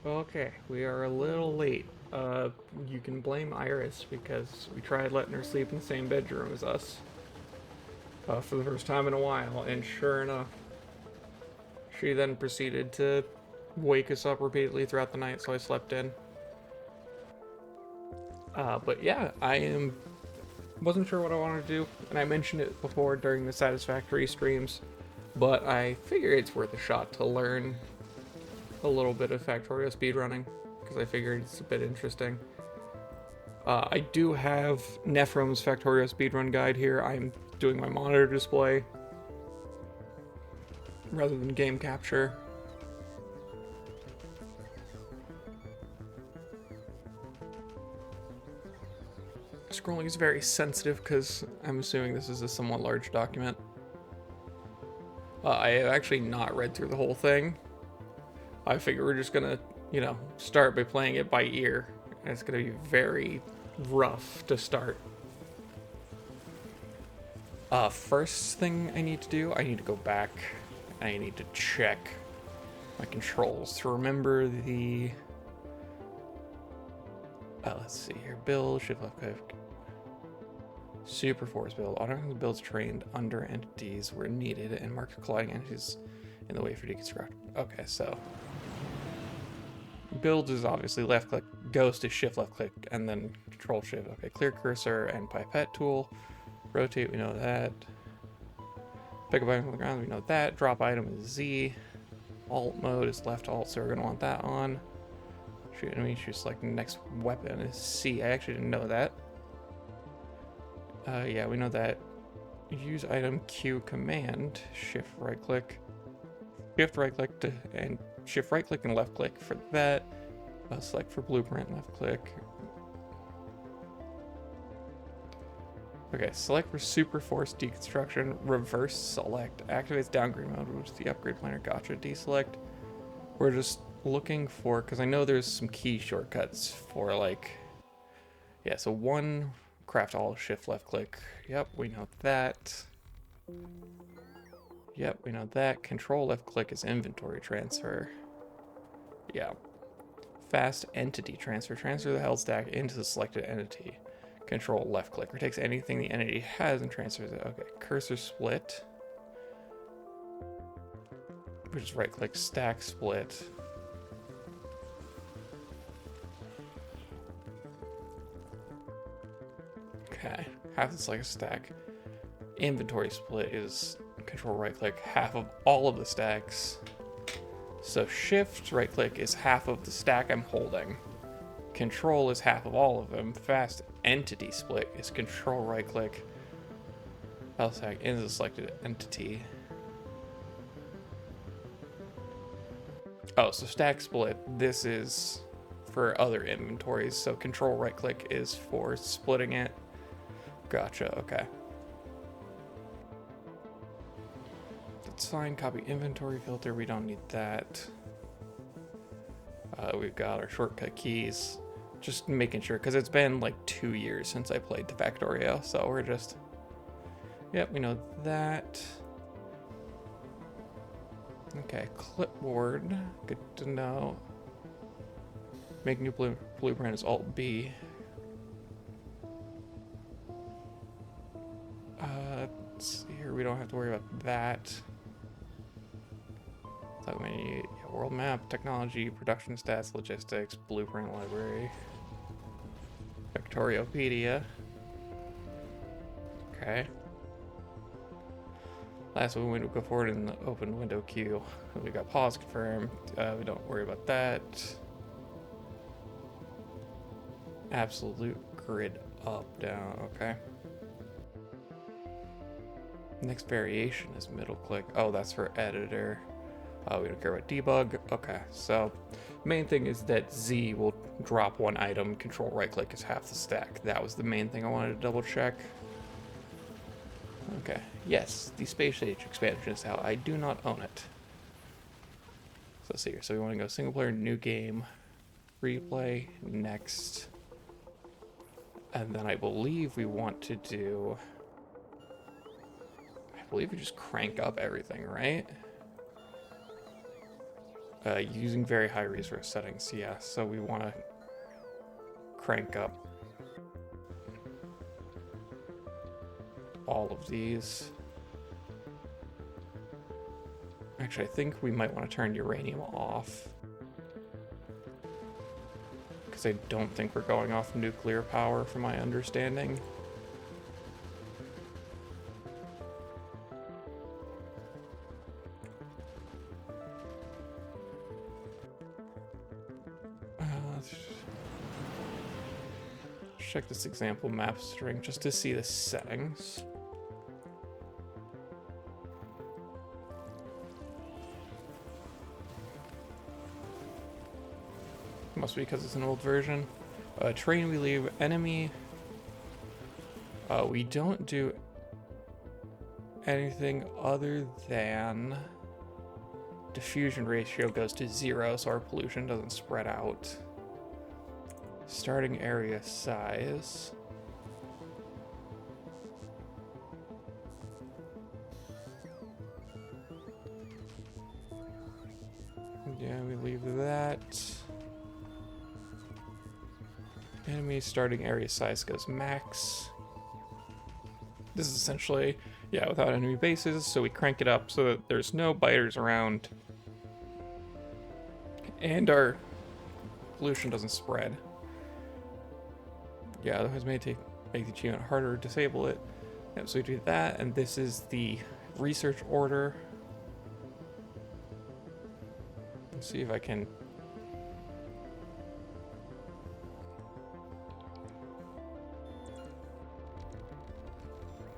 Okay, we are a little late. You can blame Iris because we tried letting her sleep in the same bedroom as us for the first time in a while, and sure enough, she then proceeded to wake us up repeatedly throughout the night, so I slept in. But yeah, wasn't sure what I wanted to do, and I mentioned it before during the Satisfactory streams, but I figure it's worth a shot to learn a little bit of Factorio speedrunning because I figured it's a bit interesting. I do have Nephrom's Factorio speedrun guide here. I'm doing my monitor display rather than game capture. Scrolling is very sensitive because I'm assuming this is a somewhat large document. I have actually not read through the whole thing. I figure we're just gonna, start by playing it by ear. And it's gonna be very rough to start. First thing I need to do, I need to go back and I need to check my controls to remember the. Let's see here. Build, shift left click. Super force build. Auto builds trained under entities where needed and marked colliding entities in the way for deconstruct. Okay, so build is obviously left click, ghost is shift left click, and then control shift. Okay, clear cursor and pipette tool. Rotate, we know that. Pick up item from the ground, we know that. Drop item is Z. Alt mode is left alt, so we're gonna want that on. Shoot enemy, shoot select next weapon is C. I actually didn't know that. Yeah, we know that. Use item Q command, shift right click to, and shift right click and left click for that. Select for blueprint, left click. Okay, select for super force deconstruction, reverse select, activates downgrade mode, which is the upgrade planner. Gotcha. Deselect. We're just looking for, because I know there's some key shortcuts for yeah, so one, craft all, shift left click. Yep, we know that. Yep, we know that. Control left click is inventory transfer. Yeah. Fast entity transfer. Transfer the held stack into the selected entity. Control left click. Or takes anything the entity has and transfers it. Okay, cursor split. Which is right click, stack split. Okay, half is like a stack. Inventory split is control right click, half of all of the stacks. So shift right click is half of the stack I'm holding. Control is half of all of them. Fast entity split is control right click. File stack into the selected entity. Oh, so stack split, this is for other inventories. So control right click is for splitting it. Gotcha, okay. That's fine. Copy inventory filter, we don't need that. We've got our shortcut keys. Just making sure, because it's been like 2 years since I played the Factorio, so we're just... Yep, we know that. Okay, clipboard. Good to know. Make new blueprint is Alt-B. Let's see here, we don't have to worry about that. Talk menu, yeah, world map, technology, production stats, logistics, blueprint library, Factoriopedia. Okay. Last one, we go forward in the open window queue. We got pause confirmed. We don't worry about that. Absolute grid up, down, okay. Next variation is middle click. Oh, that's for editor. We don't care about debug. Okay, so main thing is that Z will drop one item. Control right click is half the stack. That was the main thing I wanted to double check. Okay, yes, the Space Age expansion is out. I do not own it. So let's see here. So we want to go single player, new game, replay, next. And then I believe we want to do... I believe we just crank up everything, right? Using very high resource settings, yeah, so we want to crank up all of these. Actually, I think we might want to turn uranium off, because I don't think we're going off nuclear power from my understanding. Let's check this example map string just to see the settings. Must be because it's an old version. Terrain we leave enemy. We don't do anything other than diffusion ratio goes to 0 so our pollution doesn't spread out. Starting area size. Yeah, we leave that. Enemy starting area size goes max. This is essentially, yeah, without enemy bases, so we crank it up so that there's no biters around. And our pollution doesn't spread. Yeah, otherwise make the achievement harder to disable it. Yep, so we do that, and this is the research order. Let's see if I can...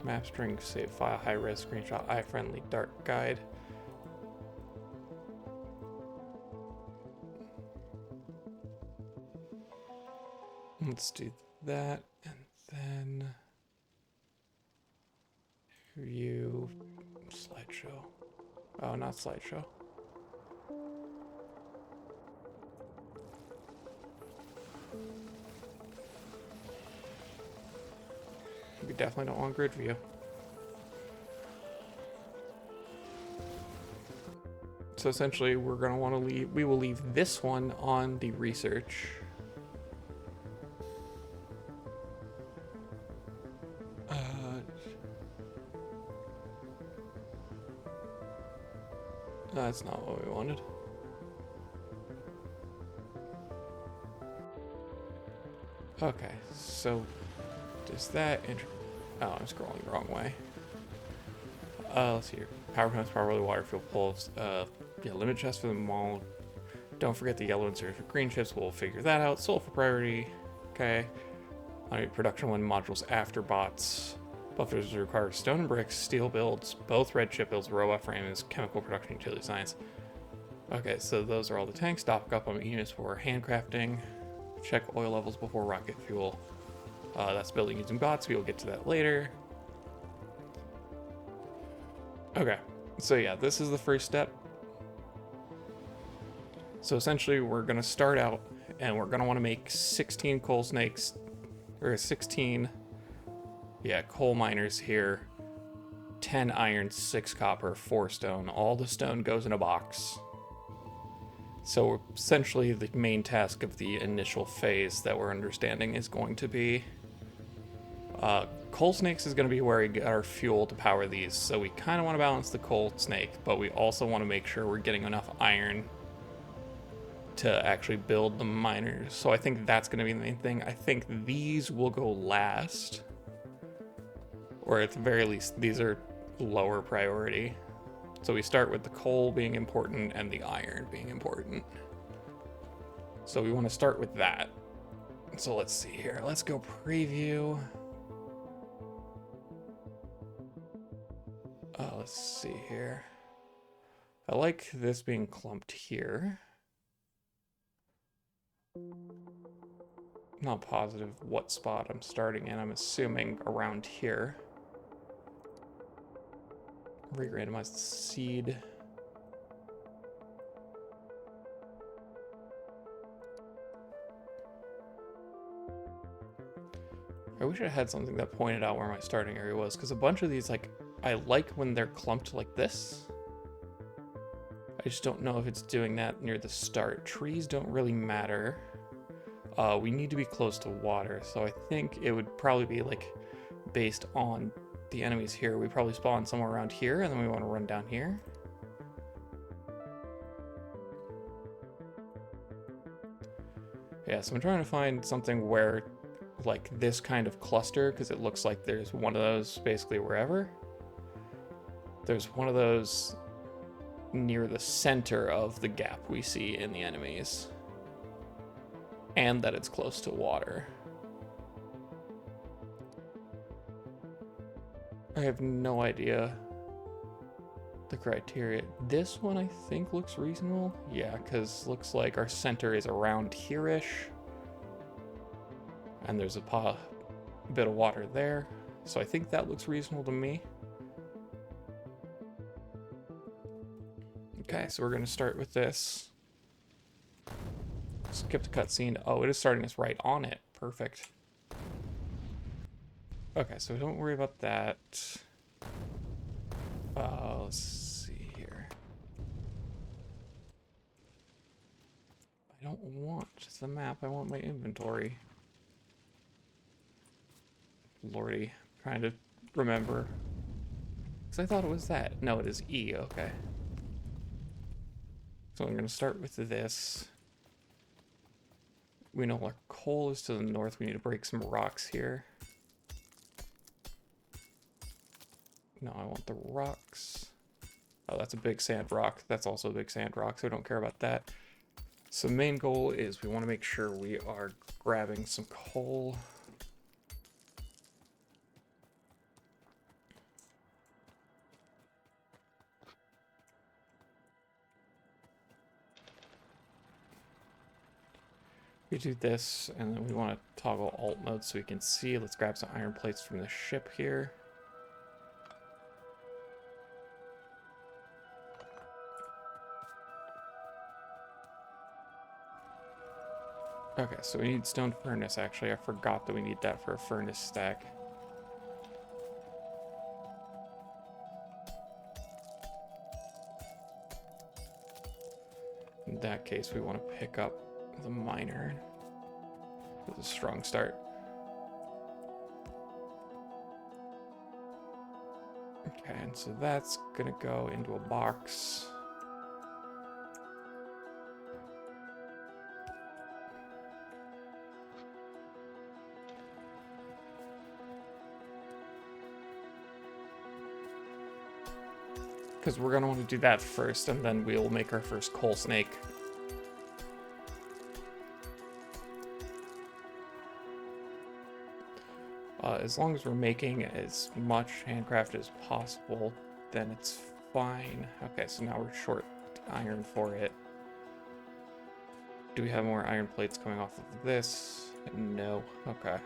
Map string, save file, high-res screenshot, eye-friendly, dark guide. Let's do that, and then view slideshow. Oh, not slideshow. We definitely don't want grid view. So essentially, we're gonna want to leave. We will leave this one on the research. That's not what we wanted. Okay, so does that oh, I'm scrolling the wrong way. Let's see here. Power plants, power water fuel pulls. Yeah, limit chest for the mall. Don't forget the yellow insert for green chips. We'll figure that out. Sulfur priority. Okay. Production one modules after bots. Buffers require stone and bricks, steel builds, both red chip builds, robot frames, chemical production, utility science. Okay, so those are all the tanks. Stock up on units for handcrafting. Check oil levels before rocket fuel. That's building using bots. We will get to that later. Okay, so yeah, this is the first step. So essentially, we're going to start out, and we're going to want to make 16 coal snakes, or 16... yeah, coal miners here, 10 iron, 6 copper, 4 stone. All the stone goes in a box. So essentially the main task of the initial phase that we're understanding is going to be coal snakes is going to be where we get our fuel to power these. So we kind of want to balance the coal snake, but we also want to make sure we're getting enough iron to actually build the miners. So I think that's going to be the main thing. I think these will go last. Or at the very least, these are lower priority. So we start with the coal being important and the iron being important. So we want to start with that. So let's see here. Let's go preview. Let's see here. I like this being clumped here. Not positive what spot I'm starting in. I'm assuming around here. Re-randomize the seed. I wish I had something that pointed out where my starting area was, because a bunch of these, like, I like when they're clumped like this. I just don't know if it's doing that near the start. Trees don't really matter. We need to be close to water, so I think it would probably be like based on the enemies here. We probably spawn somewhere around here, and then we want to run down here. Yeah, so I'm trying to find something where, like, this kind of cluster, because it looks like there's one of those basically wherever. There's one of those near the center of the gap we see in the enemies. And that it's close to water. I have no idea the criteria. This one I think looks reasonable. Yeah, because looks like our center is around here-ish. And there's a bit of water there. So I think that looks reasonable to me. Okay, so we're going to start with this. Skip the cutscene. Oh, it is starting us right on it. Perfect. Okay, so don't worry about that. Let's see here. I don't want the map. I want my inventory. Lordy, trying to remember. Because I thought it was that. No, it is E. Okay. So I'm going to start with this. We know our coal is to the north. We need to break some rocks here. No, I want the rocks. Oh, that's a big sand rock. That's also a big sand rock, so I don't care about that. So main goal is we want to make sure we are grabbing some coal. We do this, and then we want to toggle alt mode so we can see. Let's grab some iron plates from the ship here. Okay, so we need stone furnace, actually. I forgot that we need that for a furnace stack. In that case, we want to pick up the miner with a strong start. Okay, and so that's gonna go into a box. Because we're gonna want to do that first, and then we'll make our first coal snake. As long as we're making as much handcraft as possible, then it's fine. Okay, so now we're short iron for it. Do we have more iron plates coming off of this? No. Okay.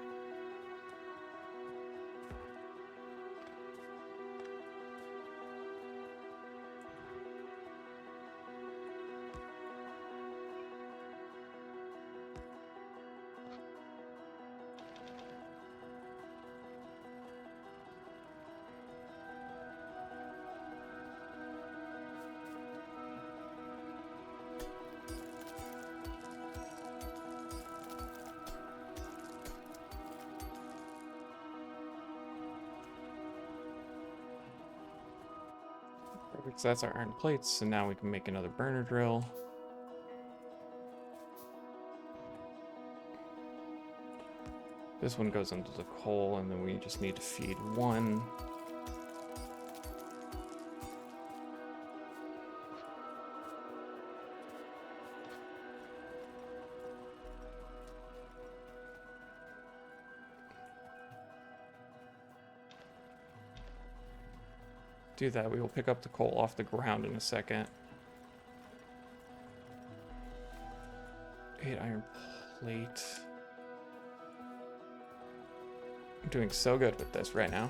Perfect, so that's our iron plates, and now we can make another burner drill. This one goes into the coal, and then we just need to feed one. Do that, we will pick up the coal off the ground in a second. 8 iron plate. I'm doing so good with this right now.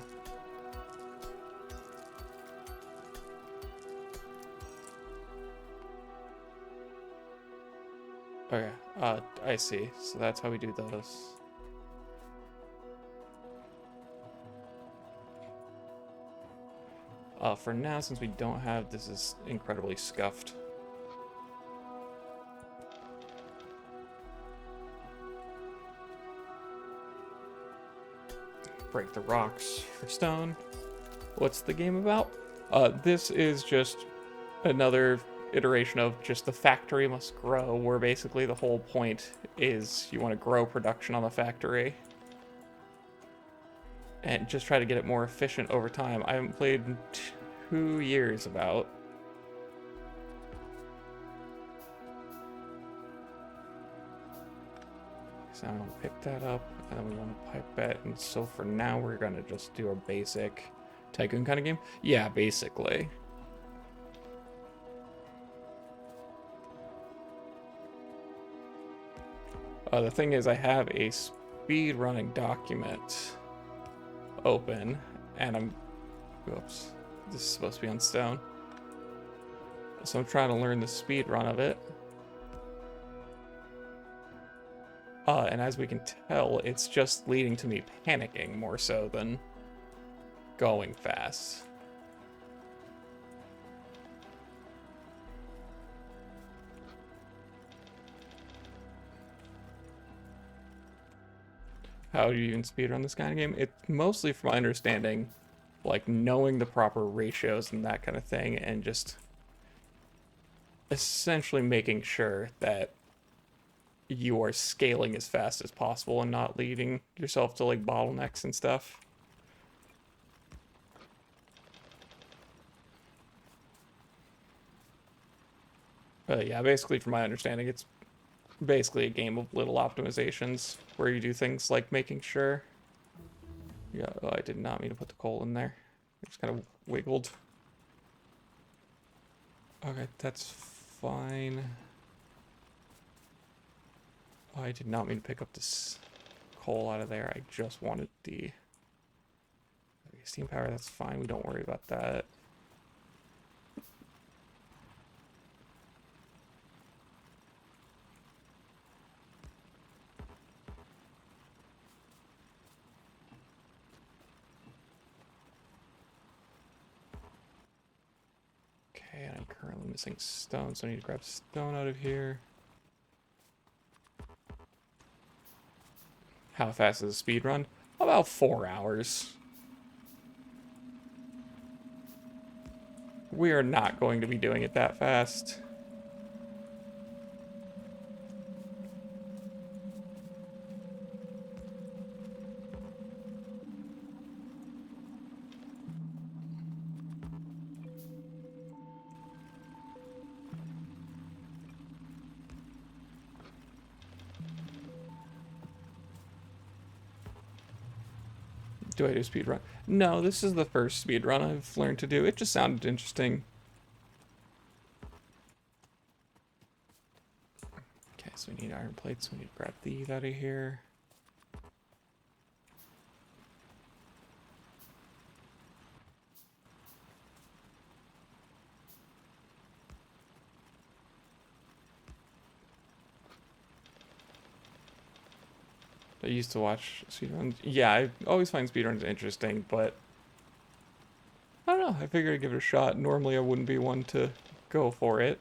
Okay, I see. So that's how we do those. For now, since we don't have, this is incredibly scuffed. break the rocks for stone. What's the game about? This is just another iteration of just the factory must grow, where basically the whole point is you want to grow production on the factory and just try to get it more efficient over time. I haven't played in 2 years about. So I'm gonna pick that up, and then we want to pipe it, and so for now we're gonna just do a basic Tycoon kind of game. Yeah, basically. The thing is, I have a speedrunning document open, and oops, this is supposed to be on stone. So I'm trying to learn the speed run of it. And as we can tell, it's just leading to me panicking more so than going fast. How do you even speedrun this kind of game? It's mostly, from my understanding, like knowing the proper ratios and that kind of thing, and just essentially making sure that you are scaling as fast as possible and not leading yourself to like bottlenecks and stuff. But yeah, basically, from my understanding, it's basically a game of little optimizations where you do things like making sure. Yeah, oh, I did not mean to put the coal in there. It just kind of wiggled. Okay, that's fine. Oh, I did not mean to pick up this coal out of there. I just wanted the steam power. That's fine. We don't worry about that. Okay, and I'm currently missing stone, so I need to grab stone out of here. How fast is a speed run? About 4 hours. We are not going to be doing it that fast. Do I do speedrun? No, this is the first speedrun I've learned to do. It just sounded interesting. Okay, so we need iron plates. We need to grab these out of here. I used to watch speedruns. Yeah, I always find speedruns interesting, but I don't know. I figured I'd give it a shot. Normally, I wouldn't be one to go for it.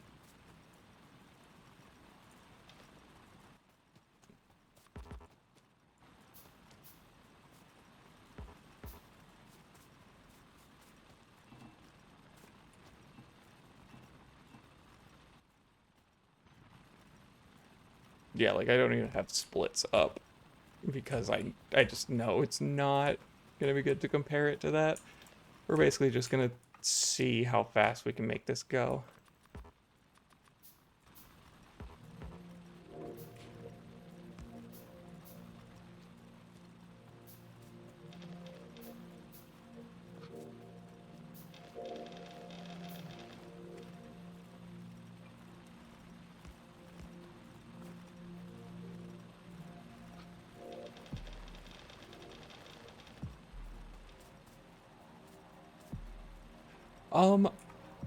Yeah, like I don't even have splits up because I just know it's not gonna be good to compare it to that. We're basically just gonna see how fast we can make this go.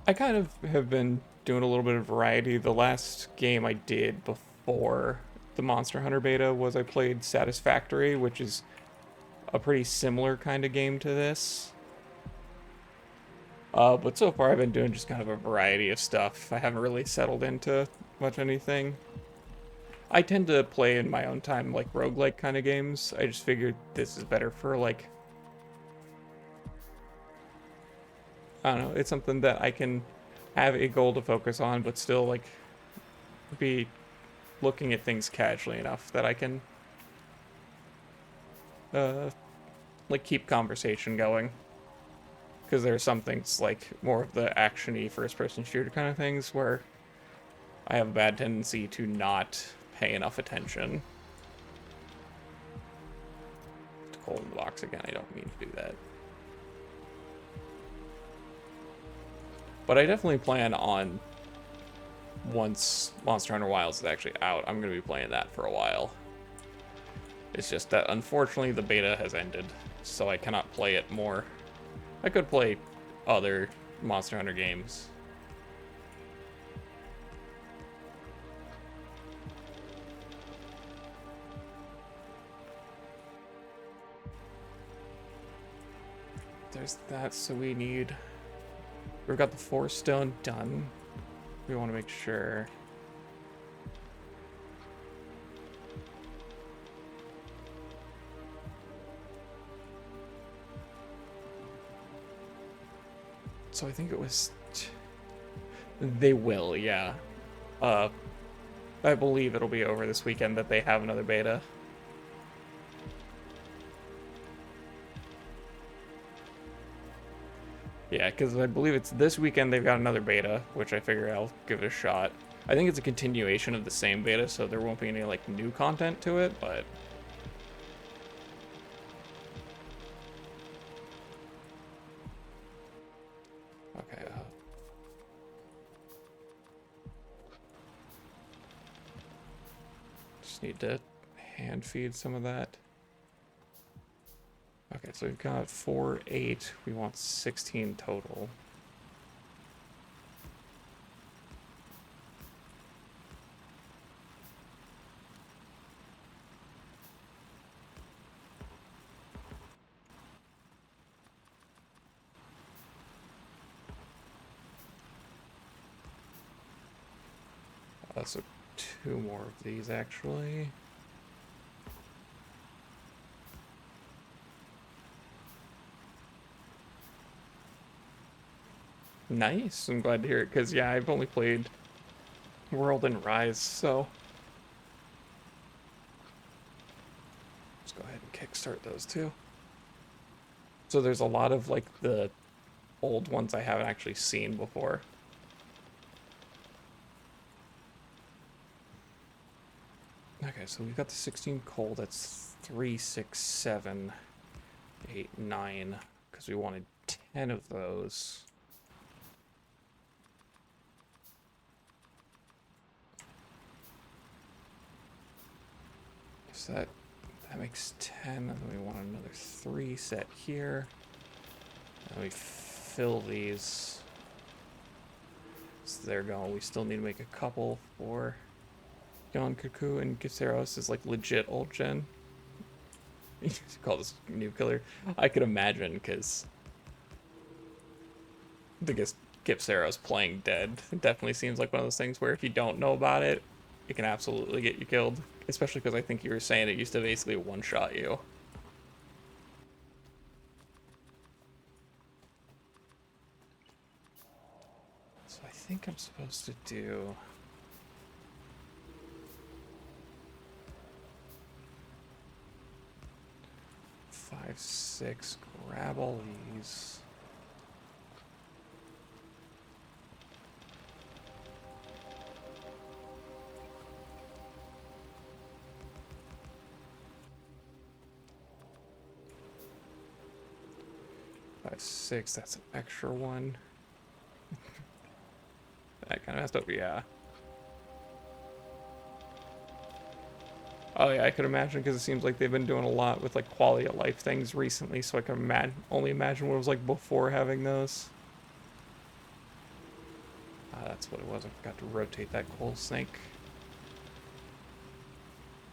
I kind of have been doing a little bit of variety. The last game I did before the Monster Hunter beta was I played Satisfactory, which is a pretty similar kind of game to this. But so far I've been doing just kind of a variety of stuff. I haven't really settled into much anything. I tend to play in my own time like roguelike kind of games. I just figured this is better for like I don't know, it's something that I can have a goal to focus on, but still like be looking at things casually enough that I can like keep conversation going. Because there are some things like more of the action-y first-person shooter kind of things where I have a bad tendency to not pay enough attention. To hold the box again, I don't mean to do that. But I definitely plan on, once Monster Hunter Wilds is actually out, I'm going to be playing that for a while. It's just that unfortunately the beta has ended, so I cannot play it more. I could play other Monster Hunter games. There's that, so we've got the 4 stone done. We want to make sure. So I think it was... They will, yeah. I believe it'll be over this weekend that they have another beta. Yeah, because I believe it's this weekend they've got another beta, which I figure I'll give it a shot. I think it's a continuation of the same beta, so there won't be any, like, new content to it, but... Okay, just need to hand feed some of that. Okay, so we've got 4, 8. We want 16 total. So 2 more of these, actually. Nice. I'm glad to hear it, because, yeah, I've only played World and Rise, so... Let's go ahead and kickstart those, too. So there's a lot of, like, the old ones I haven't actually seen before. Okay, so we've got the 16 coal. That's 3, 6, 7, 8, 9, because we wanted 10 of those. So that makes 10, and then we want another 3 set here. And we fill these. So there we go. We still need to make a couple for Yon Cuckoo, and Githzeros is like legit old gen. You call this new killer. I could imagine, because the Githzeros playing dead. It definitely seems like one of those things where if you don't know about it, it can absolutely get you killed. Especially because I think you were saying it used to basically one-shot you. So I think I'm supposed to do... Five, 6, grab all these. Five, 6, that's an extra one. That kind of messed up, yeah. Oh yeah, I could imagine, because it seems like they've been doing a lot with like quality of life things recently, so I can only imagine what it was like before having those. That's what it was. I forgot to rotate that coal sink.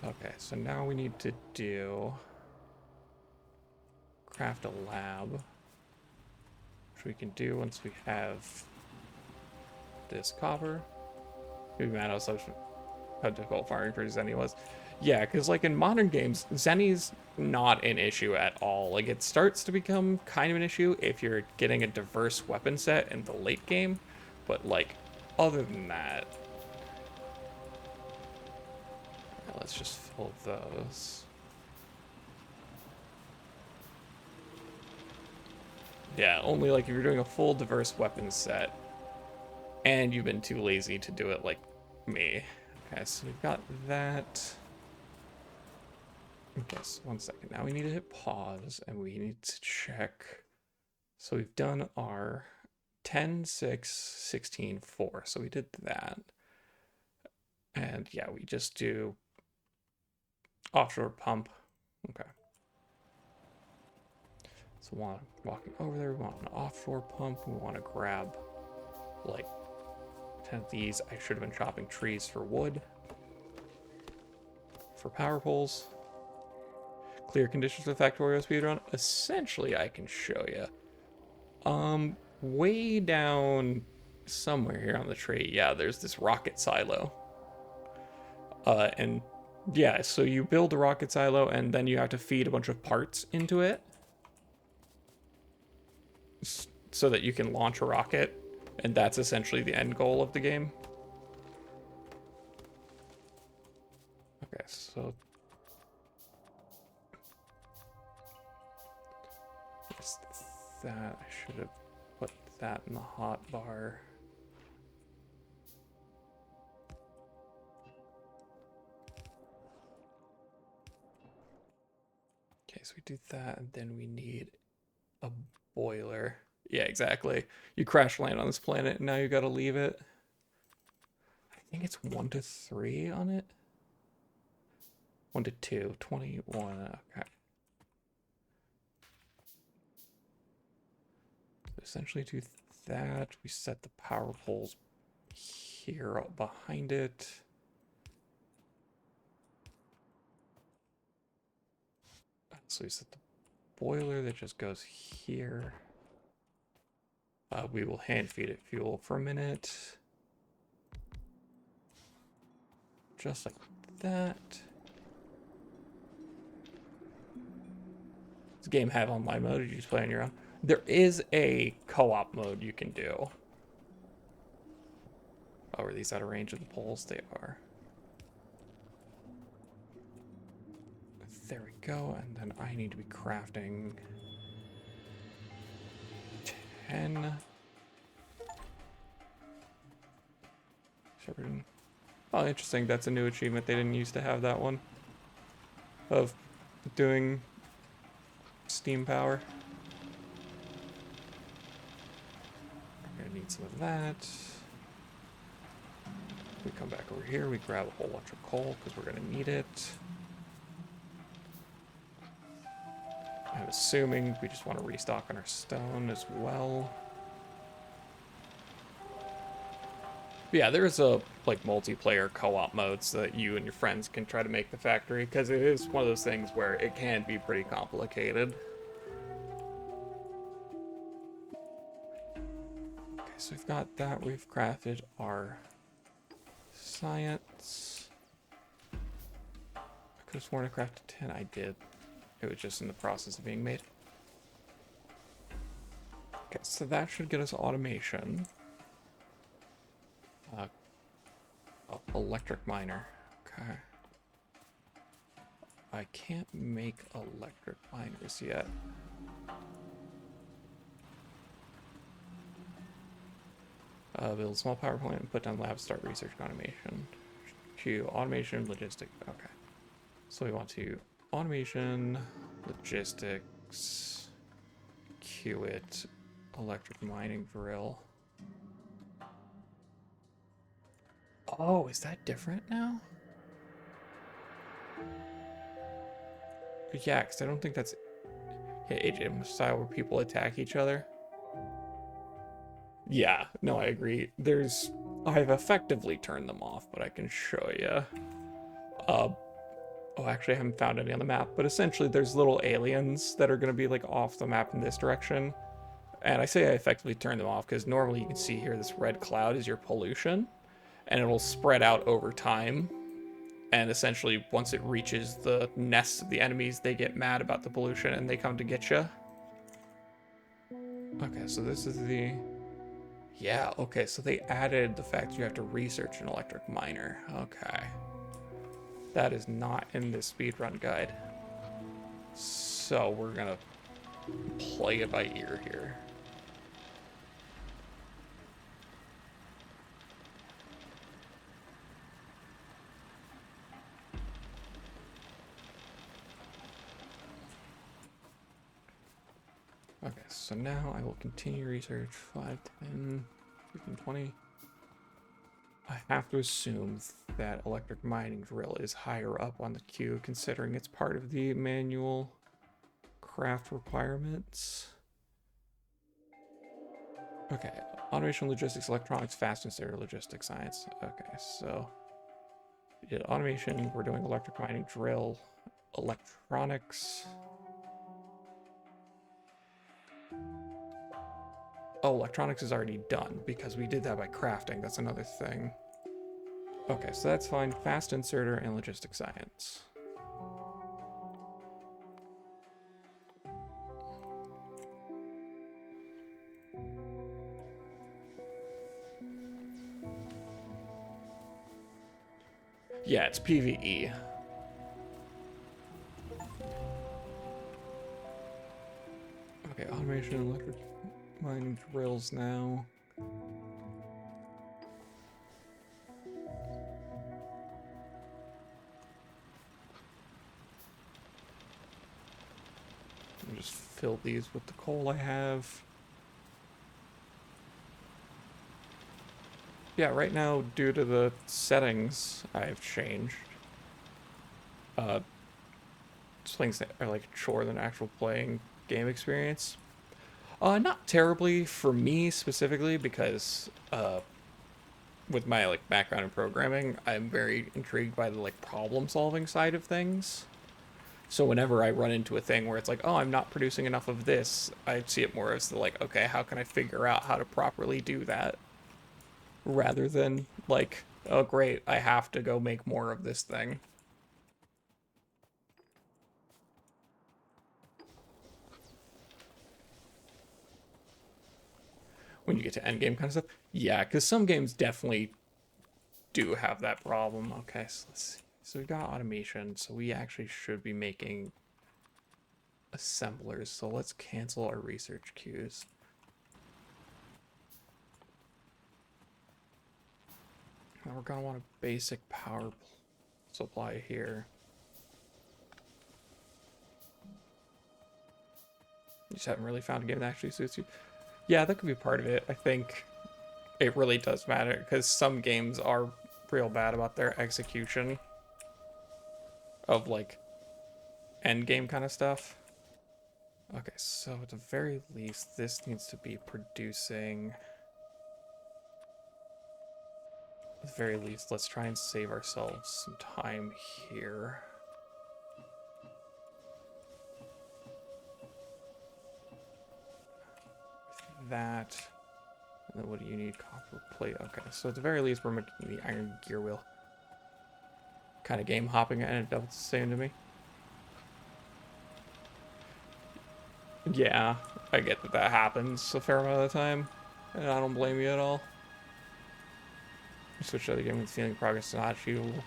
Okay, so now we need to do... craft a lab. Which we can do once we have this copper. Maybe Manos, how difficult farming for Zenny was. Yeah, because like in modern games, Zenny's not an issue at all. Like it starts to become kind of an issue if you're getting a diverse weapon set in the late game, but like other than that, let's just fill those. Yeah, only like if you're doing a full diverse weapon set and you've been too lazy to do it like me. Okay, so we've got that. Yes, 1 second. Now we need to hit pause and we need to check. So we've done our 10, 6, 16, 4. So we did that. And yeah, we just do offshore pump. Okay. So walking over there, we want an offshore pump. We want to grab like 10 of these. I should have been chopping trees for wood. For power poles. Clear conditions for Factorio speedrun. Essentially, I can show you. Way down somewhere here on the tree, yeah, there's this rocket silo. And yeah, so you build a rocket silo and then you have to feed a bunch of parts into it so that you can launch a rocket, and that's essentially the end goal of the game. Okay, so that I should have put that in the hot bar. Okay, so we do that, and then we need a boiler. Yeah, exactly. You crash land on this planet, and now you gotta leave it. I think it's 1 to 3 on it. 1 to 2, 21. Okay. Essentially do that. We set the power poles here behind it. So we set the boiler that just goes here. We will hand feed it fuel for a minute. Just like that. Does the game have online mode, or you just play on your own? There is a co-op mode you can do. Oh, are these out of range of the poles? They are. There we go, and then I need to be crafting 10. Shepherding. Oh, interesting. That's a new achievement. They didn't used to have that one. Of doing steam power. We're gonna need some of that. We come back over here, we grab a whole bunch of coal because we're gonna need it. I'm assuming we just want to restock on our stone as well. But yeah, there's a like multiplayer co-op mode so that you and your friends can try to make the factory, because it is one of those things where it can be pretty complicated. Okay, so we've got that. We've crafted our science. I could have sworn I crafted 10. I did. It was just in the process of being made. Okay, so that should get us automation. Electric miner. Okay. I can't make electric miners yet. Build a small power plant and put down lab, start research and automation. Q, automation, logistics. Okay. So we want to automation, logistics, queue it, electric mining drill. Oh, is that different now? Yeah, because I don't think that's AJ style where people attack each other. Yeah, no, I agree. I've effectively turned them off, but I can show you. Oh, actually, I haven't found any on the map, but essentially there's little aliens that are going to be like off the map in this direction. And I say I effectively turned them off because normally you can see here this red cloud is your pollution, and it'll spread out over time And essentially, once it reaches the nests of the enemies, they get mad about the pollution and they come to get you. Okay, so this is the... Yeah, okay, so they added the fact you have to research an electric miner. Okay. That is not in this speedrun guide. So we're gonna play it by ear here. Okay, so now I will continue research 5, 10, 15, 20. I have to assume that electric mining drill is higher up on the queue, considering it's part of the manual craft requirements. Okay, automation, logistics, electronics, fast and stereo logistics, science. Okay, so we did automation, we're doing electric mining drill, electronics. Oh, electronics is already done because we did that by crafting. That's another thing. Okay, so that's fine. Fast inserter and logistic science. Yeah, it's PvE. Okay, automation and electric mining drills now. I'll just fill these with the coal I have. Yeah, right now, due to the settings I've changed, things are like a chore than actual playing game experience. Not terribly for me specifically, because with my like background in programming, I'm very intrigued by the like problem solving side of things. So whenever I run into a thing where it's like, oh, I'm not producing enough of this, I see it more as the like, okay, how can I figure out how to properly do that? Rather than like, oh great, I have to go make more of this thing. When you get to end game kind of stuff. Yeah, because some games definitely do have that problem. Okay, so let's see. So we got automation, so we actually should be making assemblers. So let's cancel our research queues. Now we're gonna want a basic power supply here. You just haven't really found a game that actually suits you. Yeah, that could be part of it. I think it really does matter because some games are real bad about their execution of like end game kind of stuff. Okay, so at the very least, this needs to be producing. At the very least, let's try and save ourselves some time here. That. And then what do you need? Copper plate. Okay, so at the very least, we're making the iron gear wheel. Kind of game hopping and it does the same to me. Yeah, I get that that happens a fair amount of the time, and I don't blame you at all. Switch to the game with feeling progress is not achievable.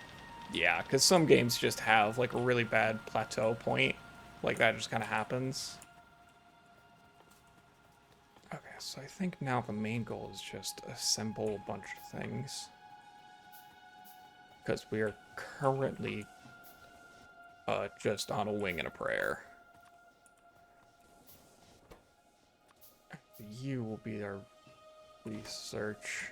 Yeah, because some games just have like a really bad plateau point. Like that just kind of happens. Okay, so I think now the main goal is just assemble a bunch of things. Because we are currently just on a wing and a prayer. You will be our research.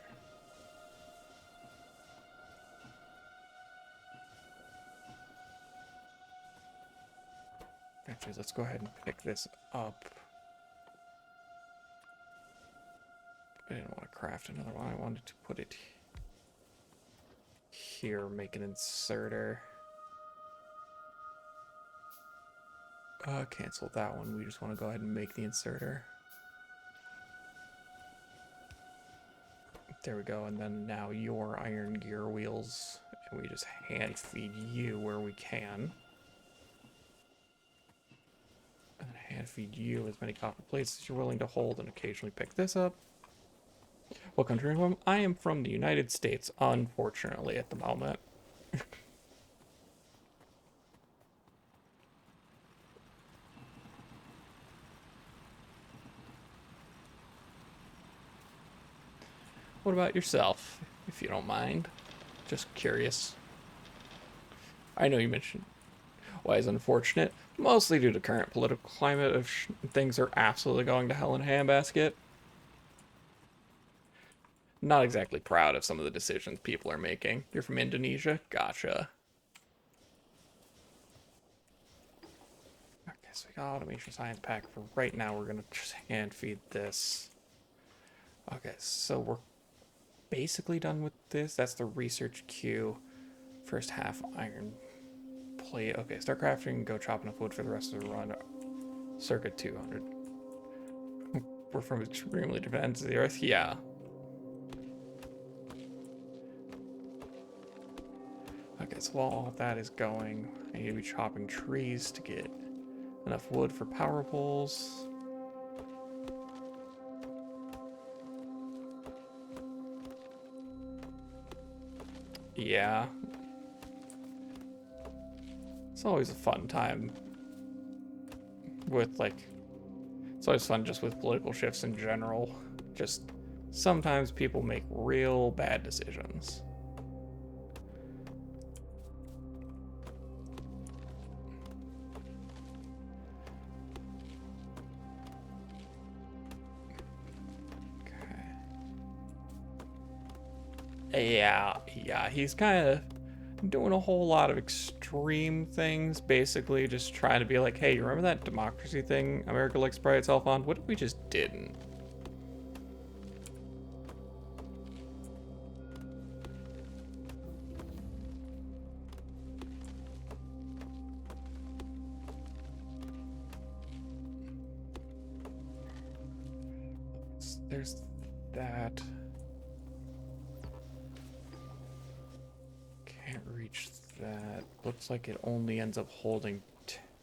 Actually, let's go ahead and pick this up. I didn't want to craft another one. I wanted to put it here, make an inserter. Cancel that one. We just want to go ahead and make the inserter. There we go. And then now your iron gear wheels And we just hand feed you where we can. And hand feed you as many copper plates as you're willing to hold and occasionally pick this up. What country are you from? I am from the United States, unfortunately, at the moment. What about yourself, if you don't mind? Just curious. I know you mentioned why is unfortunate, mostly due to current political climate of things are absolutely going to hell in a handbasket. Not exactly proud of some of the decisions people are making. You're from Indonesia? Gotcha. Okay, so we got automation science pack. For right now, we're gonna just hand feed this. Okay, so we're basically done with this. That's the research queue. First half iron plate. Okay, start crafting. Go chop enough wood for the rest of the run. Circa 200. We're from extremely different ends of the earth. Yeah. Okay, so while all of that is going, I need to be chopping trees to get enough wood for power poles. Yeah. It's always a fun time with, like, it's always fun just with political shifts in general. Just sometimes people make real bad decisions. Okay. Yeah, he's kind of doing a whole lot of extreme things, basically just trying to be like, hey, you remember that democracy thing America likes to pride itself on? What if we just didn't? There's that. Can't reach that. Looks like it only ends up holding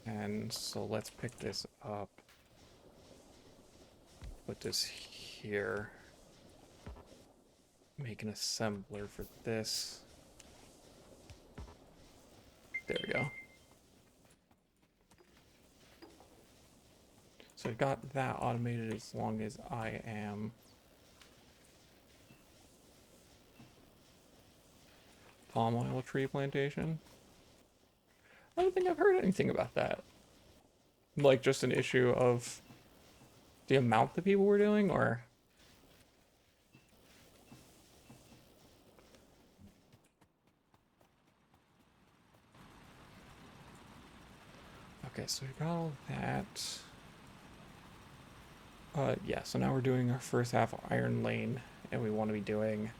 10, so let's pick this up. Put this here. Make an assembler for this. There we go. So I got that automated as long as I am. Palm oil tree plantation. I don't think I've heard anything about that. Like just an issue of the amount that people were doing, or? Okay, so we got all that. Yeah, so now we're doing our first half iron lane, and we want to be doing...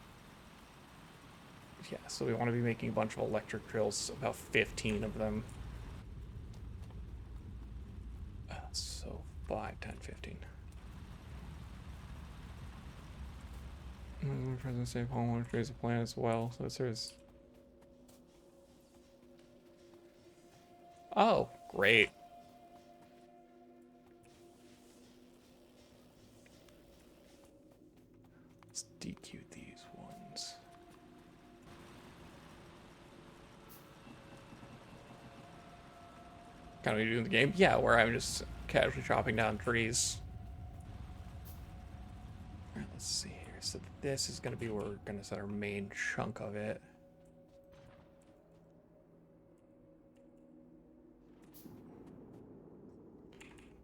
Yeah, so we want to be making a bunch of electric drills, about 15 of them. So 5, 10, 15. President Save Homeowner trees a plan as well, so it serves... Oh, great. Let's DQ these ones. Kind of doing the game? Yeah, where I'm just casually chopping down trees. Alright, let's see here. So this is going to be where we're going to set our main chunk of it.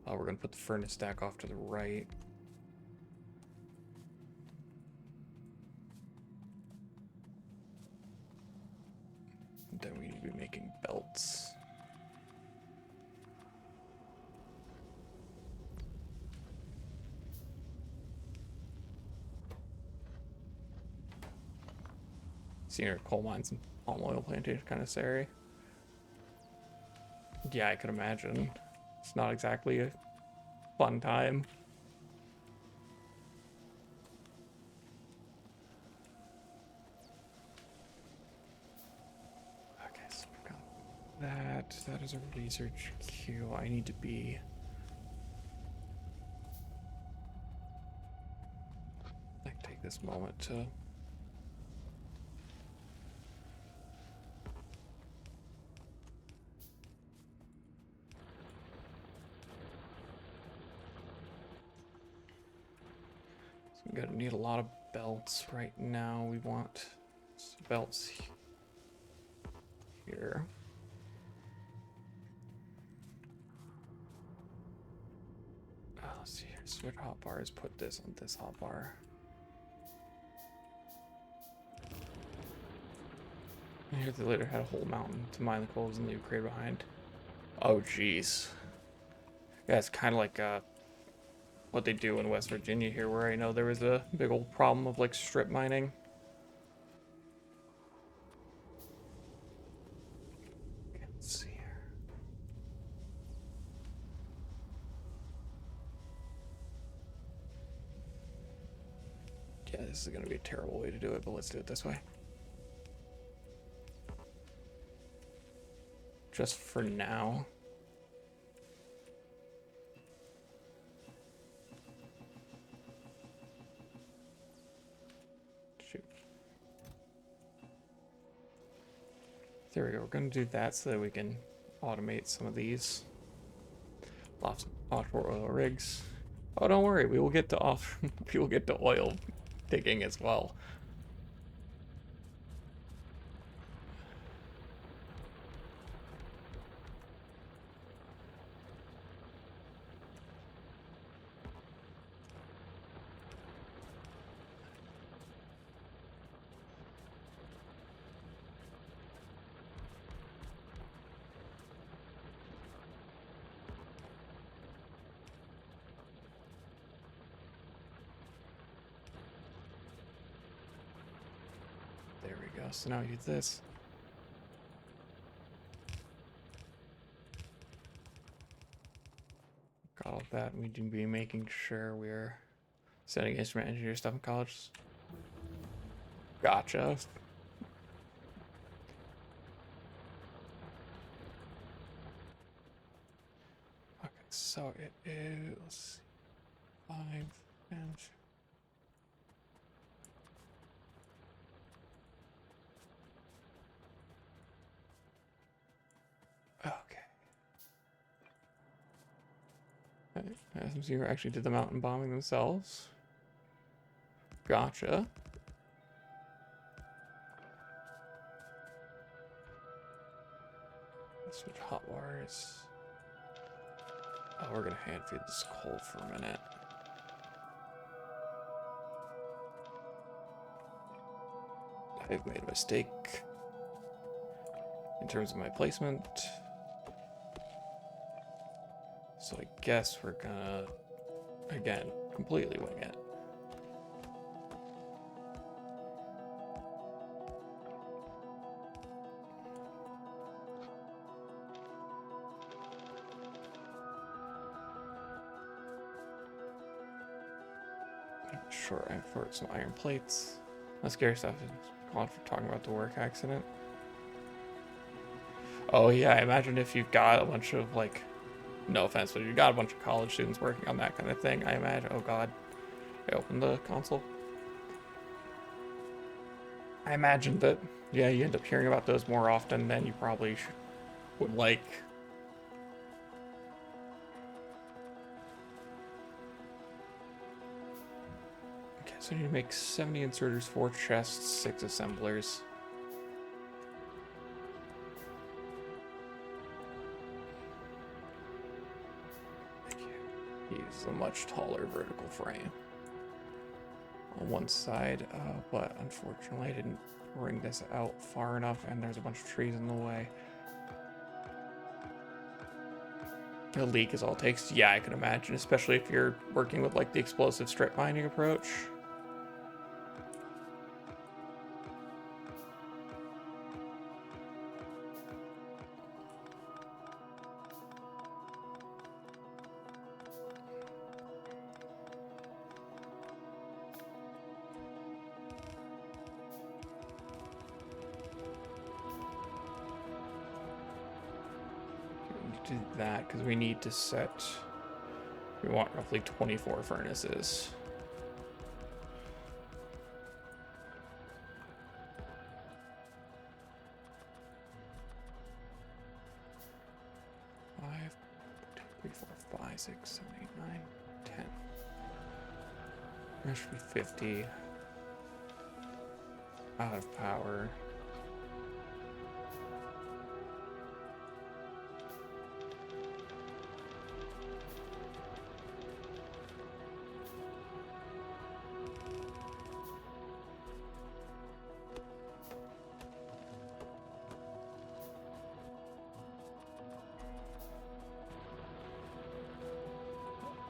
Oh, we're going to put the furnace stack off to the right. Then we need to be making belts. Senior coal mines and palm oil plantation kind of area. Yeah, I could imagine. It's not exactly a fun time. that. That is a research queue. I need to be... I can take this moment to... So I'm gonna need a lot of belts right now. We want belts here. Let's see here. Switch hotbars. Put this on this hotbar. I hear they later had a whole mountain to mine the coals and leave a crater behind. Oh, jeez. Yeah, it's kind of like what they do in West Virginia here, where I know there was a big old problem of like strip mining. Okay, let's see here. Yeah, this is going to be a terrible way to do it, but let's do it this way. Just for now. Shoot. There we go. We're going to do that so that we can automate some of these. Lots of offshore oil rigs. Oh, don't worry. We will get to we will get to oil digging as well. There we go. So now we use this. Got all of that. We need to be making sure we're setting instrument engineer stuff in college. Gotcha. Okay, so it is, let's see, 5 and... Okay. SMC actually did the mountain bombing themselves. Gotcha. Switch hot wires. Oh, we're gonna hand feed this coal for a minute. I've made a mistake in terms of my placement. So I guess we're gonna, again, completely wing it. Sure, I have some iron plates. The scary stuff is called for talking about the work accident. Oh yeah, I imagine if you've got a bunch of like, no offense, but you've got a bunch of college students working on that kind of thing, I imagine, oh god, I opened the console. I imagine that, yeah, you end up hearing about those more often than you probably would like. Okay, so you make 70 inserters, 4 chests, 6 assemblers. Use a much taller vertical frame on one side, but unfortunately I didn't bring this out far enough and there's a bunch of trees in the way. A leak is all it takes. Yeah, I can imagine, especially if you're working with like the explosive strip mining approach. do that because we need to set. We want roughly 24 furnaces. Five, 2, 3, 4, 5, 6, 7, 8, 9, 10. There should be 50 out of power.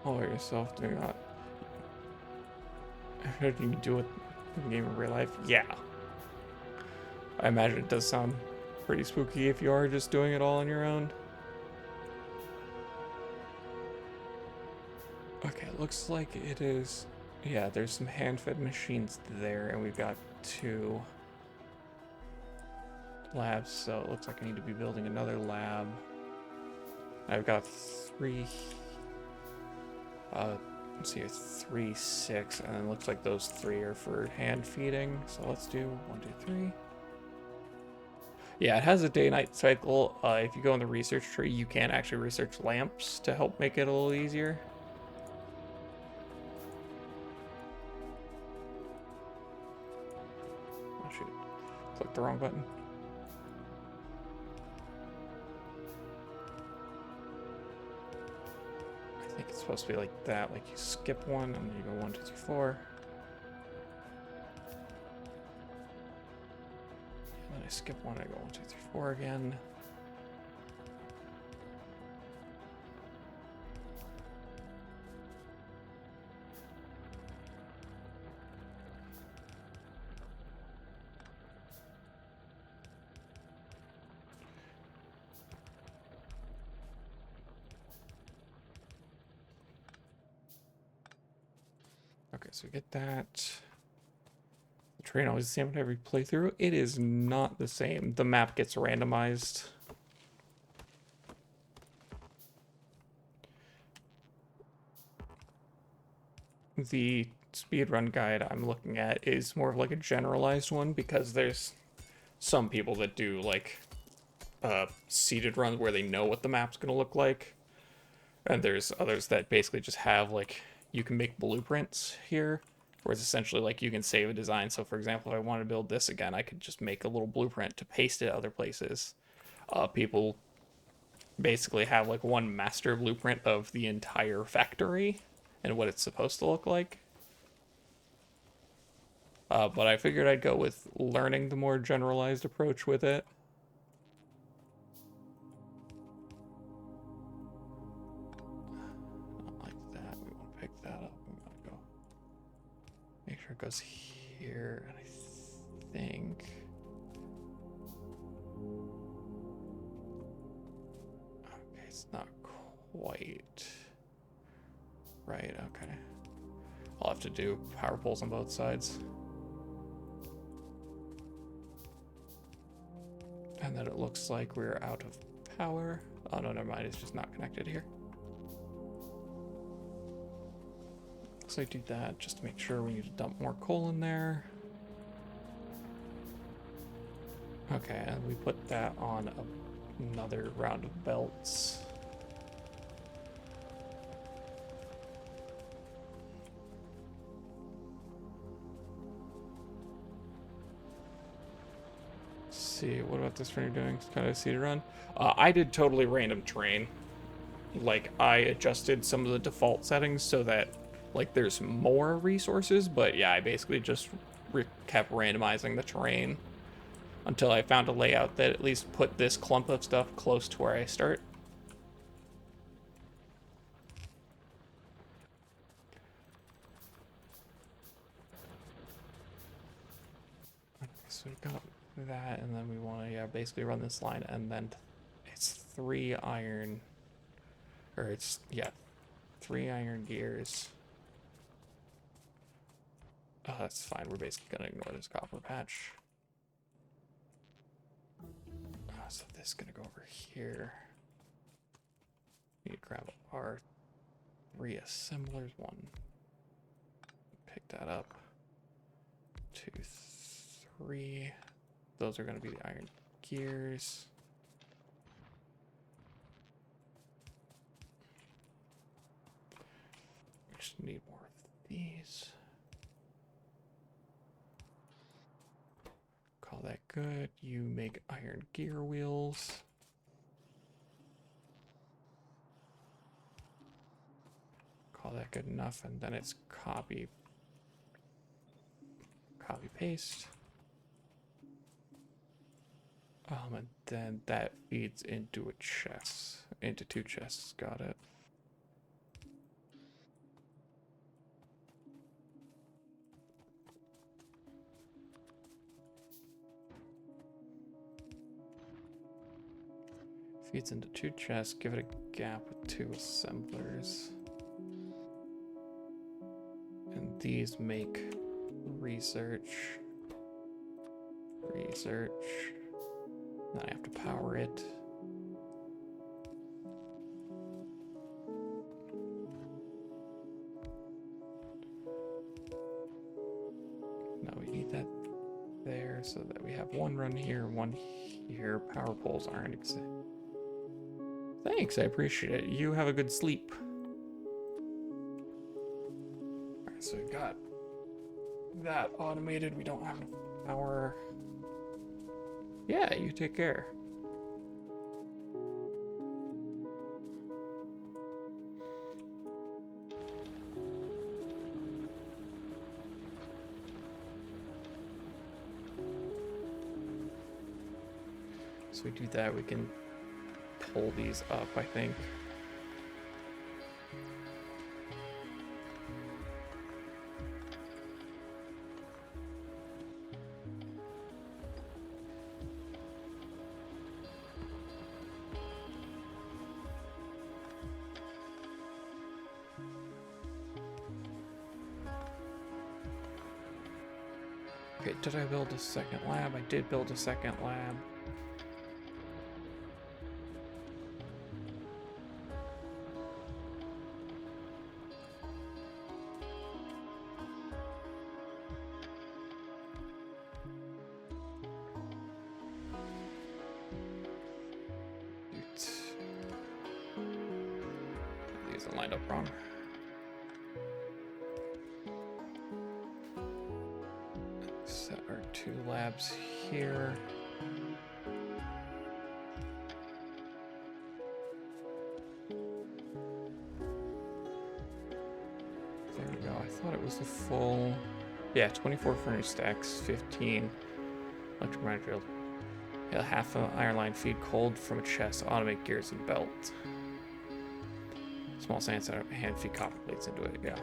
All yourself doing that. How do you do it in the game in real life? Yeah. I imagine it does sound pretty spooky if you are just doing it all on your own. Okay, looks like it is. Yeah, there's some hand-fed machines there, and we've got 2 labs, so it looks like I need to be building another lab. I've got 3. Let's see, 3, 6, and it looks like those 3 are for hand feeding. So let's do 1, 2, 3. Yeah, it has a day-night cycle. If you go in the research tree, you can actually research lamps to help make it a little easier. Oh shoot, clicked the wrong button. I think it's supposed to be like that, like you skip one and then you go 1, 2, 3, 4. And then I skip one, I go 1, 2, 3, 4 again. Okay, so we get that. The train always the same with every playthrough. It is not the same. The map gets randomized. The speedrun guide I'm looking at is more of like a generalized one because there's some people that do like seeded runs where they know what the map's going to look like. And there's others that basically just have like, you can make blueprints here, where it's essentially like you can save a design. So for example, if I want to build this again, I could just make a little blueprint to paste it other places. People basically have like one master blueprint of the entire factory and what it's supposed to look like. But I figured I'd go with learning the more generalized approach with it. Not like that. We want to pick that up. We want to go make sure it goes here. And I think okay, it's not quite right. Okay, I'll have to do power poles on both sides. And then it looks like we're out of power. Oh no, never mind, it's just not connected here. So I do that just to make sure we need to dump more coal in there. Okay, and we put that on another round of belts. See, what about this one you're doing? Kind of seeded run? I did totally random terrain. Like, I adjusted some of the default settings so that, like, there's more resources, but yeah, I basically just kept randomizing the terrain until I found a layout that at least put this clump of stuff close to where I start. Okay, so we got that, and then we want to, yeah, basically run this line, and then it's 3 iron, or it's, yeah, 3 iron gears. Oh, that's fine. We're basically gonna ignore this copper patch. So this is gonna go over here. Need to grab our 3 assemblers. 1. Pick that up. 2, 3. Those are going to be the iron gears. Just need more of these. Call that good. You make iron gear wheels. Call that good enough, and then it's copy paste. And then that feeds into a chest, into 2 chests. Got it. Feeds into 2 chests. Give it a gap with 2 assemblers. And these make research. Then I have to power it. Now we need that there so that we have 1 run here, 1 here. Power poles aren't exact. Thanks, I appreciate it. You have a good sleep. Alright, so we've got that automated. We don't have enough power. Yeah, you take care. So we do that, we can pull these up, I think. Okay, did I build a second lab? I did build a second lab. These are lined up wrong. Set our 2 labs here. There we go. I thought it was the full. Yeah, 24 furnace stacks, 15 electric mine field. Yeah, half an iron line feed cold from a chest, automate gears and belt. Small sand center, hand feed copper plates into it, yeah.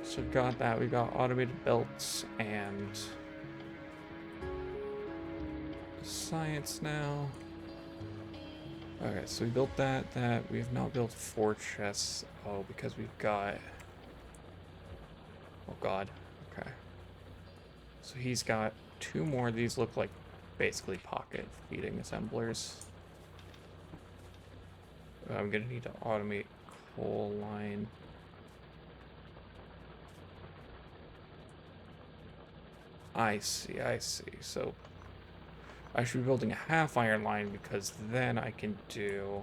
So got that, we got automated belts and science now. Okay, so we built that, we have now built 4 chests. Oh, because we've got, oh god, okay. So he's got 2 more. These look like basically pocket feeding assemblers. I'm gonna need to automate coal line. I see. So I should be building a half iron line because then I can do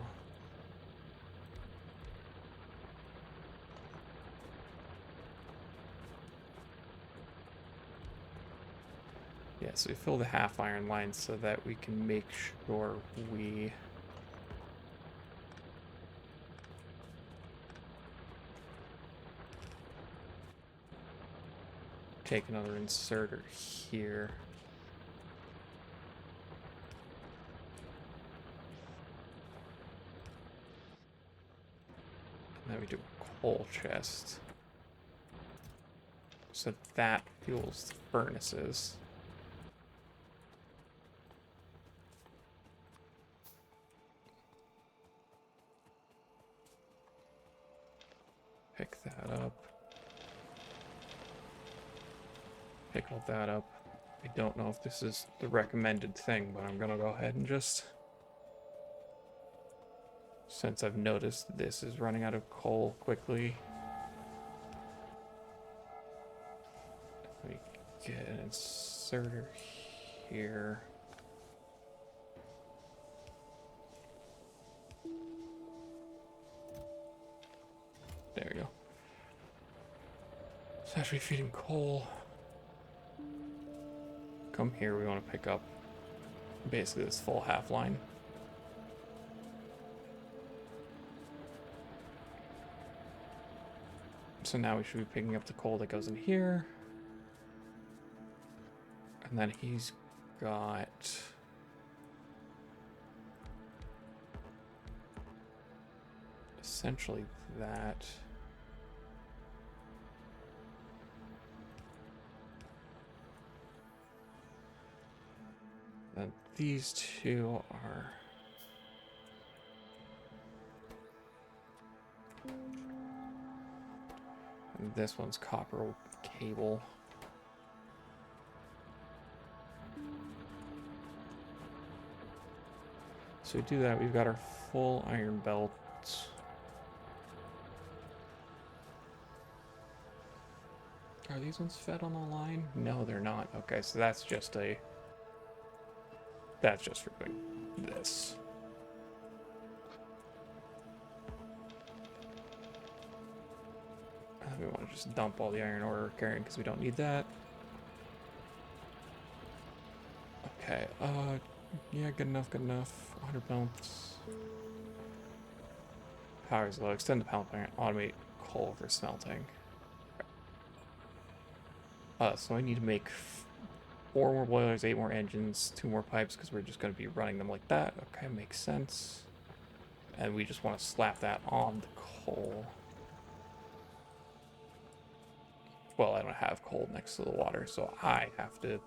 yeah, so we fill the half iron line so that we can make sure we take another inserter here. And then we do a coal chest. So that fuels the furnaces. Pick that up. pick all that up. I don't know if this is the recommended thing, but I'm gonna go ahead and just... Since I've noticed this is running out of coal quickly. Let me get an inserter here. There we go. So after we feed him coal, come here, we want to pick up basically this full half line. So now we should be picking up the coal that goes in here. And then he's got... essentially that. And these two are... and this one's copper cable. So we do that, we've got our full iron belts. Are these ones fed on the line? No, they're not. Okay, so that's just a... that's just for doing this. We want to just dump all the iron ore we're carrying because we don't need that. Okay, yeah, good enough, good enough. 100 belts. Power's low. Extend the power plant. Automate coal for smelting. So I need to make 4 more boilers, 8 more engines, 2 more pipes because we're just going to be running them like that. Okay, makes sense. And we just want to slap that on the coal. Well, I don't have coal next to the water, so I have to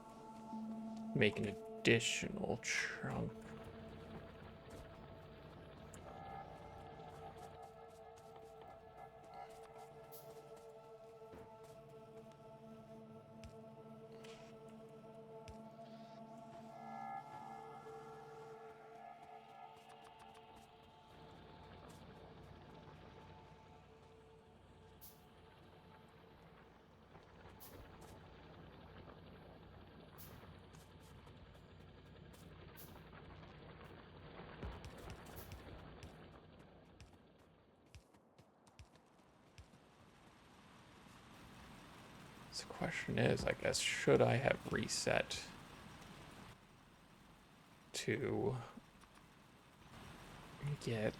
make an additional chunk. So the question is, I guess, should I have reset to get...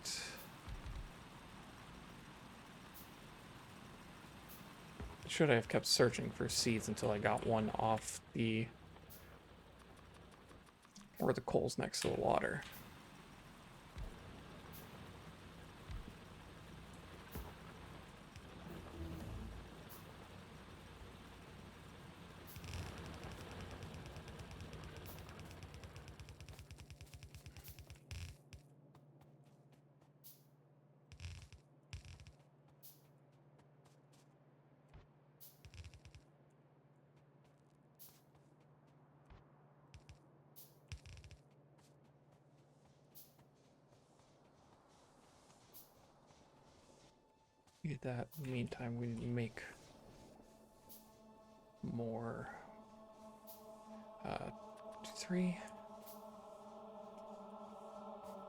should I have kept searching for seeds until I got one off the... or the coals next to the water? Get that. In the meantime, we need to make more. 2, 3.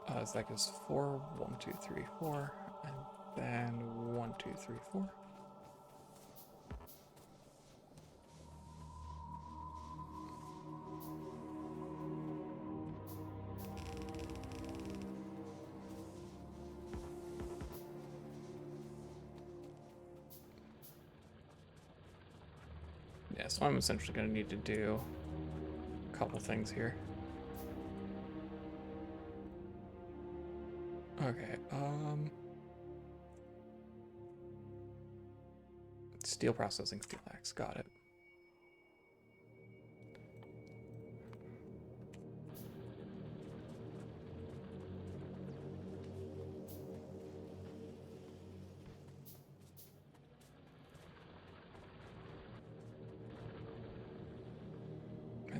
So that goes 4. 1, 2, 3, 4, and then 1, 2, 3, 4. Yeah, so I'm essentially going to need to do a couple things here. Okay, steel processing, steel axe, got it.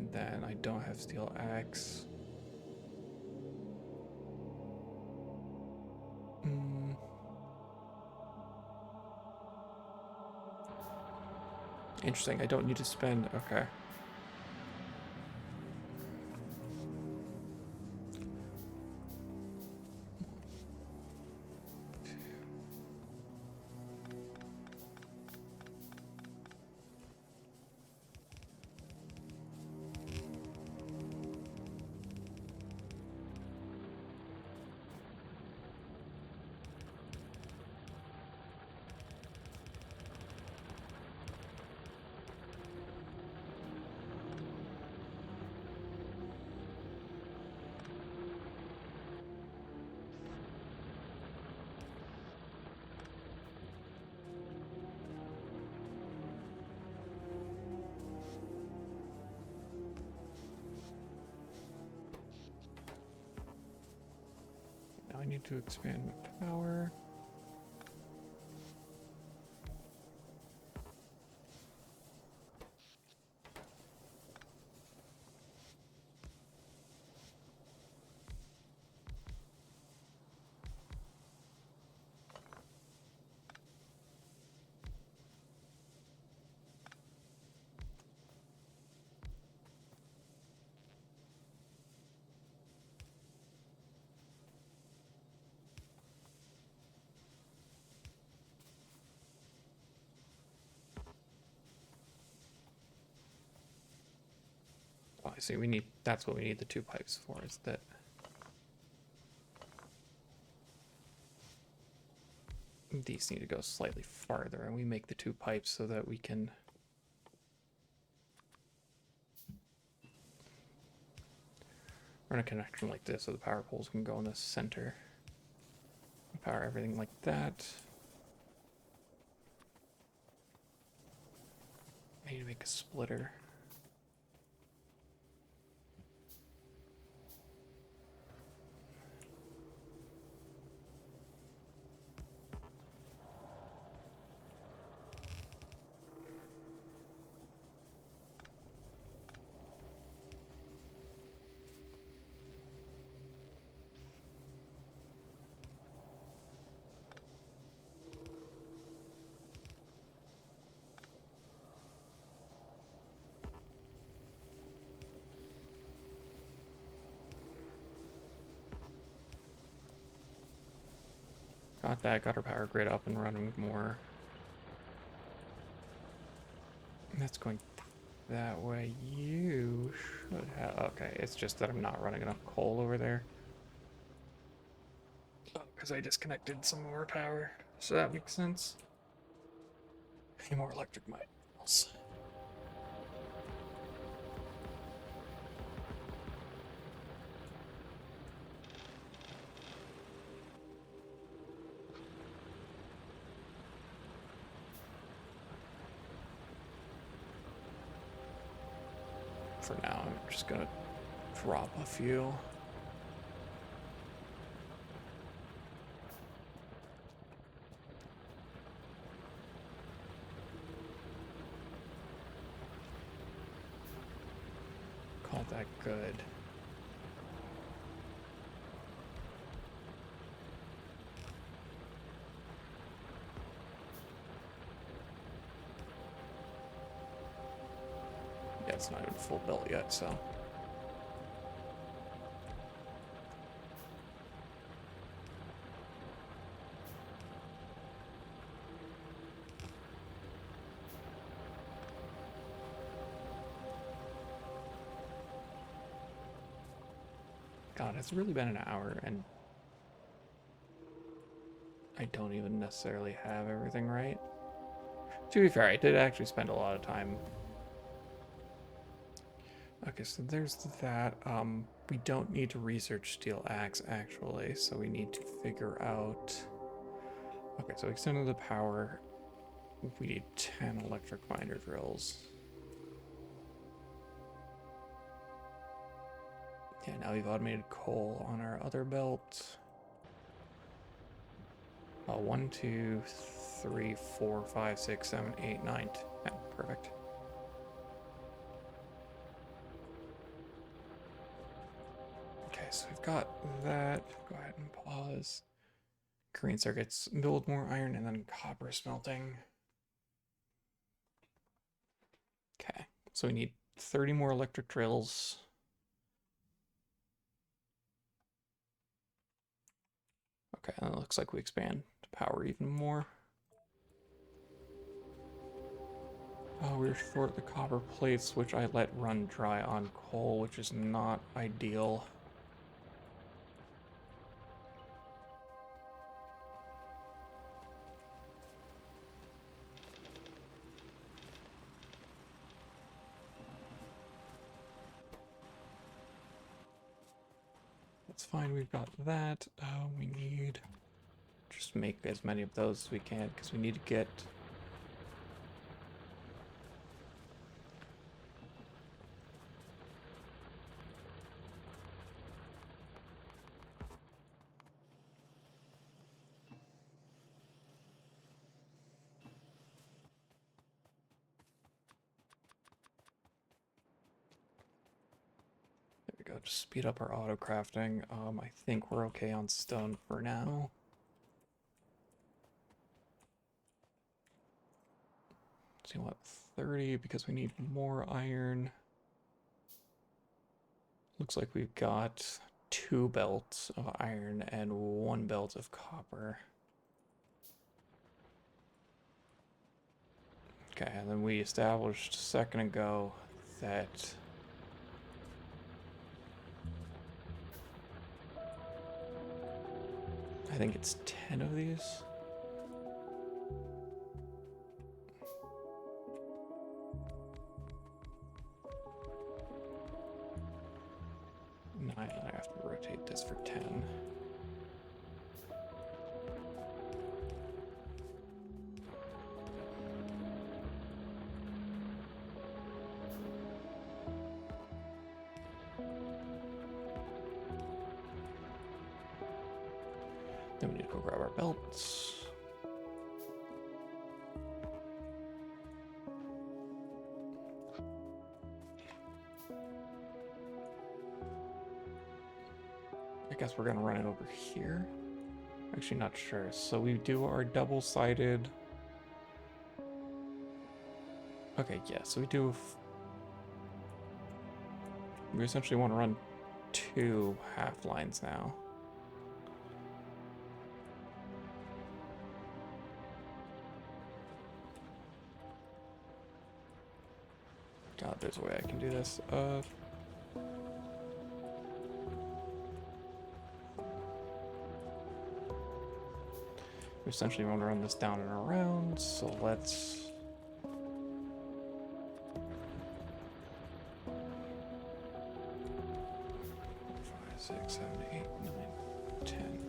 And then I don't have steel axe. Interesting, I don't need to spend, okay. Now I need to expand my power. Oh, I see, we need, that's what we need the 2 pipes for, is that these need to go slightly farther, and we make the 2 pipes so that we can run a connection like this so the power poles can go in the center. Power everything like that. I need to make a splitter. Got that, got our power grid up and running more. That's going that way. You should have, okay, it's just that I'm not running enough coal over there. Oh, because I disconnected some more power. So that makes sense. Any more electric miles. For now, I'm just gonna drop a few. Call that good. Yeah, it's not even full built yet, so. God, it's really been an hour, and I don't even necessarily have everything right. To be fair, I did actually spend a lot of time. Okay, so there's that. We don't need to research steel axe, actually, so we need to figure out... Okay, so extending the power, we need 10 electric miner drills. Yeah, now we've automated coal on our other belt. 1, 2, 3, 4, 5, 6, 7, 8, 9, 10. Perfect. so we've got that. Go ahead and pause. Green circuits, build more iron, and then copper smelting. Okay, so we need 30 more electric drills. Okay, and it looks like we expand to power even more. Oh, we're short the copper plates, which I let run dry on coal, which is not ideal. That's fine, we've got that. We need... just make as many of those as we can, because we need to get... There we go, just speed up our auto crafting. I think we're okay on stone for now. So you want 30 because we need more iron. Looks like we've got 2 belts of iron and 1 belt of copper. Okay, and then we established a second ago that I think it's 10 of these. I have to rotate this for 10. Then we need to go grab our belts. I guess we're gonna run it over here. Actually, not sure. So we do our double-sided. Okay, yeah. So we essentially want to run 2 half lines now. God, there's a way I can do this. We essentially want to run this down and around, so let's... 5, 6, 7, 8, 9, 10.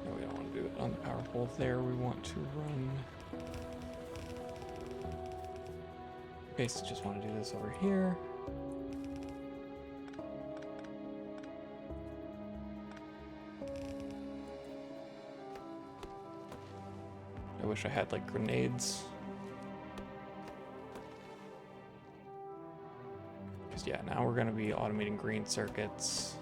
No, we don't want to do it on the power pole there. We want to run... Basically just want to do this over here. I wish I had like grenades. Because yeah, now we're going to be automating green circuits.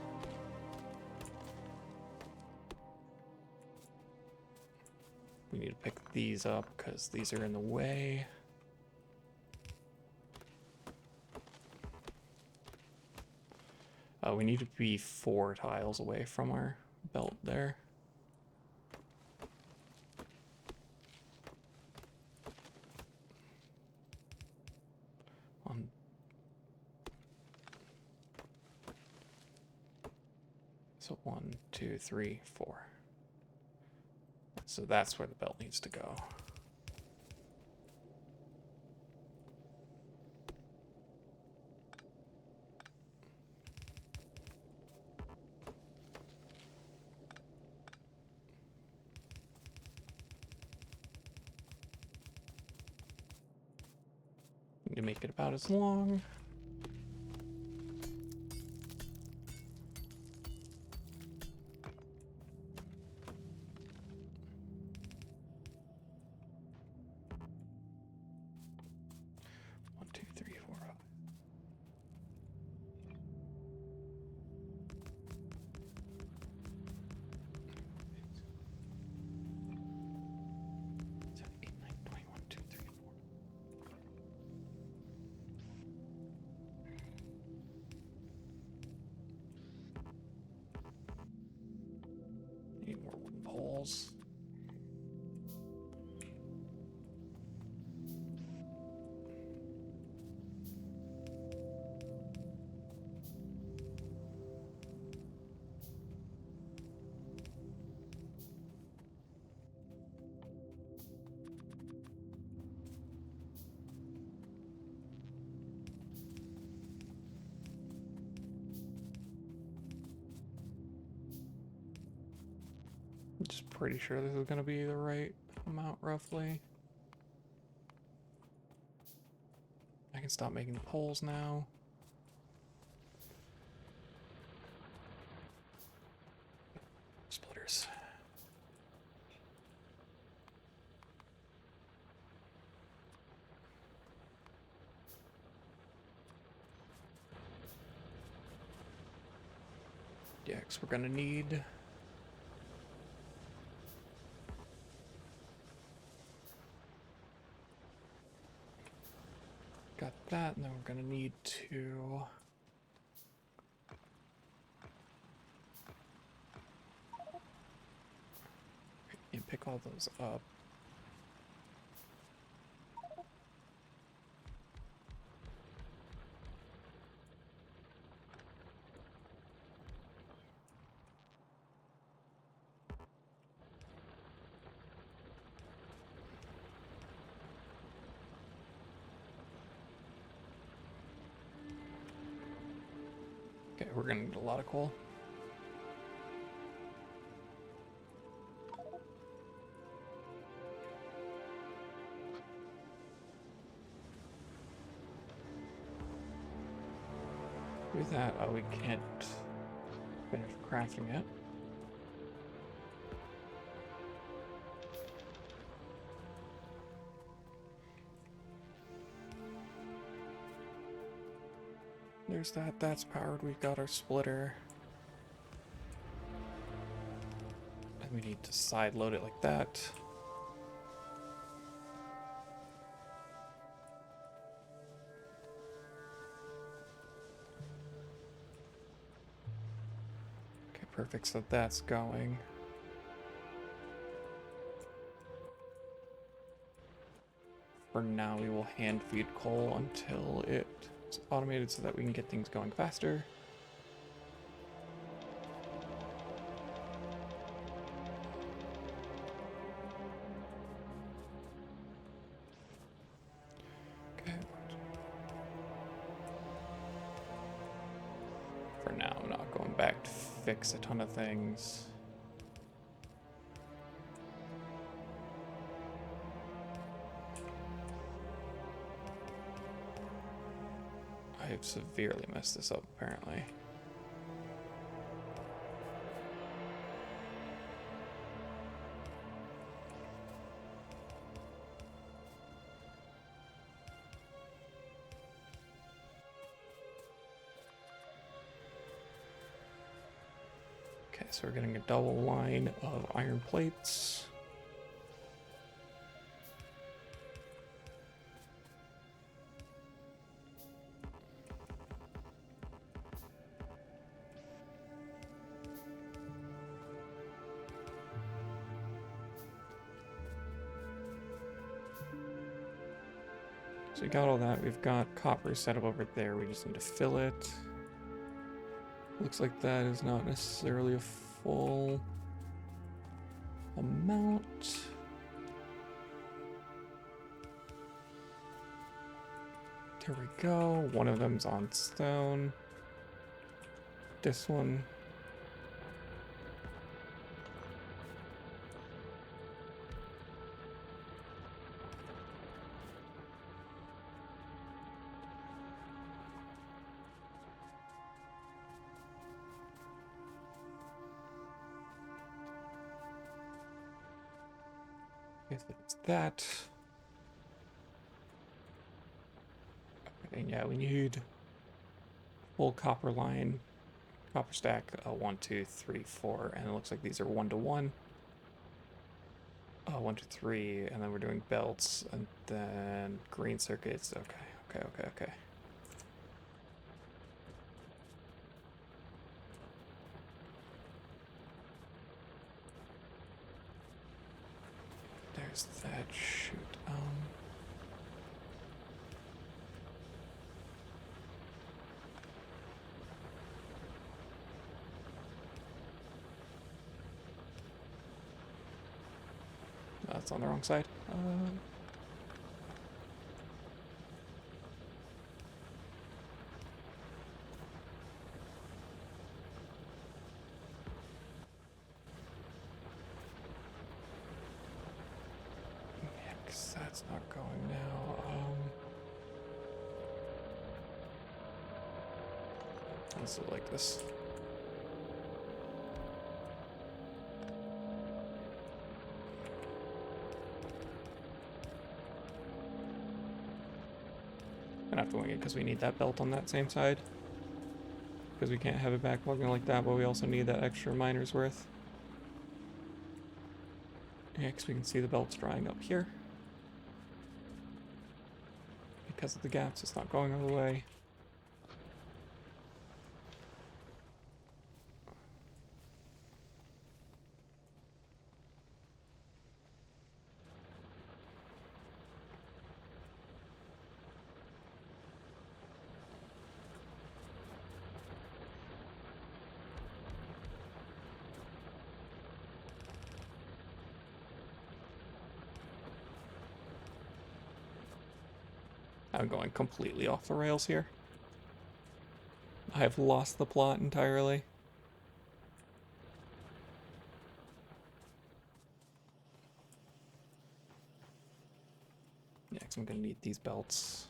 We need to pick these up because these are in the way. We need to be 4 tiles away from our belt there. So 1, 2, 3, 4. So that's where the belt needs to go. Need to make it about as long. poles. I'm just pretty sure this is going to be the right amount, roughly. I can stop making the poles now. Splitters. Yeah, because we're going to need... Got that, and then we're going to need to... And pick all those up. Okay, we're gonna need a lot of coal. With that, oh, we can't finish crafting it. There's that, that's powered, we've got our splitter. And we need to side load it like that. Okay, perfect, so that's going. For now, we will hand feed coal until it's automated so that we can get things going faster. Okay. For now, I'm not going back to fix a ton of things. I have severely messed this up, apparently. Okay, so we're getting a double line of iron plates. So we got all that. We've got copper set up over there. We just need to fill it. Looks like that is not necessarily a full amount. There we go. One of them's on stone. This one. Guess that's that. And yeah, we need full copper line, copper stack, 1, 2, 3, 4, and it looks like these are 1 to 1. 1, 2, 3, and then we're doing belts, and then green circuits. Okay. shoot. That's on the wrong side. Yeah, 'cause that's not going now. Let's do it like this. Gonna have to wing it because we need that belt on that same side. Because we can't have it backlogging like that, but we also need that extra miner's worth. Yeah, because we can see the belt's drying up here. Because of the gaps, it's not going all the way. I'm going completely off the rails here. I've lost the plot entirely. Yeah, because I'm going to need these belts.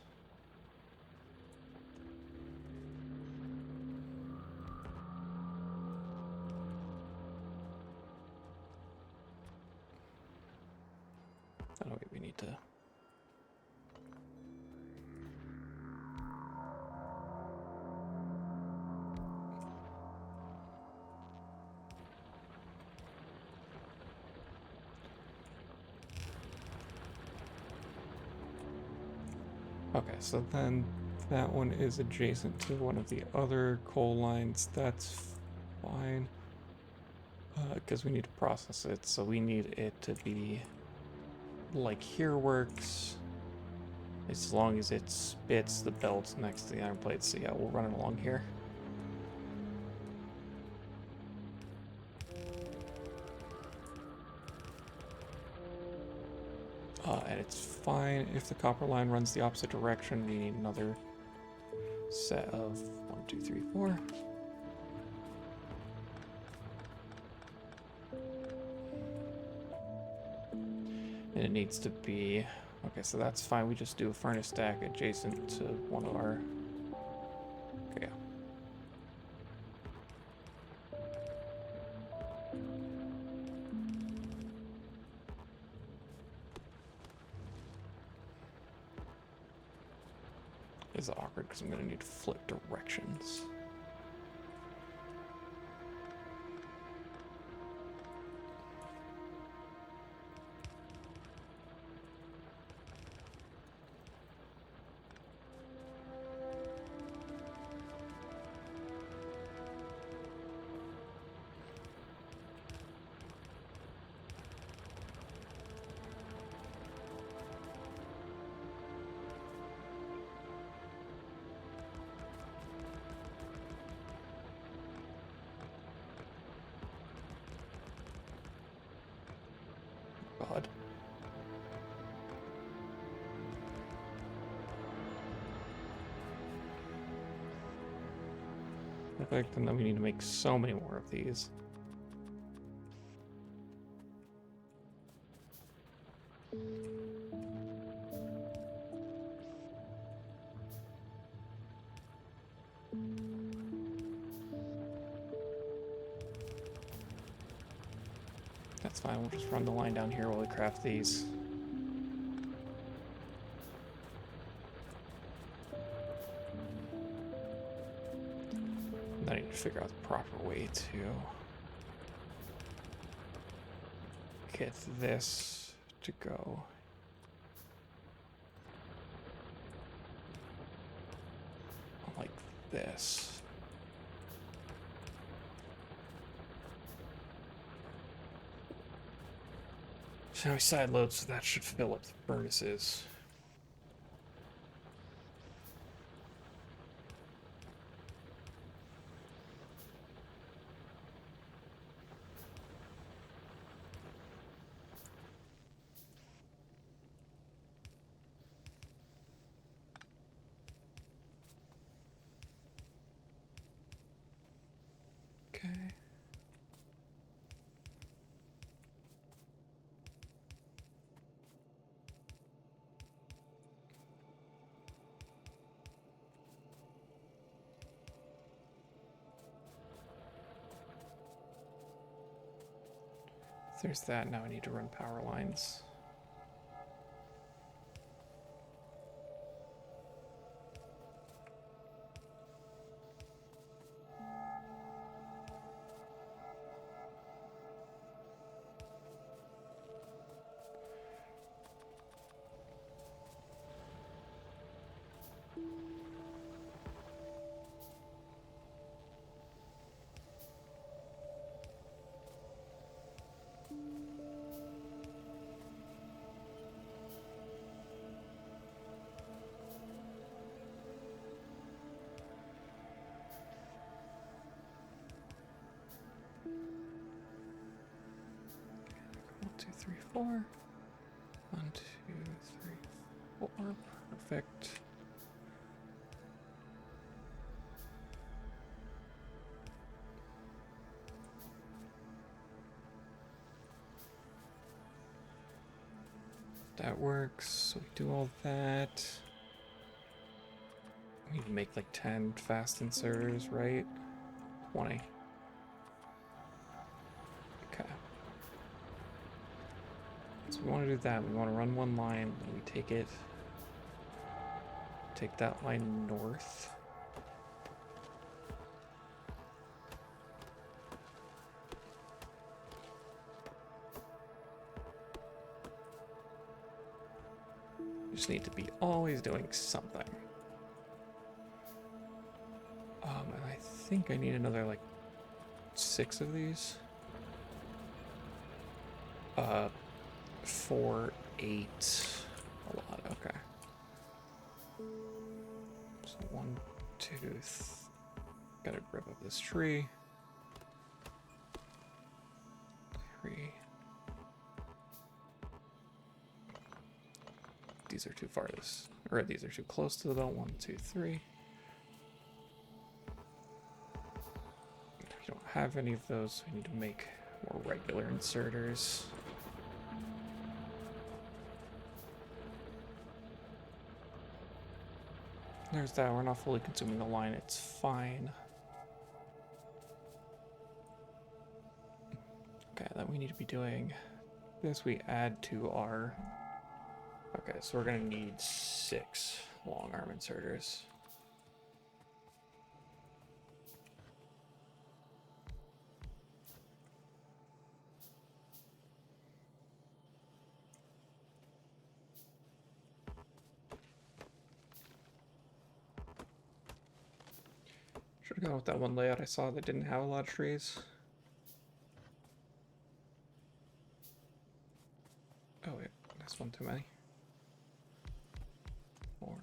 Oh, wait, we need to... Okay, so then that one is adjacent to one of the other coal lines. That's fine. Because we need to process it, so we need it to be like here works. As long as it spits the belts next to the iron plates. So yeah, we'll run it along here. And it's fine if the copper line runs the opposite direction. We need another set of 1, 2, 3, 4. And it needs to be... Okay, so that's fine. We just do a furnace stack adjacent to one of our... Okay, yeah. It's awkward because I'm going to need to flip directions. God. Perfect, and then we need to make so many more of these. That's fine, we'll just run the line down here while we craft these. And then I need to figure out the proper way to get this to go. Like this. So now we side load, so that should fill up the furnaces. Okay. There's that. Now I need to run power lines. One, two, three, four. 1, 2, 3, 4. Perfect. That works. So we do all that. We need to make like 10 fast inserters, right? 20. Okay. So we want to do that. We want to run one line, then we take that line north. We just need to be always doing something. And I think I need another like 6 of these. 4, 8. A lot. Okay. So 1, 2. Gotta rip up this tree. 3. These are too farthest, or these are too close to the belt. 1, 2, 3. We don't have any of those, so we need to make more regular inserters. There's that. We're not fully consuming the line. It's fine. Okay, then we need to be doing this. We add to our... Okay, so we're going to need 6 long arm inserters. Should have gone with that one layout I saw that didn't have a lot of trees. Oh wait, that's one too many. 4.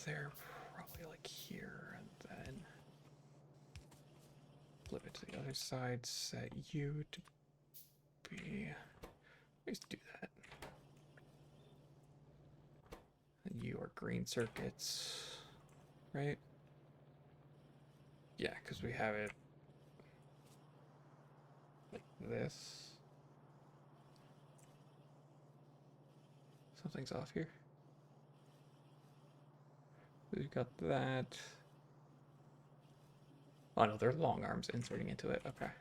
They're probably like here, and then flip it to the other side, set you to be... I used to do that. And you are green circuits, right? Yeah, because we have it like this. Something's off here. We've got that. Oh no, they're long arms inserting into it. Okay.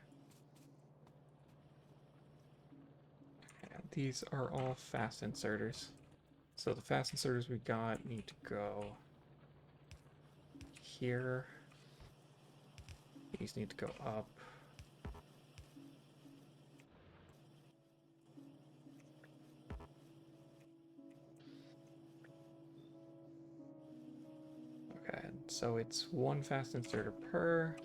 And these are all fast inserters. So the fast inserters we got need to go here. These need to go up. Okay, so it's one fast inserter per.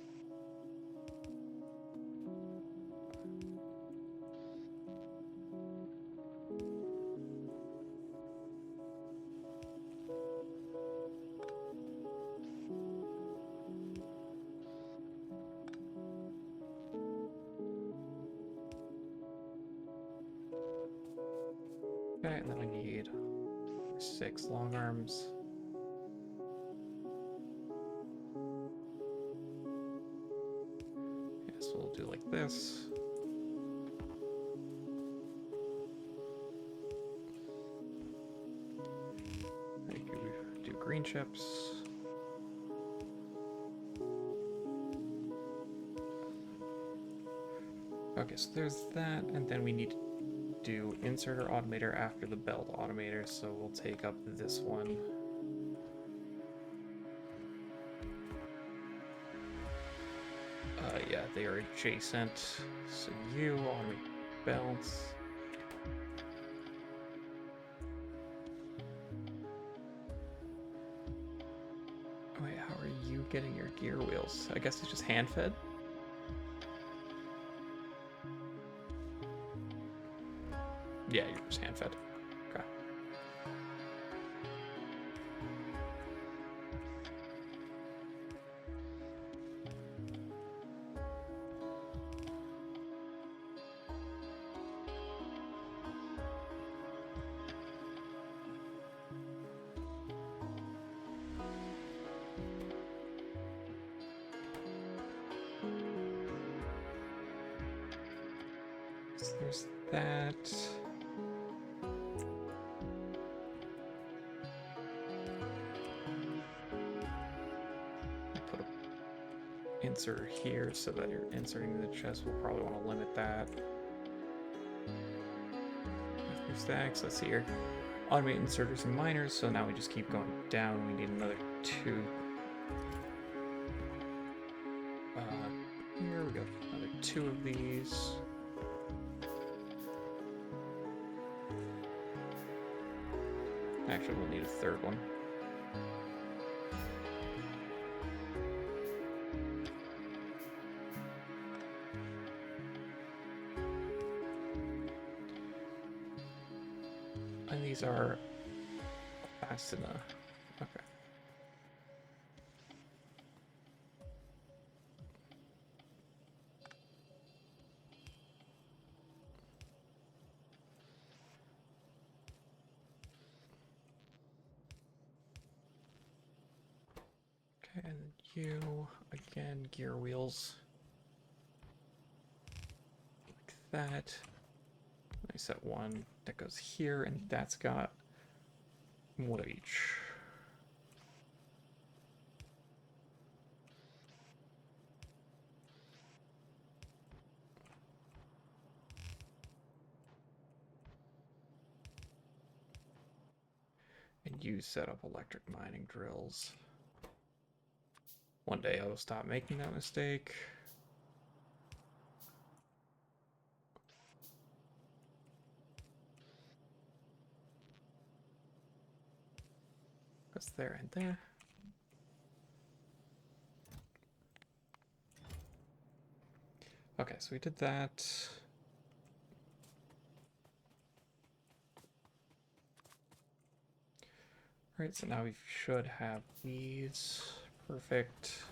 Okay, and then we need 6 long arms. Yes, we'll do like this. Do green chips. Okay, so there's that, and then we need to do inserter automator after the belt automator, so we'll take up this one. Yeah, they are adjacent. So you automate belts. Wait, how are you getting your gear wheels? I guess it's just hand fed? Yeah, you're just hand fed. Okay. So there's that. Put a inserter here so that you're inserting the chest. We'll probably want to limit that. Stacks. Let's see here. Automate inserters and miners. So now we just keep going down. We need another 2. Here we go. Another 2 of these. Actually, we'll need a 3rd one. And these are fast enough. Okay. Okay, and you, again, gear wheels. Like that. I set one that goes here, and that's got one of each. And you set up electric mining drills. One day I will stop making that mistake. Goes there and there. Okay, so we did that. Alright, so now we should have these. Perfect.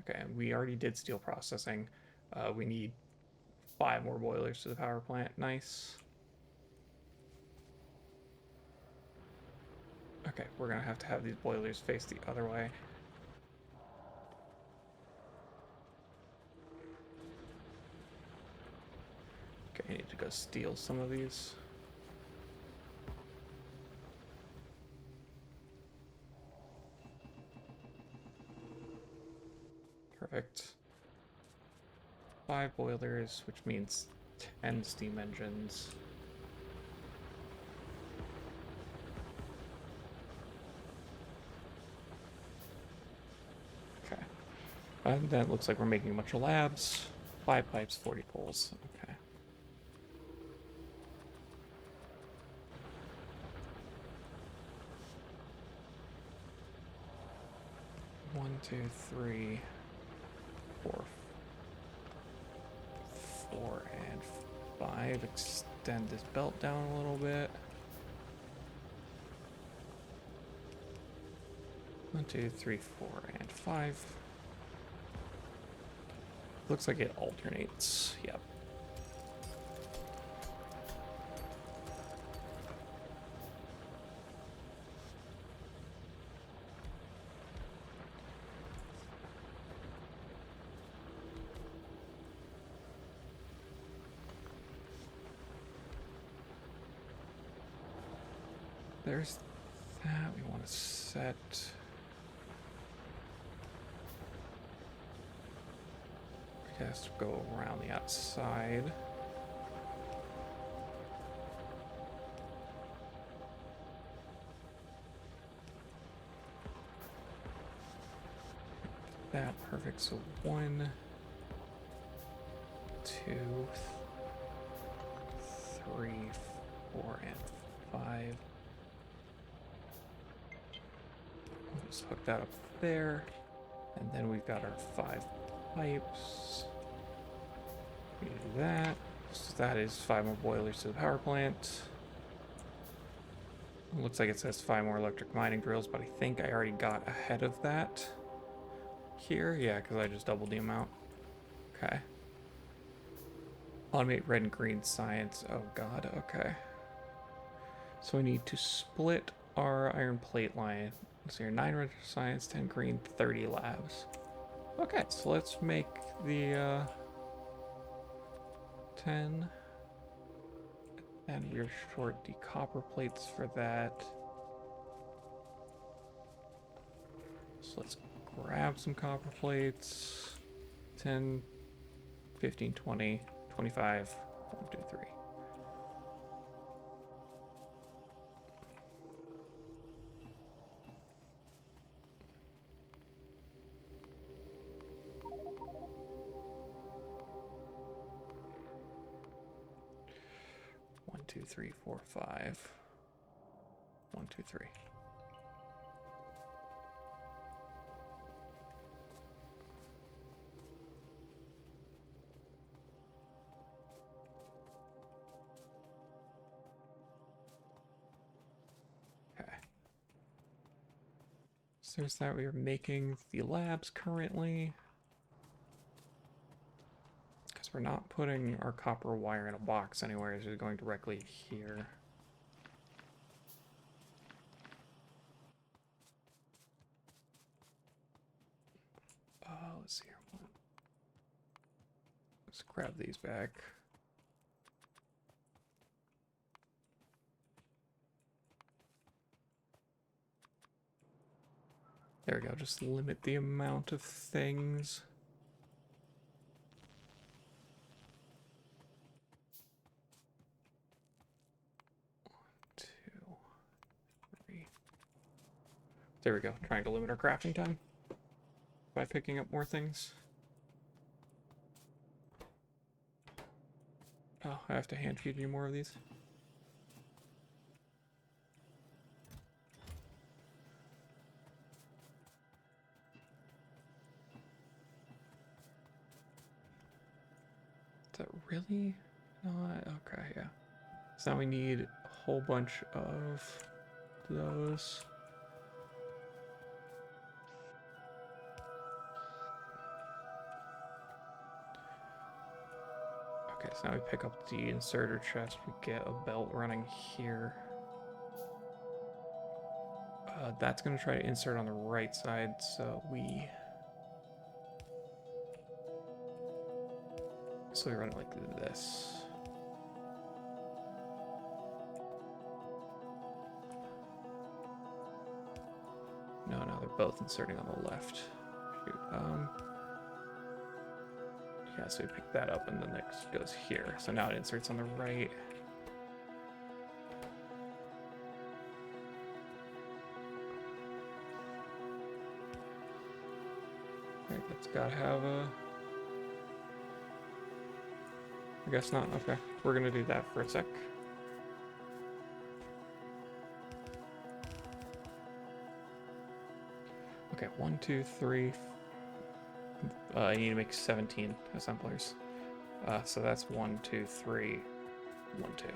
Okay, we already did steel processing. We need 5 more boilers to the power plant. Nice. Okay, we're gonna have to have these boilers face the other way. Okay, I need to go steal some of these. Perfect. 5 boilers, which means 10 steam engines. Okay. And then it looks like we're making a bunch of labs. 5 pipes, 40 poles. Okay. 1, 2, 3, 4, 4, and 5. Extend this belt down a little bit. 1, 2, 3, 4, and 5. Looks like it alternates. Yep. There's that. We want to set. I guess go around the outside. That perfect. So 1, 2, 3, 4, and 5. We'll just hook that up there, and then we've got our 5 pipes. We do that. So that is 5 more boilers to the power plant. It looks like it says 5 more electric mining drills, but I think I already got ahead of that here. Yeah, because I just doubled the amount. Okay. Automate red and green science. Oh god, okay. So we need to split our iron plate line. Let's see here, 9 red science, 10 green, 30 labs. Okay, so let's make the 10. And we're short the copper plates for that. So let's grab some copper plates. 10, 15, 20, 25, 1, 2, 3. One, two, three, four, 5. 1, 2, 3. Okay. So there's that. We are making the labs currently. Because we're not putting our copper wire in a box anywhere. It's just going directly here. Let's see here. Let's grab these back. There we go. Just limit the amount of things. There we go. Trying to limit our crafting time by picking up more things. Oh, I have to hand feed you more of these. Is that really not? Okay, yeah. So now we need a whole bunch of those. Okay, so now we pick up the inserter chest, we get a belt running here. That's going to try to insert on the right side, so we run it like this. No, they're both inserting on the left. Shoot. Yeah, so we pick that up and the next goes here. So now it inserts on the right. Alright, that's gotta have a... I guess not. Okay, we're gonna do that for a sec. Okay, 1, 2, 3. I need to make 17 assemblers. So that's 1, 2, 3, 1, 2.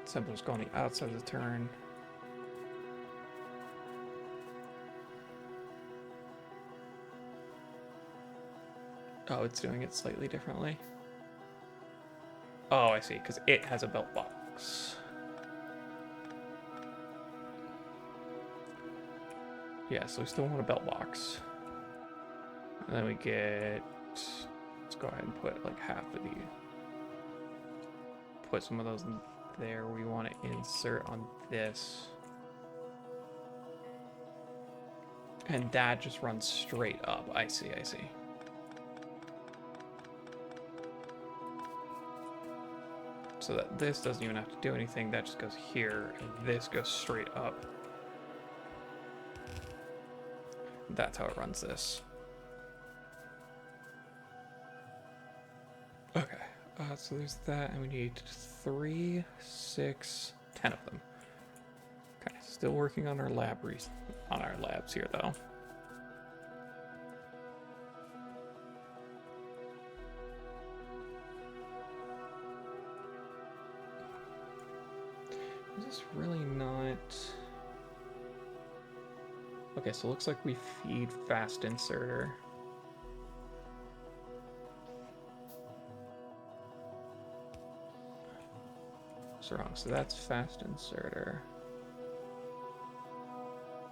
Assembler's go on the outside of the turn. Oh, it's doing it slightly differently. Oh, I see, because it has a belt box. Yeah, so we still want a belt box. And then we get... Let's go ahead and put like half of the... Put some of those in there. We want to insert on this. And that just runs straight up. I see, I see. So that this doesn't even have to do anything. That just goes here, and this goes straight up. That's how it runs this. Okay, so there's that, and we need 3, 6, 10 of them. Okay, still working on our labs here, though. Is this really not... Okay, so it looks like we feed fast inserter. What's wrong? So that's fast inserter.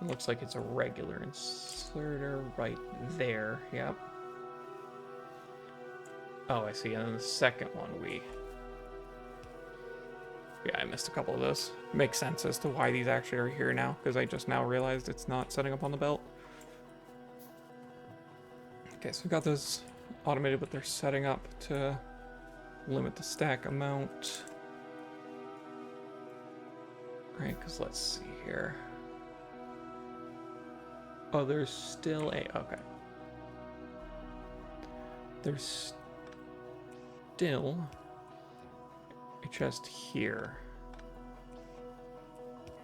It looks like it's a regular inserter right there. Yep. Oh, I see. And then the second one Yeah, I missed a couple of those. Makes sense as to why these actually are here now, because I just now realized it's not setting up on the belt. Okay, so we got those automated, but they're setting up to limit the stack amount. Right, because let's see here. Oh, there's still a... Okay. There's still a chest here.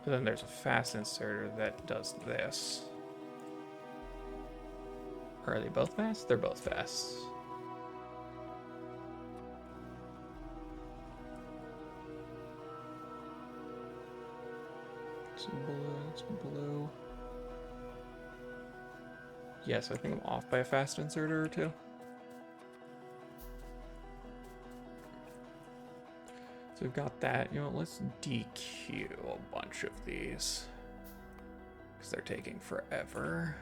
And then there's a fast inserter that does this. Or are they both fast? They're both fast. Some blue. Yes, I think I'm off by a fast inserter or two. So we've got that. You know, let's DQ a bunch of these, because they're taking forever.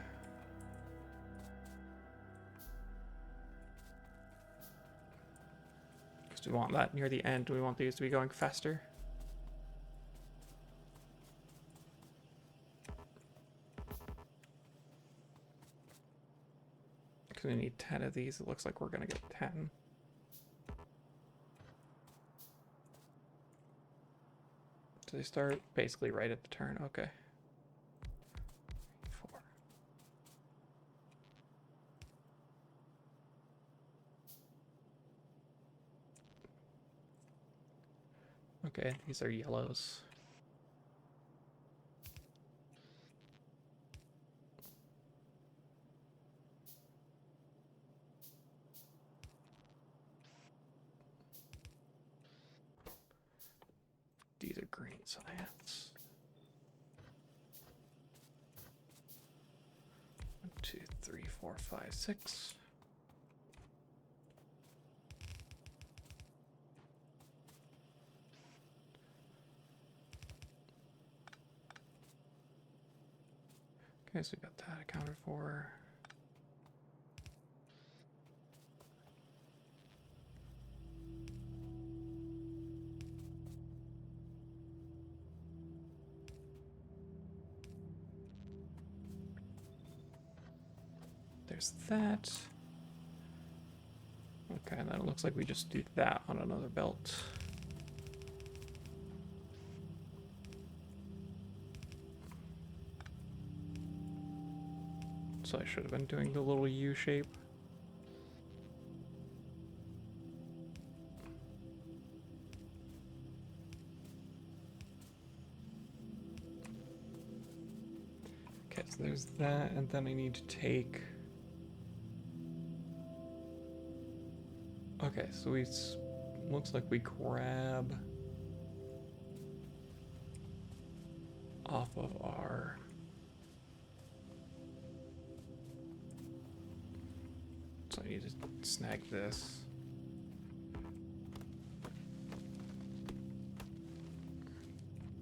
Because we want that near the end. We want these to be going faster. Because we need 10 of these. It looks like we're going to get 10. So they start basically right at the turn. Okay. 4. Okay, these are yellows. These are green science. 1, 2, 3, 4, 5, 6. Okay, so we got that accounted for. There's that. Okay, and then it looks like we just do that on another belt. So I should have been doing the little U shape. Okay, so there's that, and then I need to take... Okay, so we... Looks like we grab... off of our... So I need to snag this.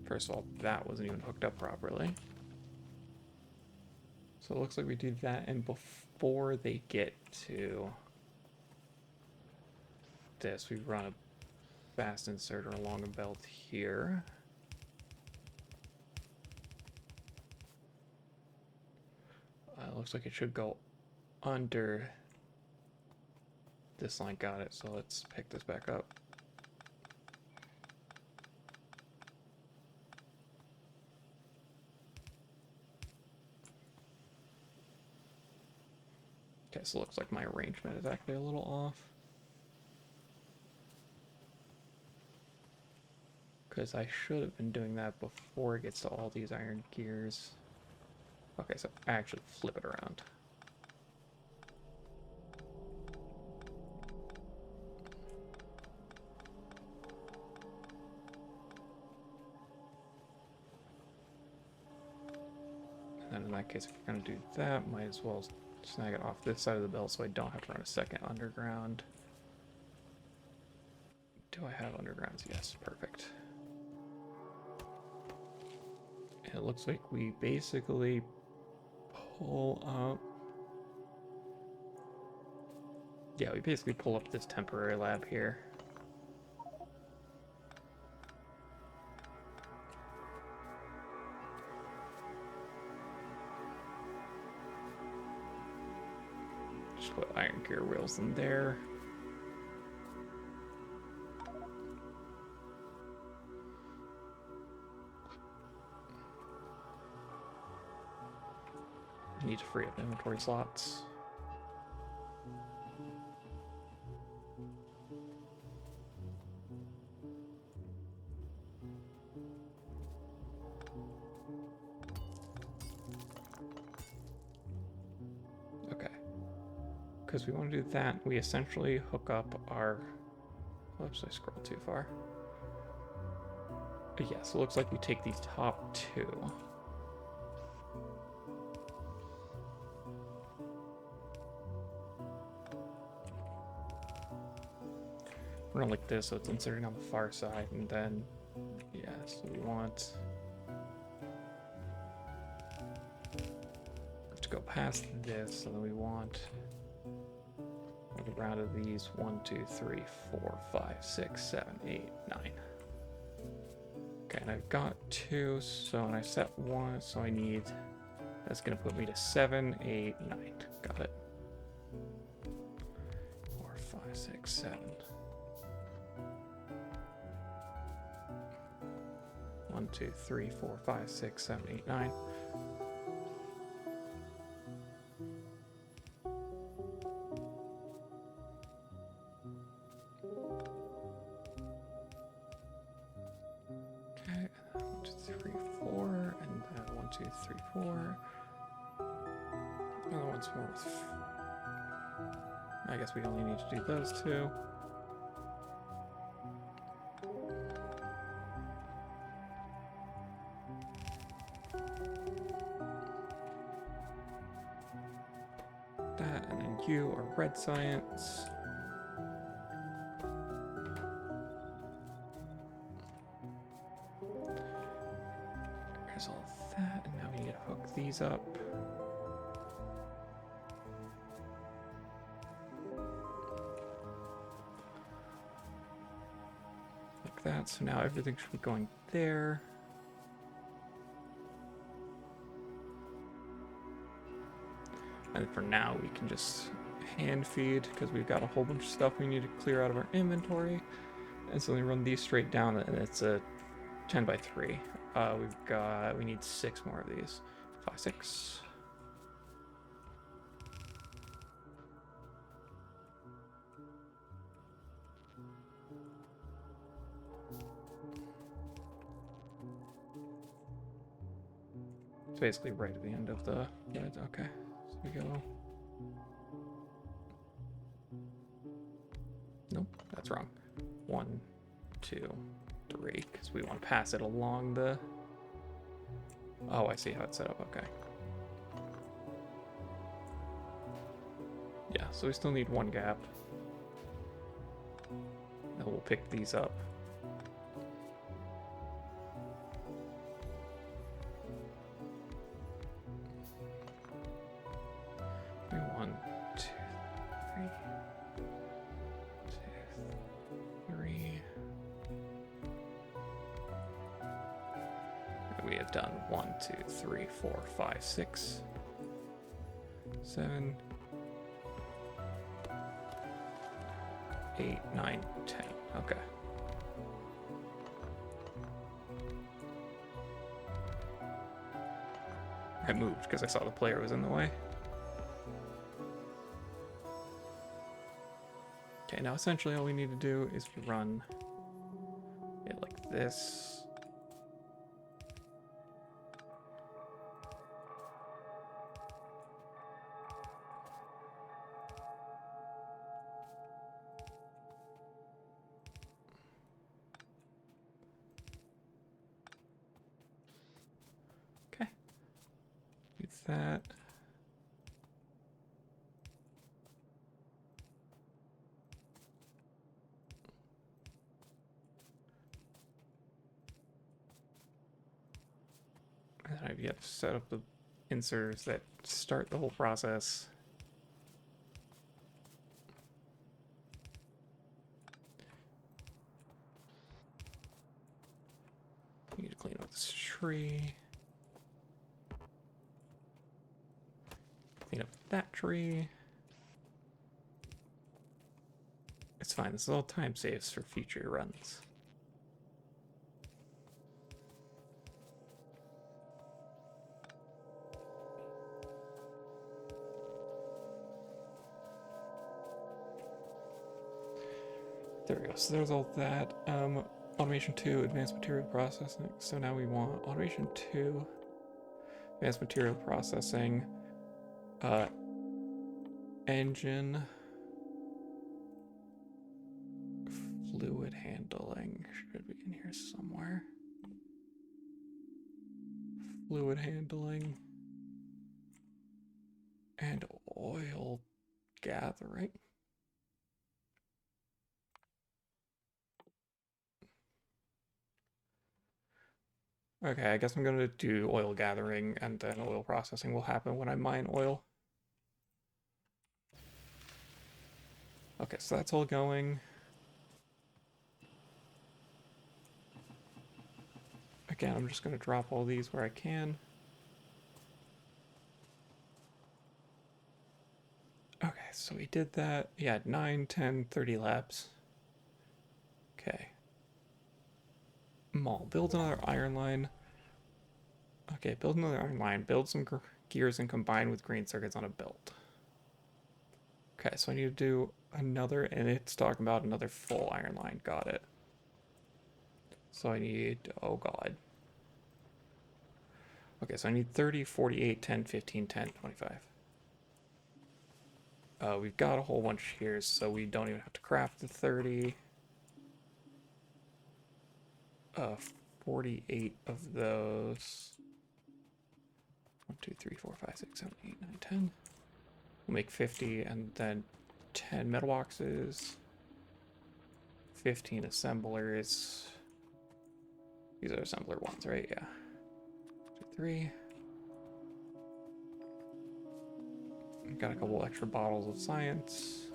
First of all, that wasn't even hooked up properly. So it looks like we do that, and before they get to this, we run a fast inserter along a belt here. Looks like it should go under this line. Got it. So let's pick this back up. Okay, so it looks like my arrangement is actually a little off. Because I should have been doing that before it gets to all these iron gears. Okay, so actually flip it around. And then in that case, if you're going to do that, might as well snag it off this side of the belt so I don't have to run a second underground. Do I have undergrounds? Yes, perfect. And it looks like we basically pull up... Yeah, we basically pull up this temporary lab here. Just put iron gear wheels in there. Need to free up inventory slots. Okay. Because we want to do that, we essentially hook up our... Oops, I scrolled too far. But yeah, so it looks like we take these top two. Run like this, so it's inserting on the far side, and then, yeah, so we want to go past this, so then we want a round of these 1, 2, 3, 4, 5, 6, 7, 8, 9. Okay, and I've got 2, so and I set 1, so I need, that's gonna put me to 7, 8, 9. Got it. 4, 5, 6, 7. 1, 2, 3, 4, 5, 6, 7, 8, 9. Okay, 1, 2, 3, 4, and then 1, 2, 3, 4. Another one's more with... I guess we only need to do those two. That, and then you are red science. There's all that, and now we need to hook these up. Like that, so now everything should be going there. And for now, we can just hand feed because we've got a whole bunch of stuff we need to clear out of our inventory. And so we run these straight down, and it's a 10 by 3. We need 6 more of these. 5, 6. It's basically right at the end of the red. Okay, so we go. Nope, that's wrong. 1, 2, 3, because we want to pass it along the. Oh, I see how it's set up. Okay. Yeah, so we still need one gap. Then we'll pick these up. One, two, three. 2, 3. And we have done 1, 2, 3, 4, 5, 6, 7, 8, 9, 10. Okay. I moved because I saw the player was in the way. Okay, now essentially all we need to do is run it like this. Okay. Do that. And then I've yet to set up the inserters that start the whole process. Need to clean up this tree. Clean up that tree. It's fine. This is all time saves for future runs. There we go. So there's all that. Automation 2, advanced material processing. So now we want automation 2, advanced material processing, engine, fluid handling should be in here somewhere. Fluid handling and oil gathering. Okay, I guess I'm going to do oil gathering, and then oil processing will happen when I mine oil. Okay, so that's all going. Again, I'm just going to drop all these where I can. Okay, so we did that. Yeah, 9, 10, 30 laps. Okay. Mall. Build another iron line. Okay, build another iron line. Build some gears and combine with green circuits on a belt. Okay, so I need to do another, and it's talking about another full iron line. Got it. So I need, oh god. Okay, so I need 30, 48, 10, 15, 10, 25. We've got a whole bunch here, so we don't even have to craft the 30. 48 of those. 1, 2, 3, 4, 5, 6, 7, 8, 9, 10. We'll make 50 and then 10 metal boxes. 15 assemblers. These are assembler ones, right? Yeah. 2, 3. Got a couple extra bottles of science.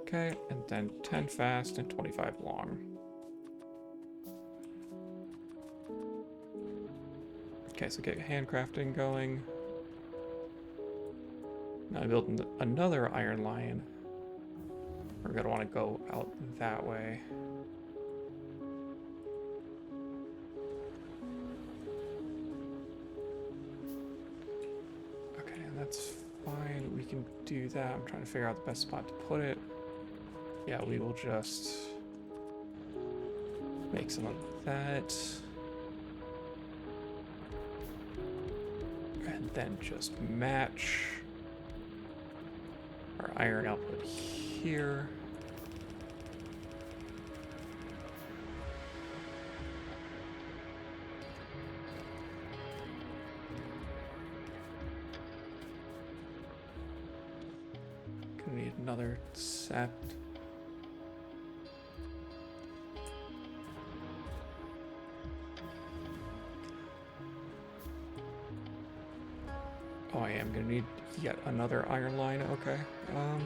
Okay, and then 10 fast and 25 long. Okay, so get handcrafting going. Now I build another iron line. We're gonna want to go out that way. Okay, and that's fine. We can do that. I'm trying to figure out the best spot to put it. Yeah, we will just Make some of that. And then just match our iron output here. Gonna need another set. Oh, I am gonna need yet another iron line. Okay. One,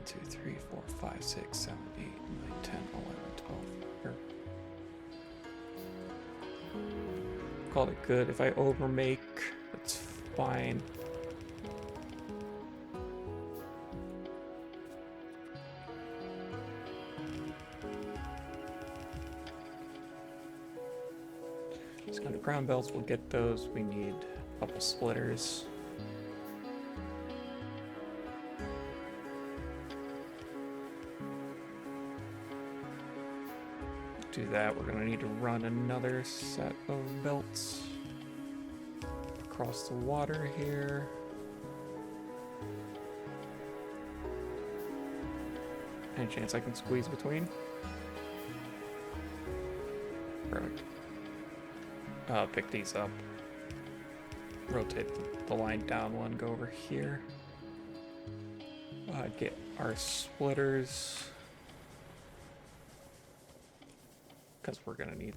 two, three, 4, 5, 6, 7, 8, 9, 10, 11, 12. Here. Call it good. If I overmake, that's fine. So underground belts, we'll get those. We need a couple splitters. To do that, we're gonna need to run another set of belts across the water here. Any chance I can squeeze between? Perfect. Pick these up. Rotate the line down one, go over here. Get our splitters. Because we're gonna need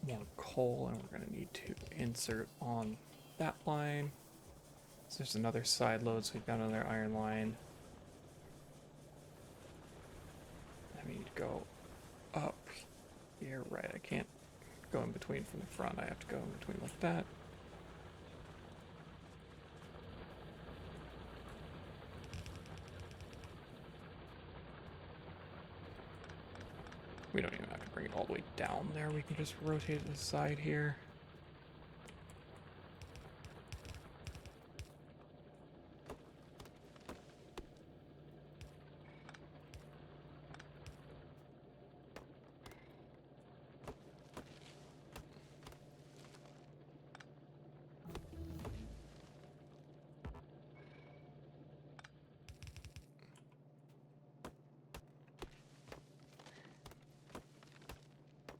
more coal and we're gonna need to insert on that line. So there's another side load, so we've got another iron line. I need to go up here, right? I can't go in between from the front. I have to go in between like that. We don't even have to bring it all the way down there. We can just rotate it to the side here.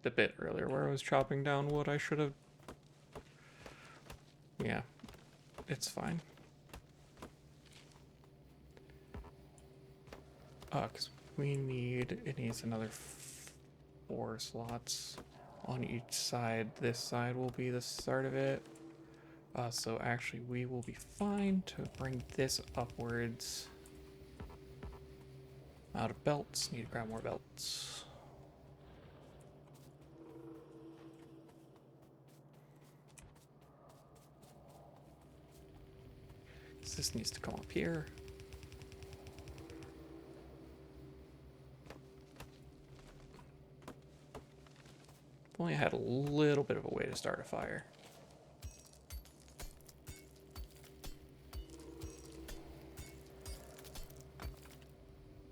The bit earlier where I was chopping down wood, I should have... Yeah, it's fine. Because it needs another 4 slots on each side. This side will be the start of it. So actually we will be fine to bring this upwards. Out of belts, need to grab more belts. This needs to come up here. If only I had a little bit of a way to start a fire.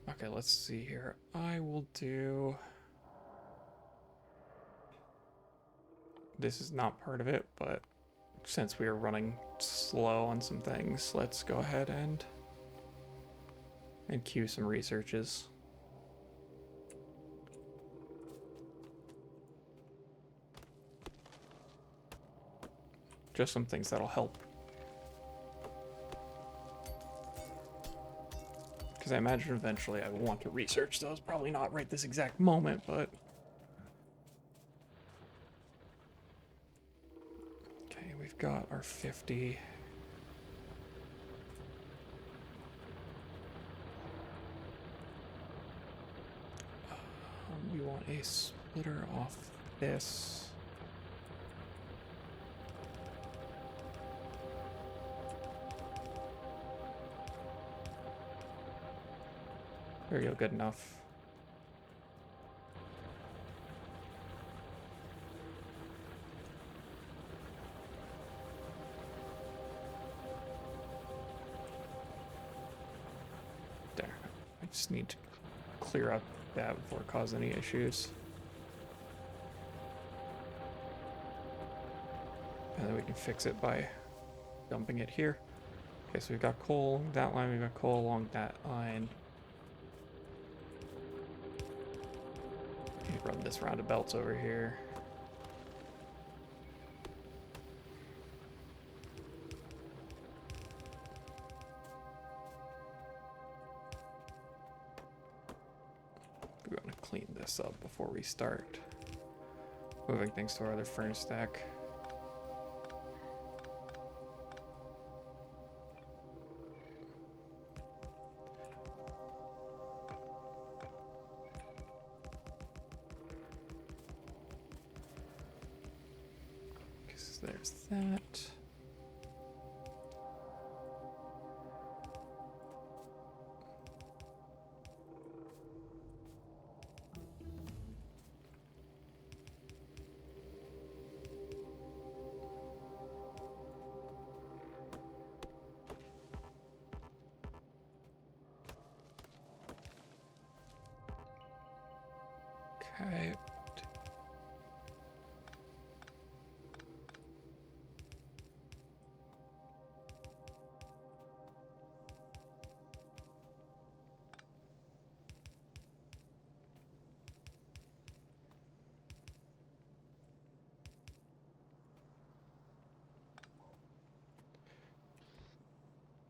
Okay, let's see here. I will do... This is not part of it, but since we are running slow on some things, let's go ahead and queue some researches. Just some things that'll help. Because I imagine eventually I will want to research those. Probably not right this exact moment, but... Okay, we've got our 50. We want a splitter off this. There you go, good enough. Just need to clear up that before it causes any issues. And then we can fix it by dumping it here. Okay, so we've got coal along that line, we've got coal along that line. Run this round of belts over here. We want to clean this up before we start moving things to our other furnace stack. There's that. Okay.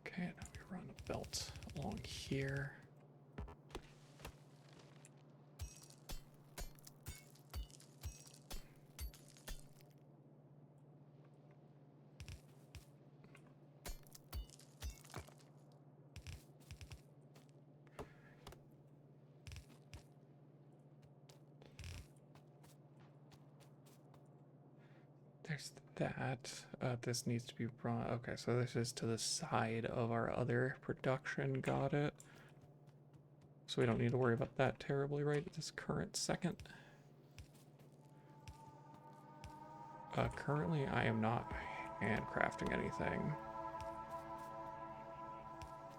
Okay, now we run a belt along here. There's that. This needs to be brought. Okay, so this is to the side of our other production. Got it. So we don't need to worry about that terribly right at this current second. Currently, I am not handcrafting anything,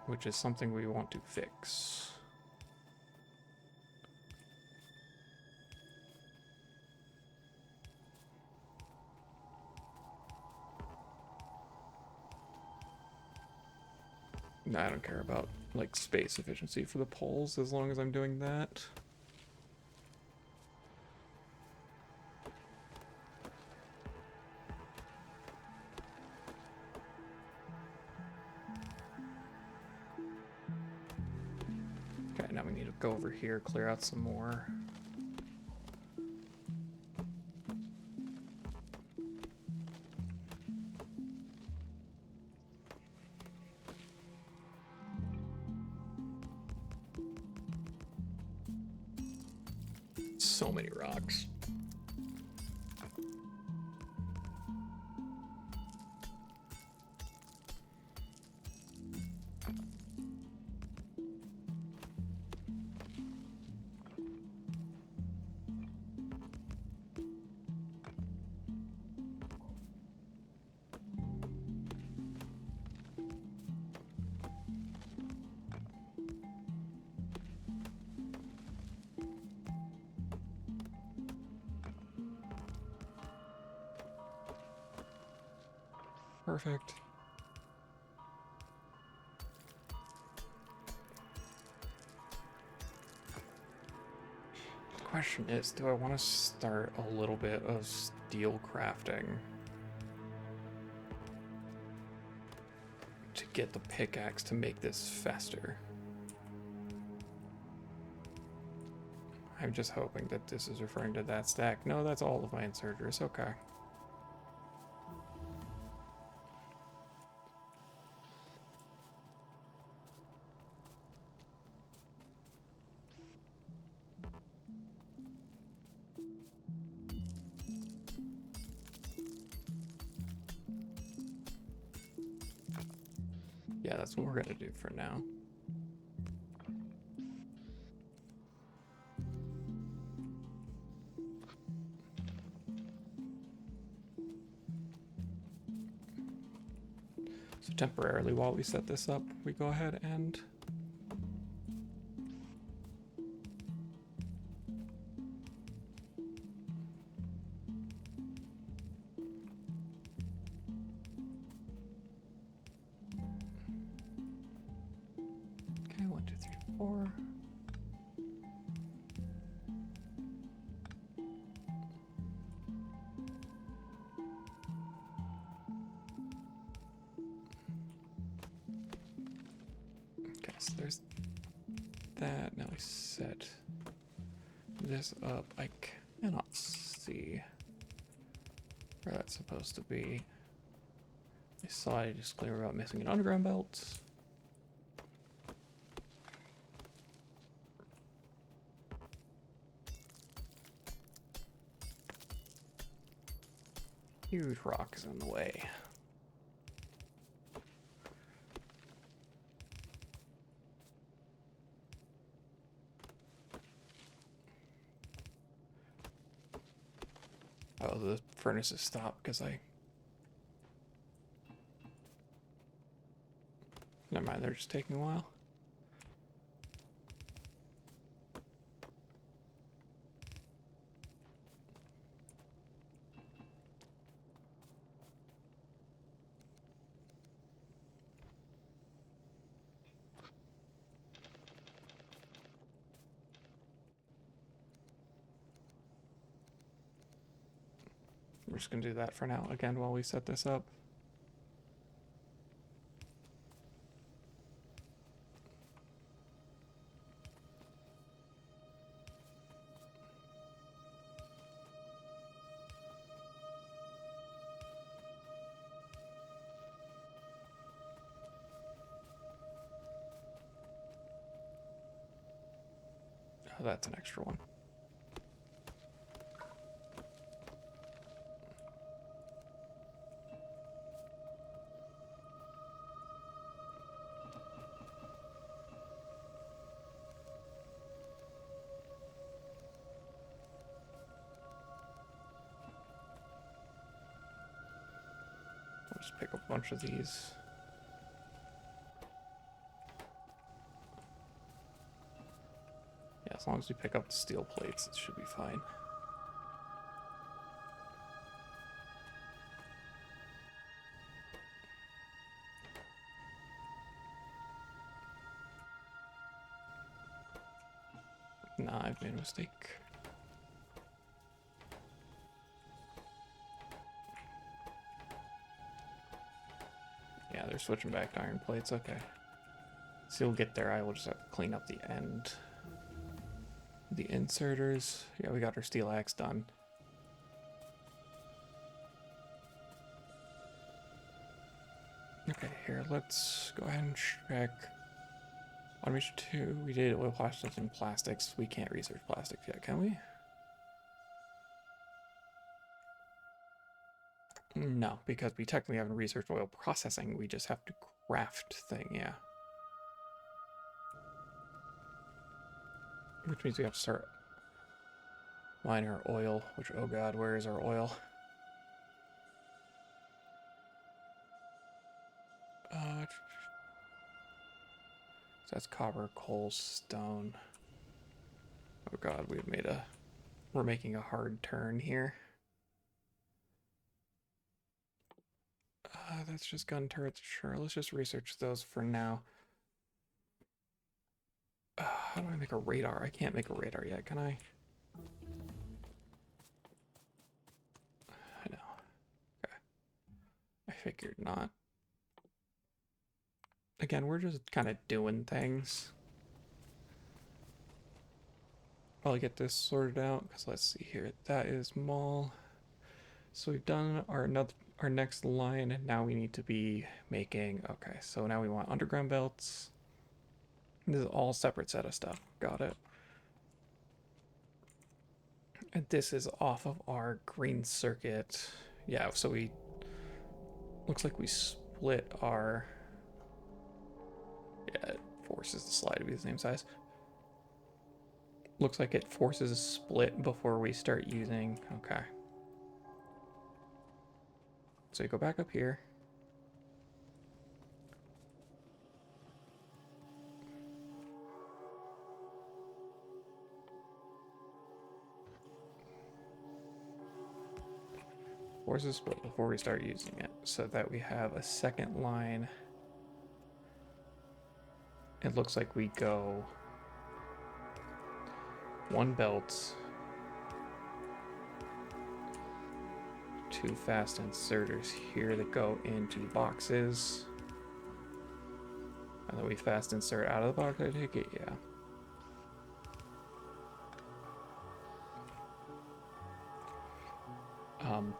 which is something we want to fix. No, I don't care about like space efficiency for the poles as long as I'm doing that. Okay, now we need to go over here, clear out some more. So many rocks. Perfect. The question is, do I want to start a little bit of steel crafting to get the pickaxe to make this faster? I'm just hoping that this is referring to that stack. No, that's all of my inserters. Okay. Yeah, that's what we're gonna do for now. So temporarily, while we set this up, we go ahead and before. Okay, so there's that. Now we set this up. I cannot see where that's supposed to be. I saw a disclaimer about missing an underground belt. Huge rock is in the way. Oh, the furnace has stopped because never mind, they're just taking a while. We're just gonna do that for now, again, while we set this up. Oh, that's an extra one. I'll just pick up a bunch of these. Yeah, as long as we pick up the steel plates, it should be fine. Nah, I've made a mistake. Yeah, they're switching back to iron plates, okay. So we'll get there, I will just have to clean up the end. The inserters. Yeah, we got our steel axe done. Okay, here, let's go ahead and check. Automation 2, we did oil plastics and plastics. We can't research plastics yet, can we? No, because we technically haven't researched oil processing. We just have to craft thing, yeah. Which means we have to start mining our oil, which, oh god, where is our oil? So that's copper, coal, stone. Oh god, we're making a hard turn here. That's just gun turrets, sure. Let's just research those for now. How do I make a radar? I can't make a radar yet, can I? I know. Okay. I figured not. Again, we're just kind of doing things. I'll get this sorted out, because let's see here. That is mall. So we've done our next line, and now we need to be making... Okay, so now we want underground belts. This is all separate set of stuff. Got it. And this is off of our green circuit. Yeah, so we... Looks like we split our... Yeah, it forces the slide to be the same size. Looks like it forces a split before we start using... Okay. So you go back up here. Forces a split before we start using it, so that we have a second line. It looks like we go 1 belt, 2 fast inserters here that go into boxes. And then we fast insert out of the box, I take it? Yeah.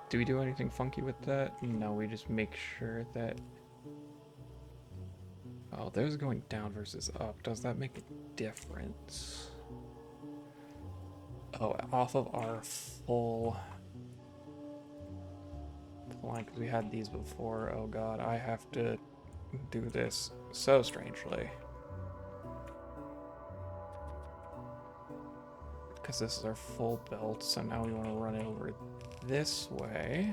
Do we do anything funky with that? No, we just make sure that... Oh, those going down versus up. Does that make a difference? Oh, off of our full line, because we had these before. Oh god, I have to do this so strangely. Because this is our full belt, so now we want to run it over this way.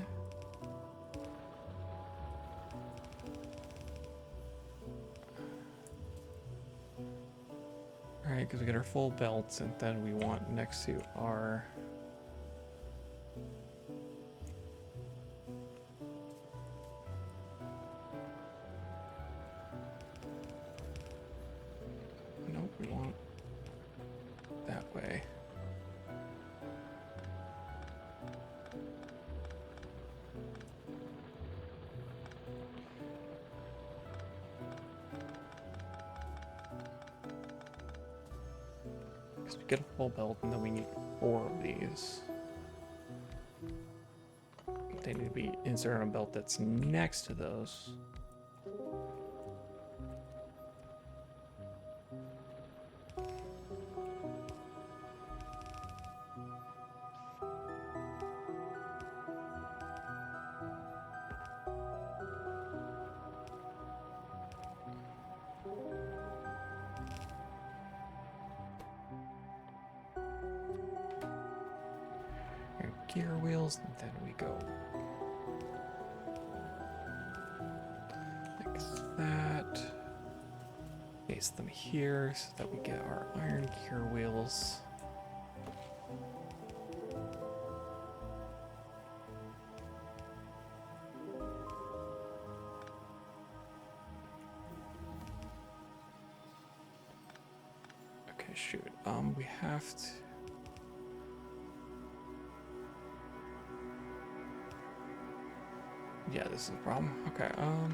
Alright, because we get our full belts, and then we want next to our... Nope, we want that way. Because we get a full belt, and then we need 4 of these. They need to be inserted on a belt that's next to those. Gear wheels, and then we go like that. Place them here so that we get our iron gear wheels. Okay, shoot. We have to... Yeah, this is a problem. Okay, how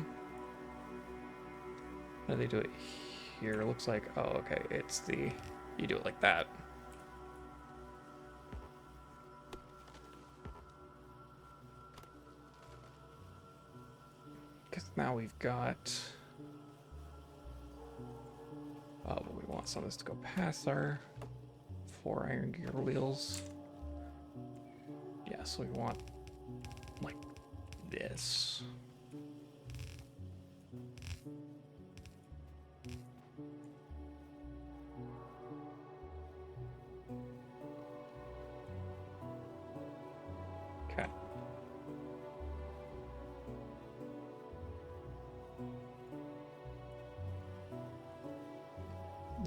do they do it here? Looks like, oh, okay, it's the, you do it like that. Because now we've got, oh, but we want some of this to go past our 4 iron gear wheels. Yeah, so we want like this. Okay.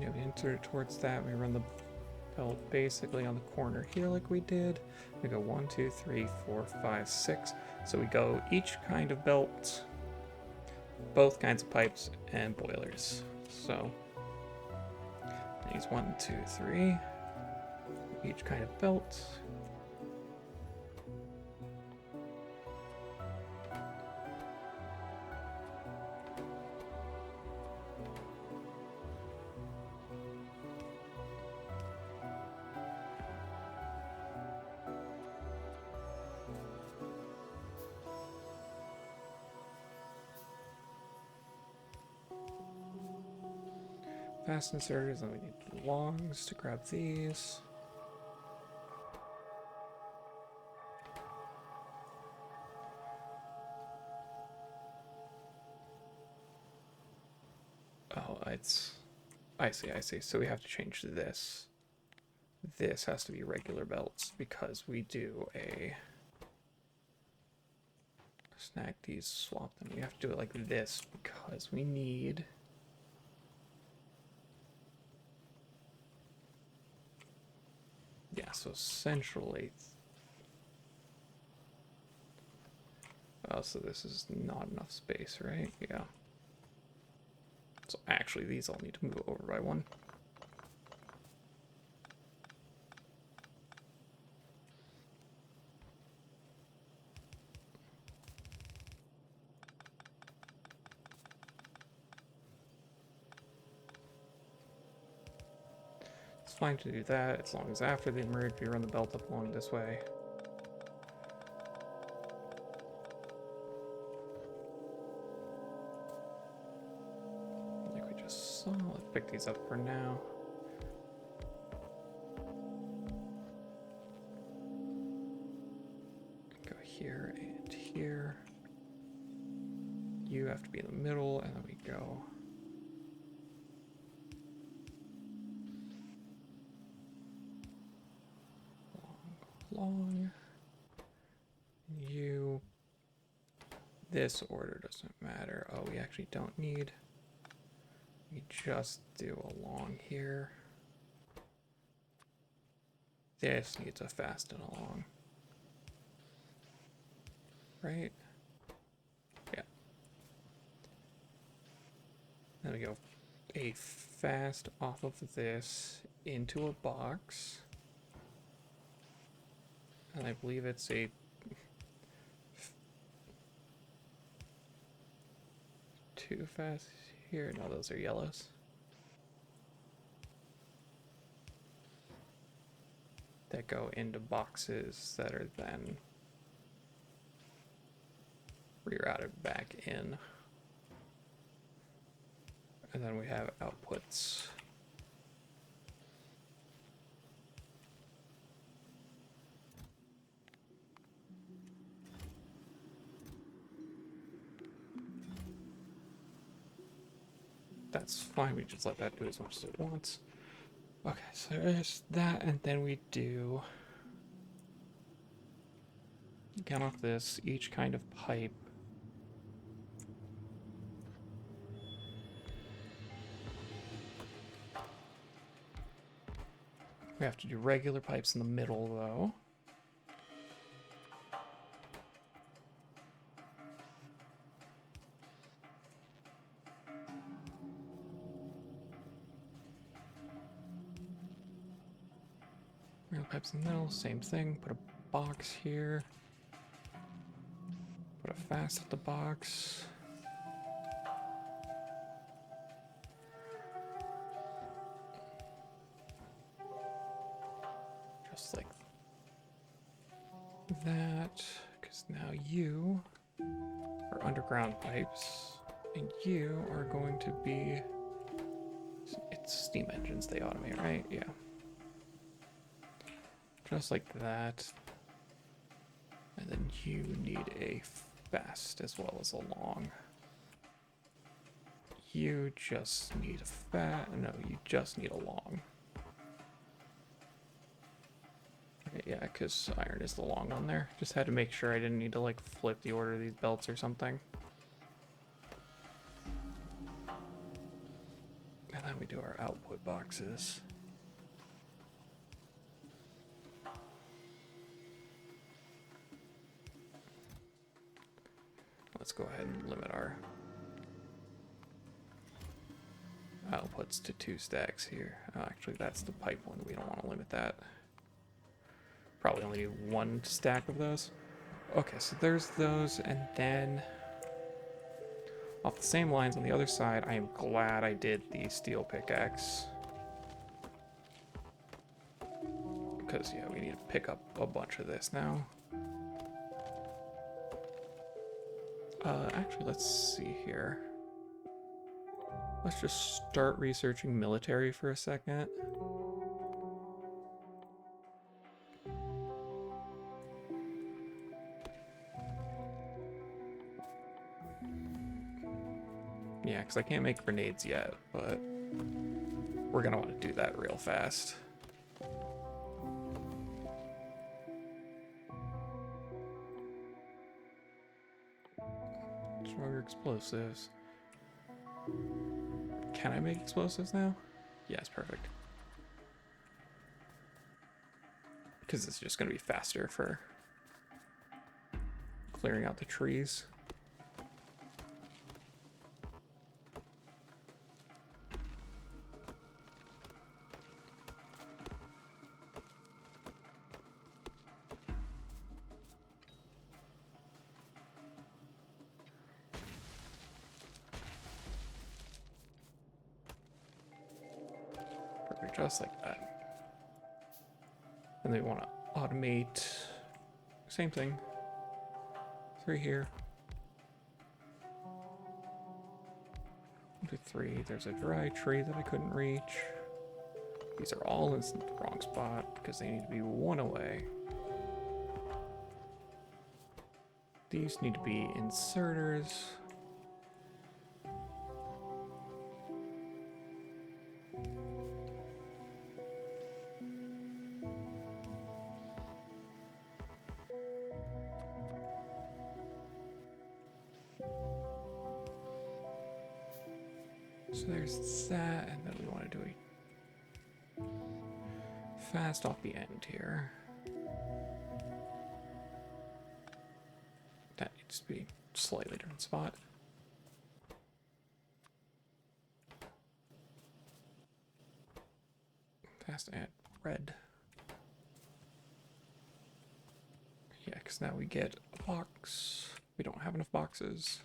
Yeah, we enter towards that. We run the belt basically on the corner here like we did. We go 1, 2, 3, 4, 5, 6. So we go each kind of belt, both kinds of pipes and boilers. So these 1, 2, 3, each kind of belt. Fast inserters, and we need longs to grab these. Oh, it's... I see. So we have to change this. This has to be regular belts because we do a... Snag these, swap them. We have to do it like this because we need... Yeah, so essentially... Oh, so this is not enough space, right? Yeah. So actually, these all need to move over by 1. fine to do that as long as after they merge, we run the belt up along this way. Like we just saw. Let's pick these up for now. Go here and here. You have to be in the middle, and then we go long. You. This order doesn't matter. Oh, we actually don't need. We just do along here. This needs a fast and along. Right? Yeah. Then we go a fast off of this into a box. And I believe it's a too fast here. No, those are yellows. That go into boxes that are then rerouted back in. And then we have outputs. That's fine, we just let that do as much as it wants. Okay, so there's that, and then we do, get off this, each kind of pipe. We have to do regular pipes in the middle, though. Regular pipes in the middle, same thing. Put a box here. Put a fast at the box. Just like that, because now you are underground pipes, and you are going to be, it's steam engines they automate, right? Yeah. Just like that. And then you need a fast as well as a long. You just need a no, you just need a long. Okay, yeah, because iron is the long one there. Just had to make sure I didn't need to like flip the order of these belts or something. And then we do our output boxes. Let's go ahead and limit our outputs to 2 stacks here. Actually, that's the pipe one. We don't want to limit that. Probably only do 1 stack of those. Okay, so there's those, and then off the same lines on the other side, I am glad I did the steel pickaxe. Because, yeah, we need to pick up a bunch of this now. Actually, let's see here. Let's just start researching military for a second. Yeah, because I can't make grenades yet, but we're going to want to do that real fast. Stronger explosives. Can I make explosives now? Yes, perfect. Because it's just going to be faster for clearing out the trees. Just like that. And then we want to automate, same thing, 3 here. 1, 2, 3, there's a dry tree that I couldn't reach. These are all in the wrong spot because they need to be 1 away. These need to be inserters. So there's that, and then we want to do a fast off the end here. That needs to be slightly different spot. Fast add red. Yeah, because now we get a box. We don't have enough boxes.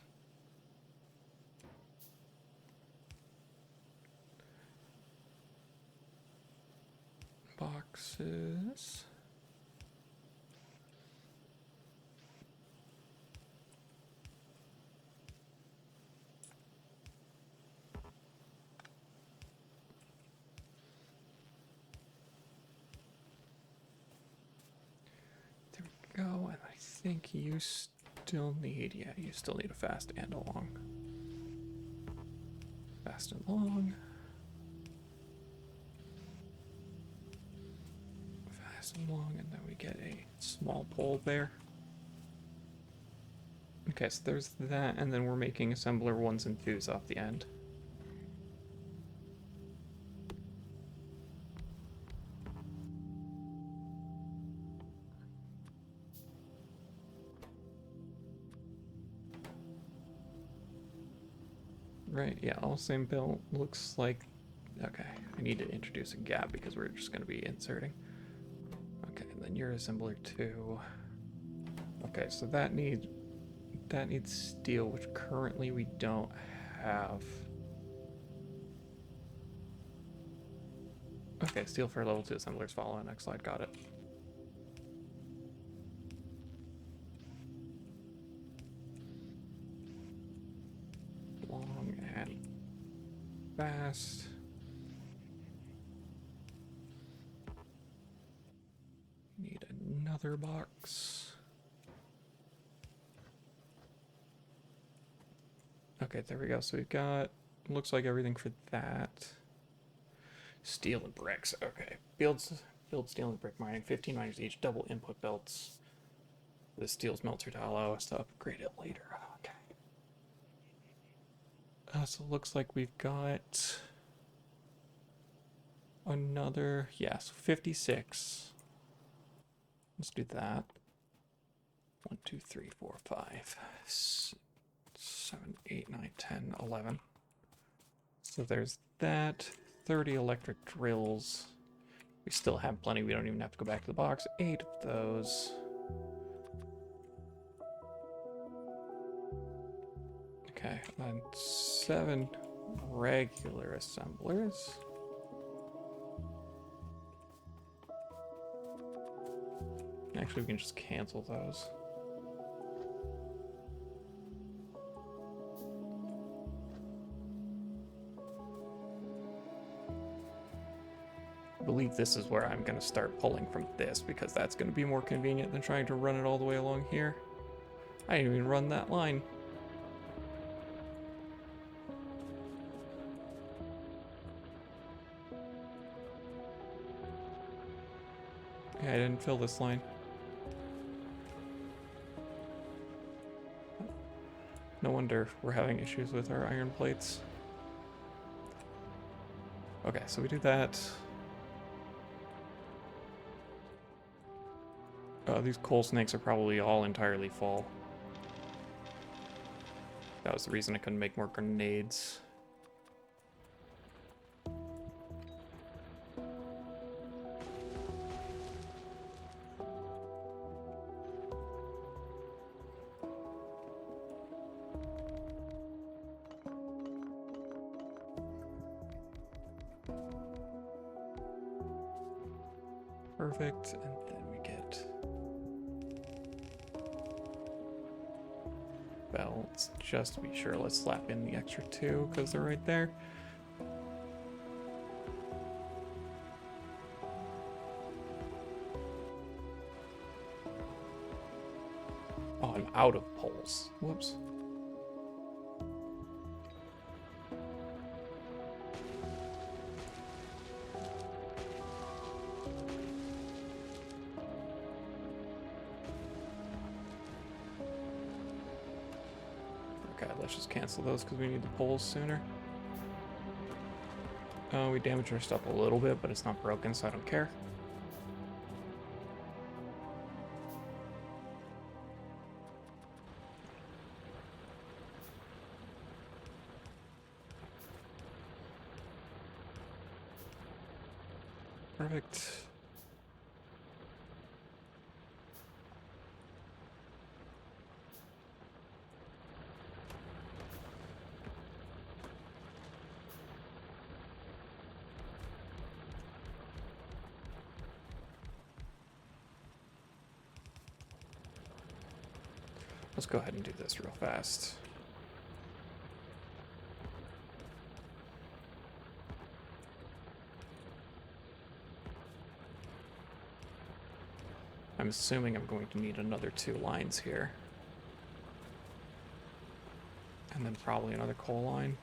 Boxes. There we go, and I think you still need, yeah, you still need a fast and a long. Fast and long. Fast and long, and then we get a small pole there. Okay, so there's that, and then we're making assembler 1s and 2s off the end. Right, yeah, all same build. Looks like... Okay, I need to introduce a gap because we're just going to be inserting. Okay, and then your assembler 2. Okay, so that needs steel, which currently we don't have. Okay, steel for level 2 assemblers follow. Next slide, got it. Long and fast. Need another box. Okay, there we go. So we've got, looks like everything for that. Steel and bricks. Okay. Build steel and brick mining. 15 miners each. Double input belts. The steel smelter to allow us to upgrade it later. Okay. So it looks like we've got another, yeah, so 56. Let's do that. 1, 2, 3, 4, 5, 6, 7, 8, 9, 10, 11. So there's that. 30 electric drills. We still have plenty. We don't even have to go back to the box. 8 of those. Okay, and 7 regular assemblers. Actually, we can just cancel those. I believe this is where I'm going to start pulling from this because that's going to be more convenient than trying to run it all the way along here. I didn't even run that line. Yeah, I didn't fill this line. No wonder we're having issues with our iron plates. Okay, so we do that. These coal snakes are probably all entirely full. That was the reason I couldn't make more grenades. Perfect, and then we get belts, just to be sure. Let's slap in the extra 2, because they're right there. Oh, I'm out of poles. Whoops. Okay, let's just cancel those because we need the poles sooner. Oh, we damaged our stuff a little bit, but it's not broken, so I don't care. Perfect. Let's go ahead and do this real fast. I'm assuming I'm going to need another 2 lines here. And then probably another coal line.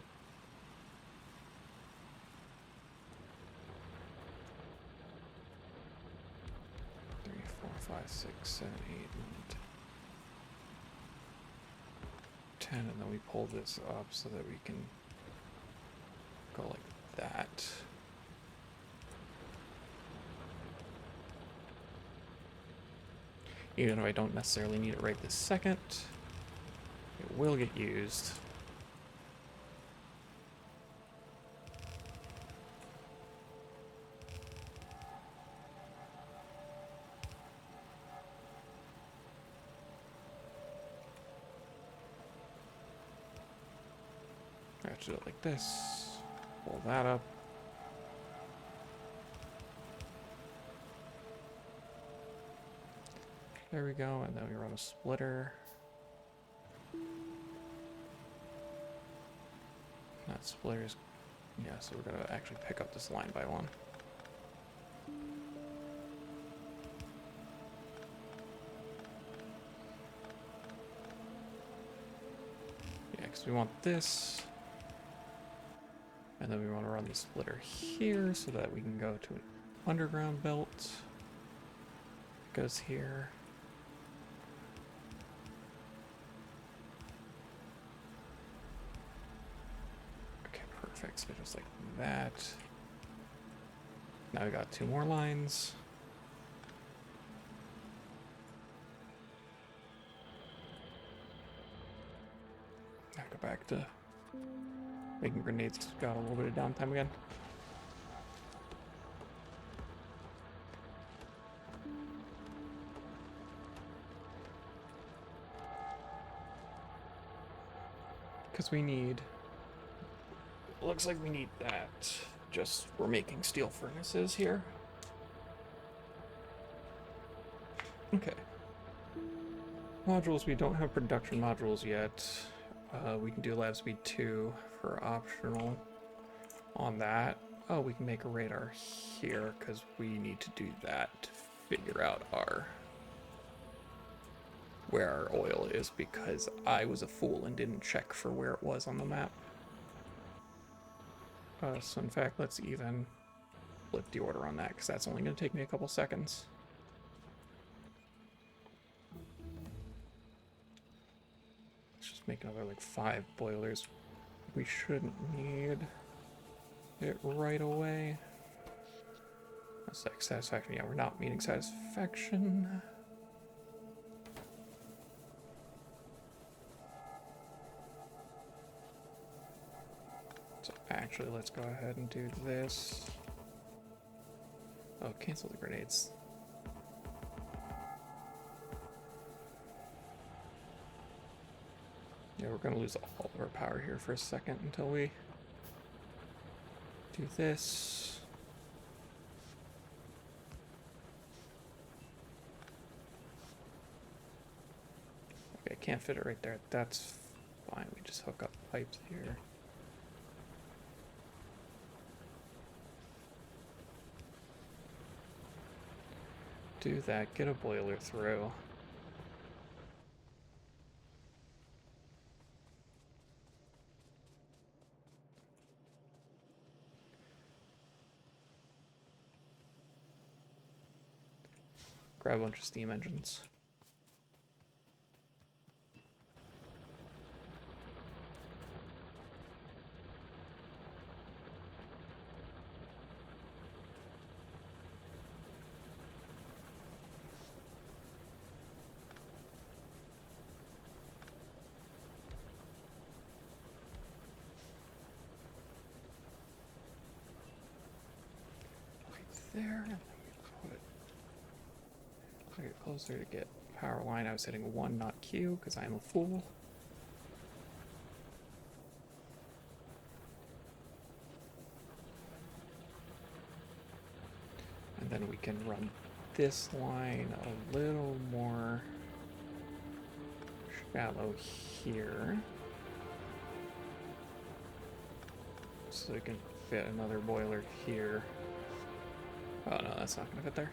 Three, 4, 5, 6, 7, 8, and 10, and then we pull this up so that we can go like that. Even if I don't necessarily need it right this second, it will get used. I have to do it like this. Pull that up. There we go, and then we run a splitter. That splitter is, yeah, so we're gonna actually pick up this line by one. Yeah, because we want this. And then we want to run the splitter here so that we can go to an underground belt. It goes here. Okay, perfect. So just like that. Now we got 2 more lines. Now go back to making grenades. Got a little bit of downtime again. Because we need... Looks like we need that. Just, we're making steel furnaces here. Okay. Modules, we don't have production modules yet. We can do lab speed 2 for optional on that. Oh, we can make a radar here because we need to do that to figure out where our oil is, because I was a fool and didn't check for where it was on the map. So in fact, let's even flip the order on that because that's only going to take me a couple seconds. Make another like 5 boilers. We shouldn't need it right away. That's like satisfaction. Yeah, we're not meeting satisfaction. So actually, let's go ahead and do this. Oh, cancel the grenades. Yeah, we're gonna lose all of our power here for a second until we do this. Okay, I can't fit it right there. That's fine. We just hook up pipes here. Do that. Get a boiler through. Grab a bunch of steam engines. There, and put it closer to get power line. I was hitting 1, not Q, because I am a fool. And then we can run this line a little more shallow here, so we can fit another boiler here. Oh no, that's not gonna fit there.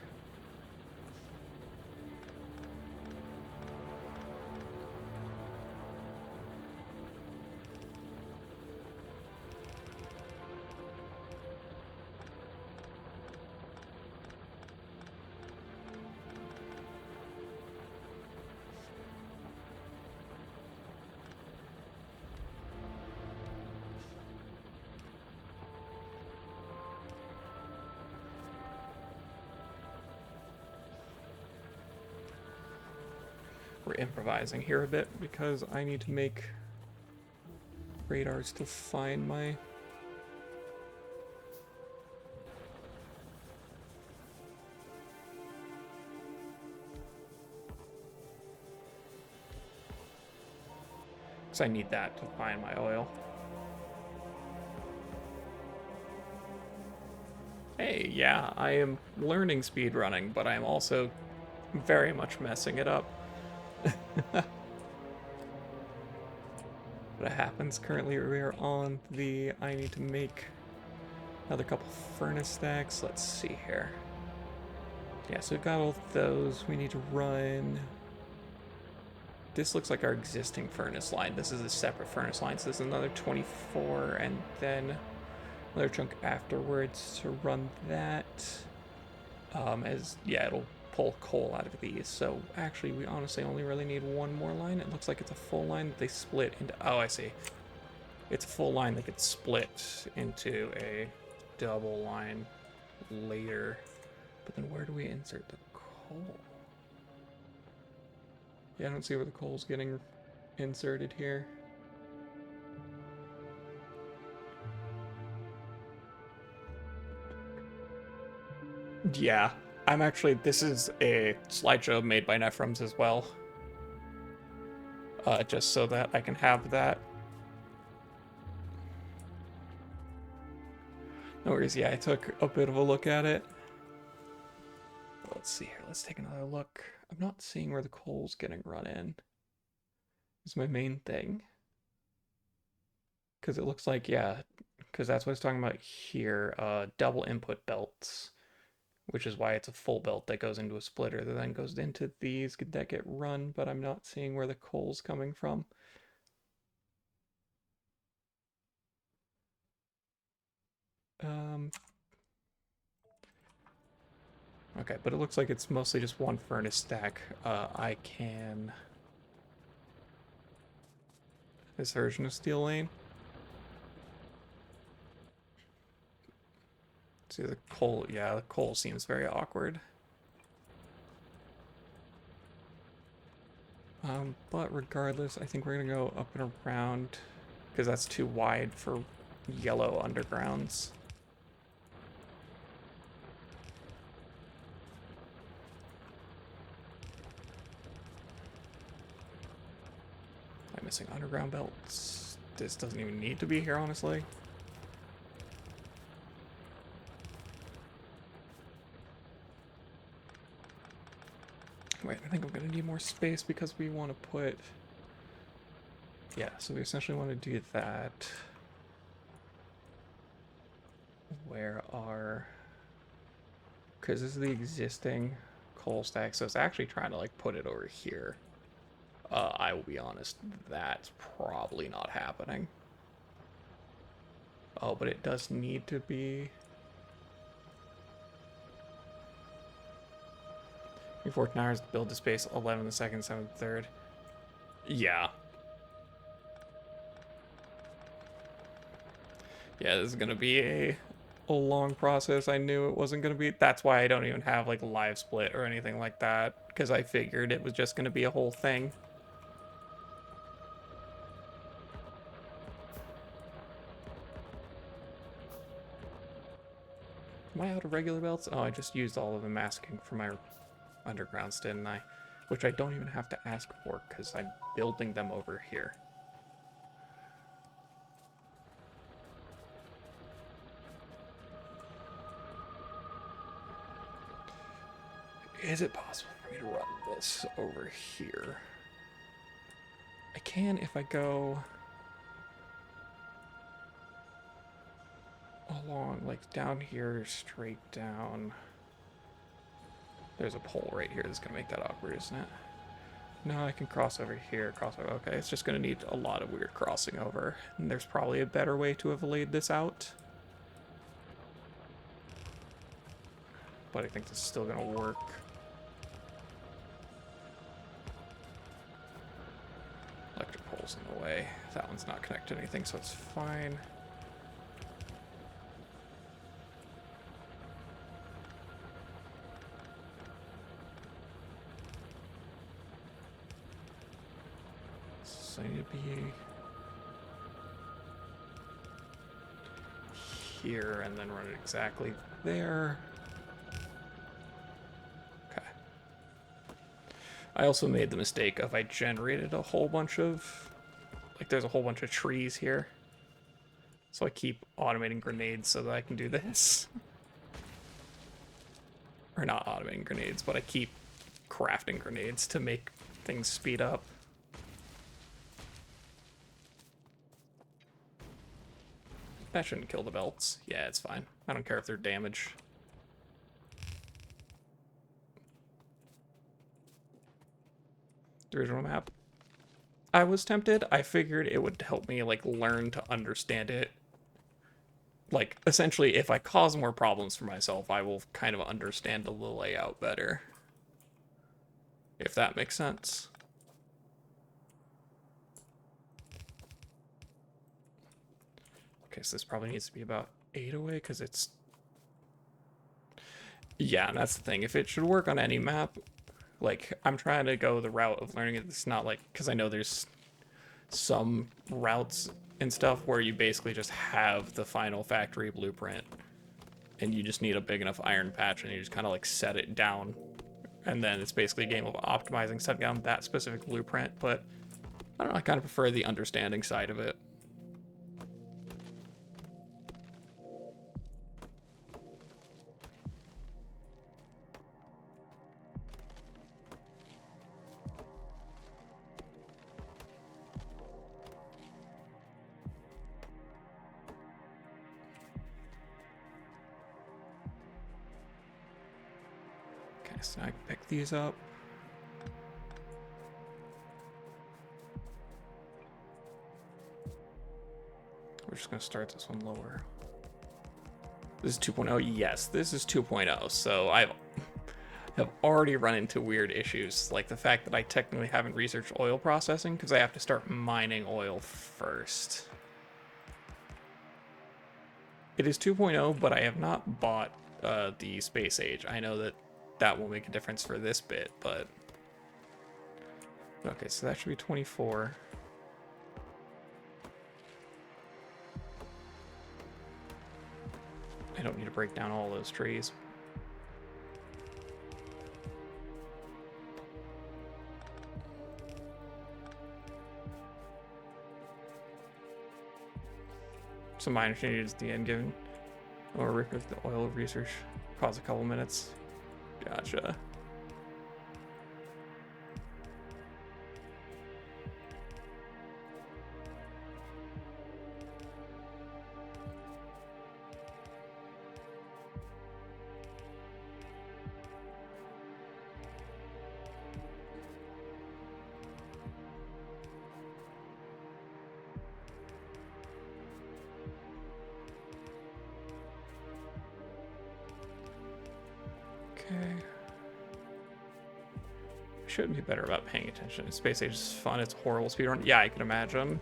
We're improvising here a bit because I need to make radars to find my I need that to find my oil. Hey, yeah, I am learning speedrunning, but I'm also very much messing it up. But it happens. Currently we are on the, I need to make another couple furnace stacks. Let's see here. Yeah, so we've got all those. We need to run. This looks like our existing furnace line. This is a separate furnace line, so this is another 24, and then another chunk afterwards to run that. Yeah, it'll pull coal out of these. So actually, we honestly only really need one more line. It looks like it's a full line that they split into. Oh, I see. It's a full line that gets split into a double line later. But then where do we insert the coal? Yeah, I don't see where the coal's getting inserted here. Yeah, I'm actually, this is a slideshow made by Nephrons as well. Just so that I can have that. No worries, yeah, I took a bit of a look at it. Let's see here, let's take another look. I'm not seeing where the coal's getting run in. It's my main thing. Because it looks like, yeah, because that's what I was talking about here, double input belts, which is why it's a full belt that goes into a splitter that then goes into these that get run, but I'm not seeing where the coal's coming from. Okay, but it looks like it's mostly just one furnace stack. I can... This version of Steel Lane. See, the coal, yeah, the coal seems very awkward. But regardless, I think we're gonna go up and around, because that's too wide for yellow undergrounds. I'm missing underground belts. This doesn't even need to be here, honestly. Wait, I think I'm gonna need more space because we want to put Yeah, so we essentially want to do that. Where are... Because this is the existing coal stack, so it's actually trying to like put it over here. I will be honest, that's probably not happening. Oh, but it does need to be... Give 14 hours to build the space, 11 the second, 7 the third. Yeah. Yeah, this is gonna be a long process. I knew it wasn't gonna be. That's why I don't even have like a live split or anything like that, because I figured it was just gonna be a whole thing. Am I out of regular belts? Oh, I just used all of the masking for my undergrounds, didn't I? Which I don't even have to ask for, because I'm building them over here. Is it possible for me to run this over here? I can if I go along, like down here, straight down. There's a pole right here that's gonna make that awkward, isn't it? No, I can cross over here, cross over. Okay, it's just gonna need a lot of weird crossing over. And there's probably a better way to have laid this out. But I think this is still gonna work. Electric pole's in the way. That one's not connected to anything, so it's fine. So I need to be here and then run it exactly there. Okay. I also made the mistake of I generated a whole bunch of, like there's a whole bunch of trees here. So I keep automating grenades so that I can do this. Or not automating grenades, but I keep crafting grenades to make things speed up. That shouldn't kill the belts. Yeah, it's fine. I don't care if they're damaged. The original map. I was tempted. I figured it would help me like learn to understand it. Like essentially if I cause more problems for myself, I will kind of understand the layout better. If that makes sense. Okay, so this probably needs to be about 8 away because it's... Yeah, and that's the thing. If it should work on any map, like, I'm trying to go the route of learning it. It's not like... Because I know there's some routes and stuff where you basically just have the final factory blueprint and you just need a big enough iron patch and you just kind of like set it down. And then it's basically a game of optimizing, setting down that specific blueprint. But I don't know, I kind of prefer the understanding side of it. So I can pick these up. We're just gonna start this one lower. This is 2.0. Yes, this is 2.0. So I have already run into weird issues, like the fact that I technically haven't researched oil processing because I have to start mining oil first. It is 2.0, but I have not bought the space age. I know that that will make a difference for this bit, but... Okay, so that should be 24. I don't need to break down all those trees. So minor changes at the end given. Or with the oil research. Pause a couple minutes. Gotcha. Okay. Should be better about paying attention. Space Age is fun. It's a horrible speedrun. Yeah, I can imagine.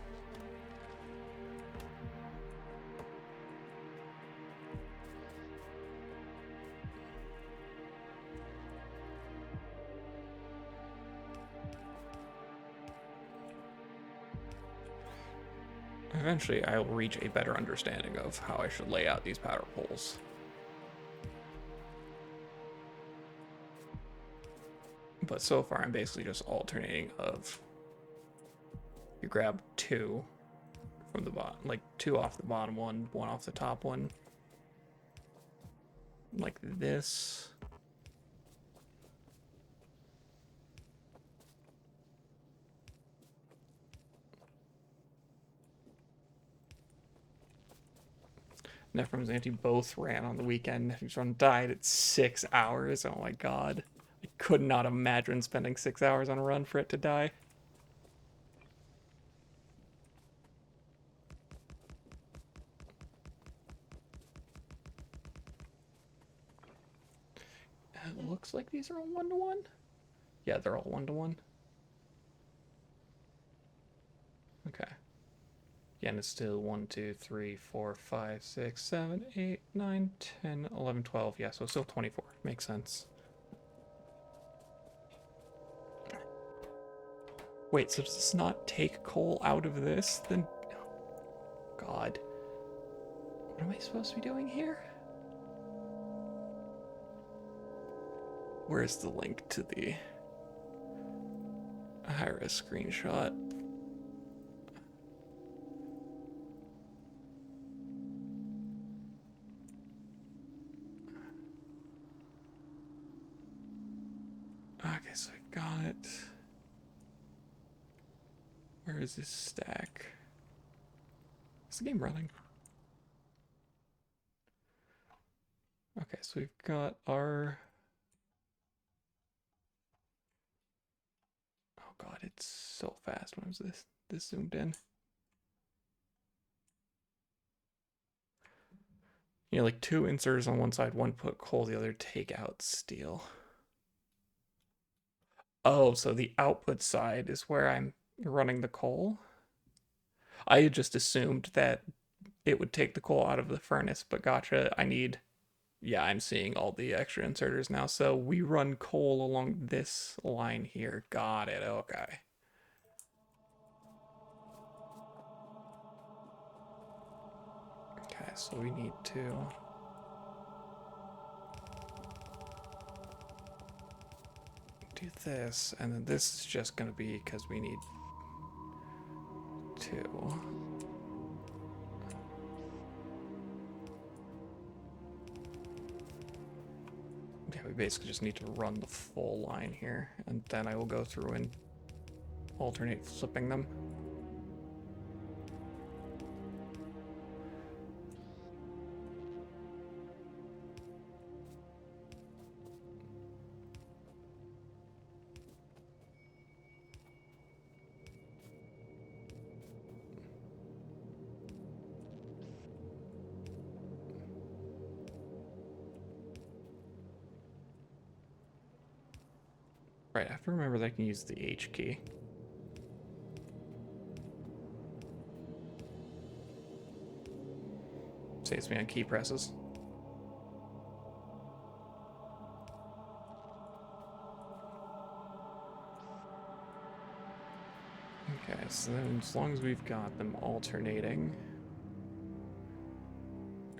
Eventually, I'll reach a better understanding of how I should lay out these power poles. But so far, I'm basically just alternating of... You grab 2 from the bottom, like 2 off the bottom one, 1 off the top one. Like this. Nephrum's Auntie both ran on the weekend. Nephrum's run died at 6 hours. Oh my god. I could not imagine spending 6 hours on a run for it to die. It looks like these are all 1-to-1. Yeah, they're all 1-to-1. Okay. Yeah, and it's still 1, 2, 3, 4, 5, 6, 7, 8, 9, 10, 11, 12. Yeah, so it's still 24. Makes sense. Wait, so does this not take coal out of this? Then... God. What am I supposed to be doing here? Where's the link to the high-res screenshot? Okay, so I got it. Where is this stack? Is the game running? Okay, so we've got our... Oh god, it's so fast. When was this zoomed in? You know, like 2 inserters on one side, 1 put coal, the other take out steel. Oh, so the output side is where I'm running the coal? I had just assumed that it would take the coal out of the furnace, but gotcha. Yeah, I'm seeing all the extra inserters now. So we run coal along this line here. Got it. Okay. Okay, so we need to... do this, and then this is just going to be because we need 2. Yeah, we basically just need to run the full line here, and then I will go through and alternate flipping them. Right, I have to remember that I can use the H key. Saves me on key presses. Okay, so then as long as we've got them alternating...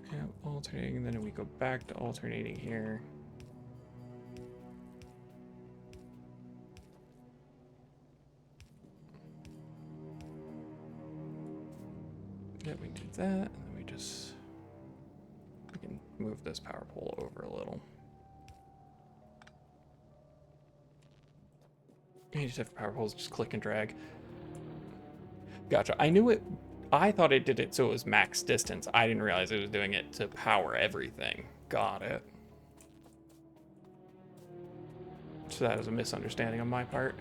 Yeah, alternating, then we go back to alternating here. Yeah, we do that, and then we can move this power pole over a little. You just have power poles, just click and drag. Gotcha. I thought it did it so it was max distance. I didn't realize it was doing it to power everything. Got it. So that was a misunderstanding on my part.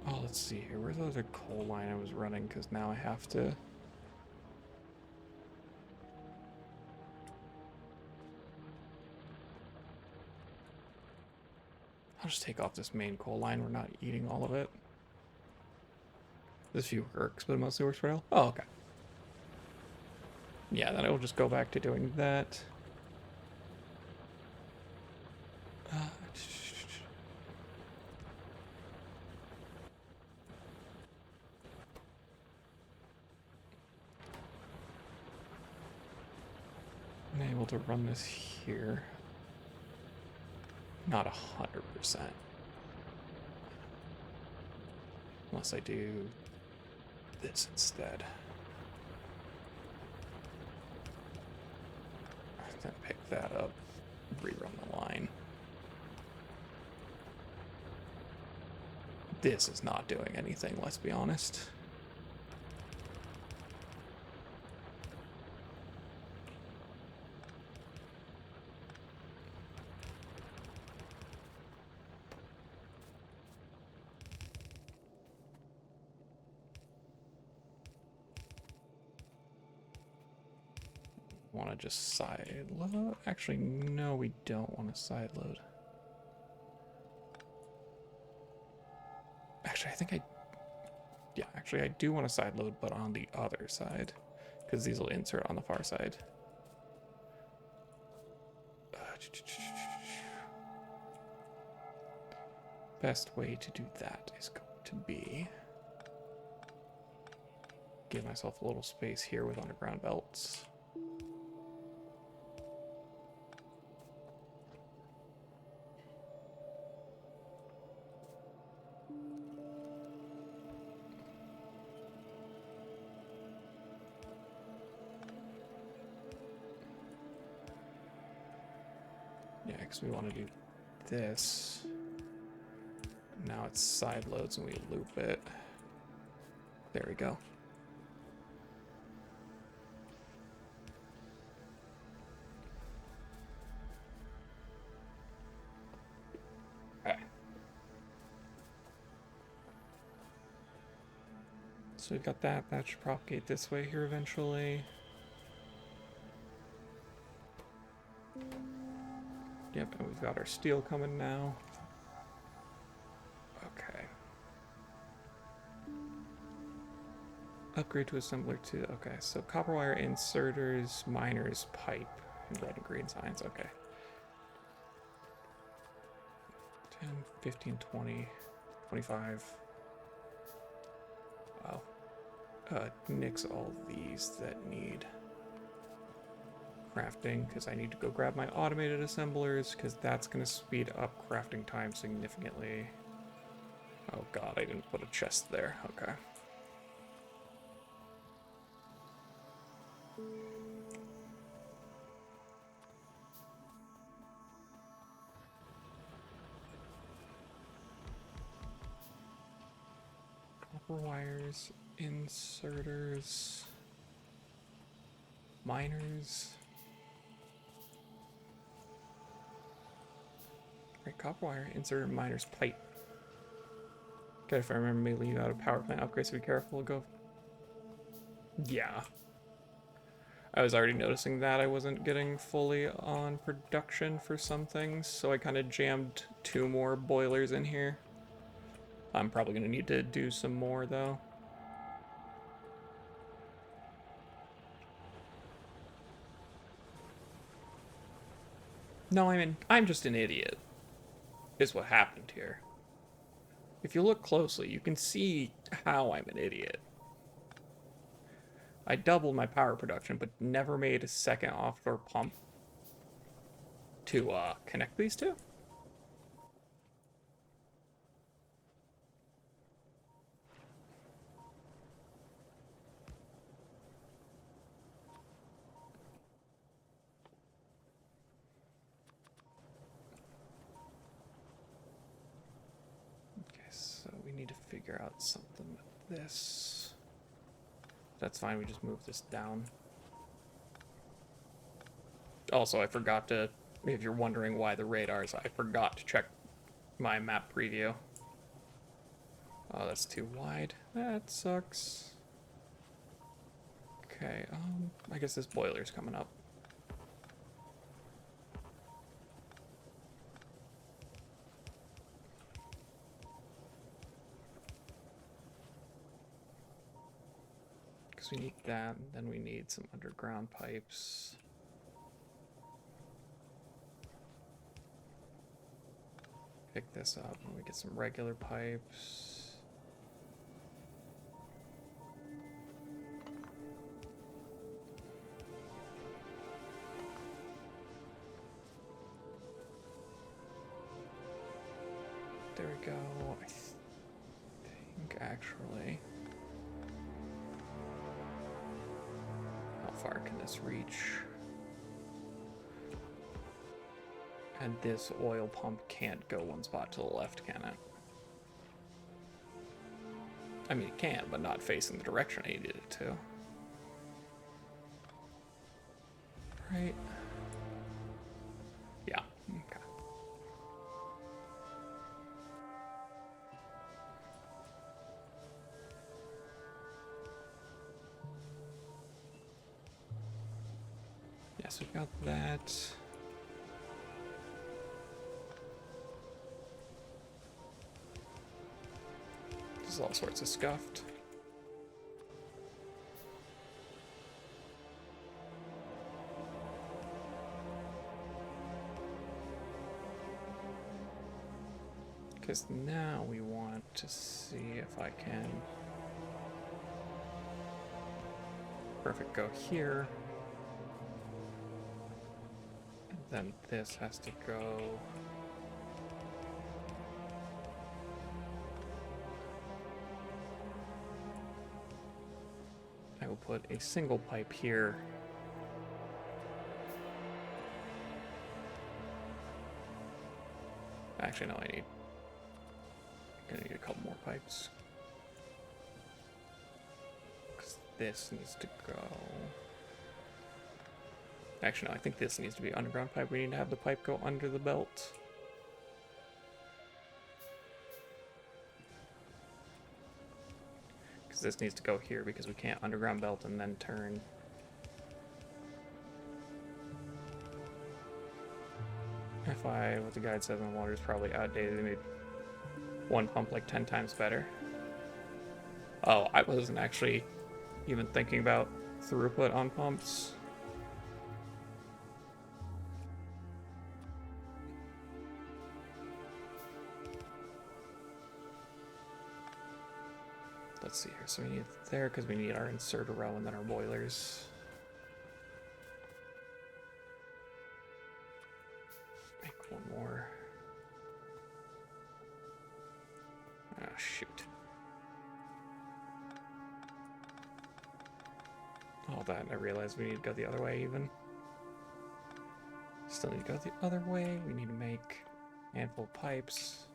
Oh, let's see here. Where's the other coal line I was running? Because now I have to... I'll just take off this main coal line. We're not eating all of it. There's a few quirks, but it mostly works for rail. Oh, okay. Yeah, then I will just go back to doing that. I'm able to run this here. Not 100%. Unless I do this instead. Then pick that up, rerun the line. This is not doing anything, let's be honest. Want to just side load? Actually, no, we don't want to side load. Actually, I do want to side load, but on the other side, because these will insert on the far side. Best way to do that is going to be give myself a little space here with underground belts. Yeah, because we want to do this. Now it's side loads and we loop it. There we go. Okay. So we've got that. That should propagate this way here eventually. Yep, and we've got our steel coming now. Okay. Upgrade to assembler 2. Okay, so copper wire inserters, miners, pipe, and red and green signs. Okay. 10, 15, 20, 25. Wow. Nix all these that need crafting, because I need to go grab my automated assemblers, because that's going to speed up crafting time significantly. Oh god, I didn't put a chest there. Okay. Copper wires, inserters, miners. Right, copper wire, insert miners, pipe. Okay, if I remember me leave out a power plant upgrade, so be careful. Go. Yeah. I was already noticing that I wasn't getting fully on production for some things, so I kind of jammed 2 more boilers in here. I'm probably going to need to do some more, though. No, I'm just an idiot, is what happened here. If you look closely, you can see how I'm an idiot. I doubled my power production, but never made a second offshore pump to connect these two. Okay, so we need to figure out something with this. That's fine, we just move this down. Also, I forgot to, if you're wondering why the radars, I forgot to check my map preview. Oh, that's too wide. That sucks. Okay, I guess this boiler's coming up. because we need that. And then we need some underground pipes. Pick this up and we get some regular pipes. There we go. I think actually. How far can this reach? And this oil pump can't go one spot to the left, can it? I mean, it can, but not facing the direction I needed it to. Right? Yeah, okay. Yes, we've got that. This is all sorts of scuffed. Because now we want to see if I can... Perfect, go here. And then this has to go... I will put a single pipe here. Actually, no, I'm gonna need a couple more pipes. Because this needs to go... Actually, no, I think this needs to be underground pipe. We need to have the pipe go under the belt. Because this needs to go here because we can't underground belt and then turn. What the guide says on the water is probably outdated. They made one pump like 10 times better. Oh, I wasn't actually even thinking about throughput on pumps. Let's see here. So we need it there because we need our inserter row and then our boilers. Make one more. Ah, shoot. All that, I realized we need to go the other way even. Still need to go the other way. We need to make a handful of pipes.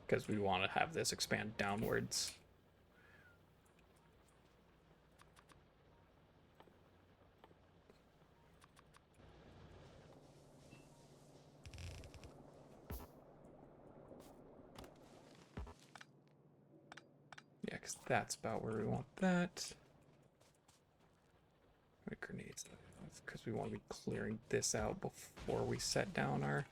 Because we want to have this expand downwards. Yeah, because that's about where we want that. Make grenades, because we want to be clearing this out before we set down our...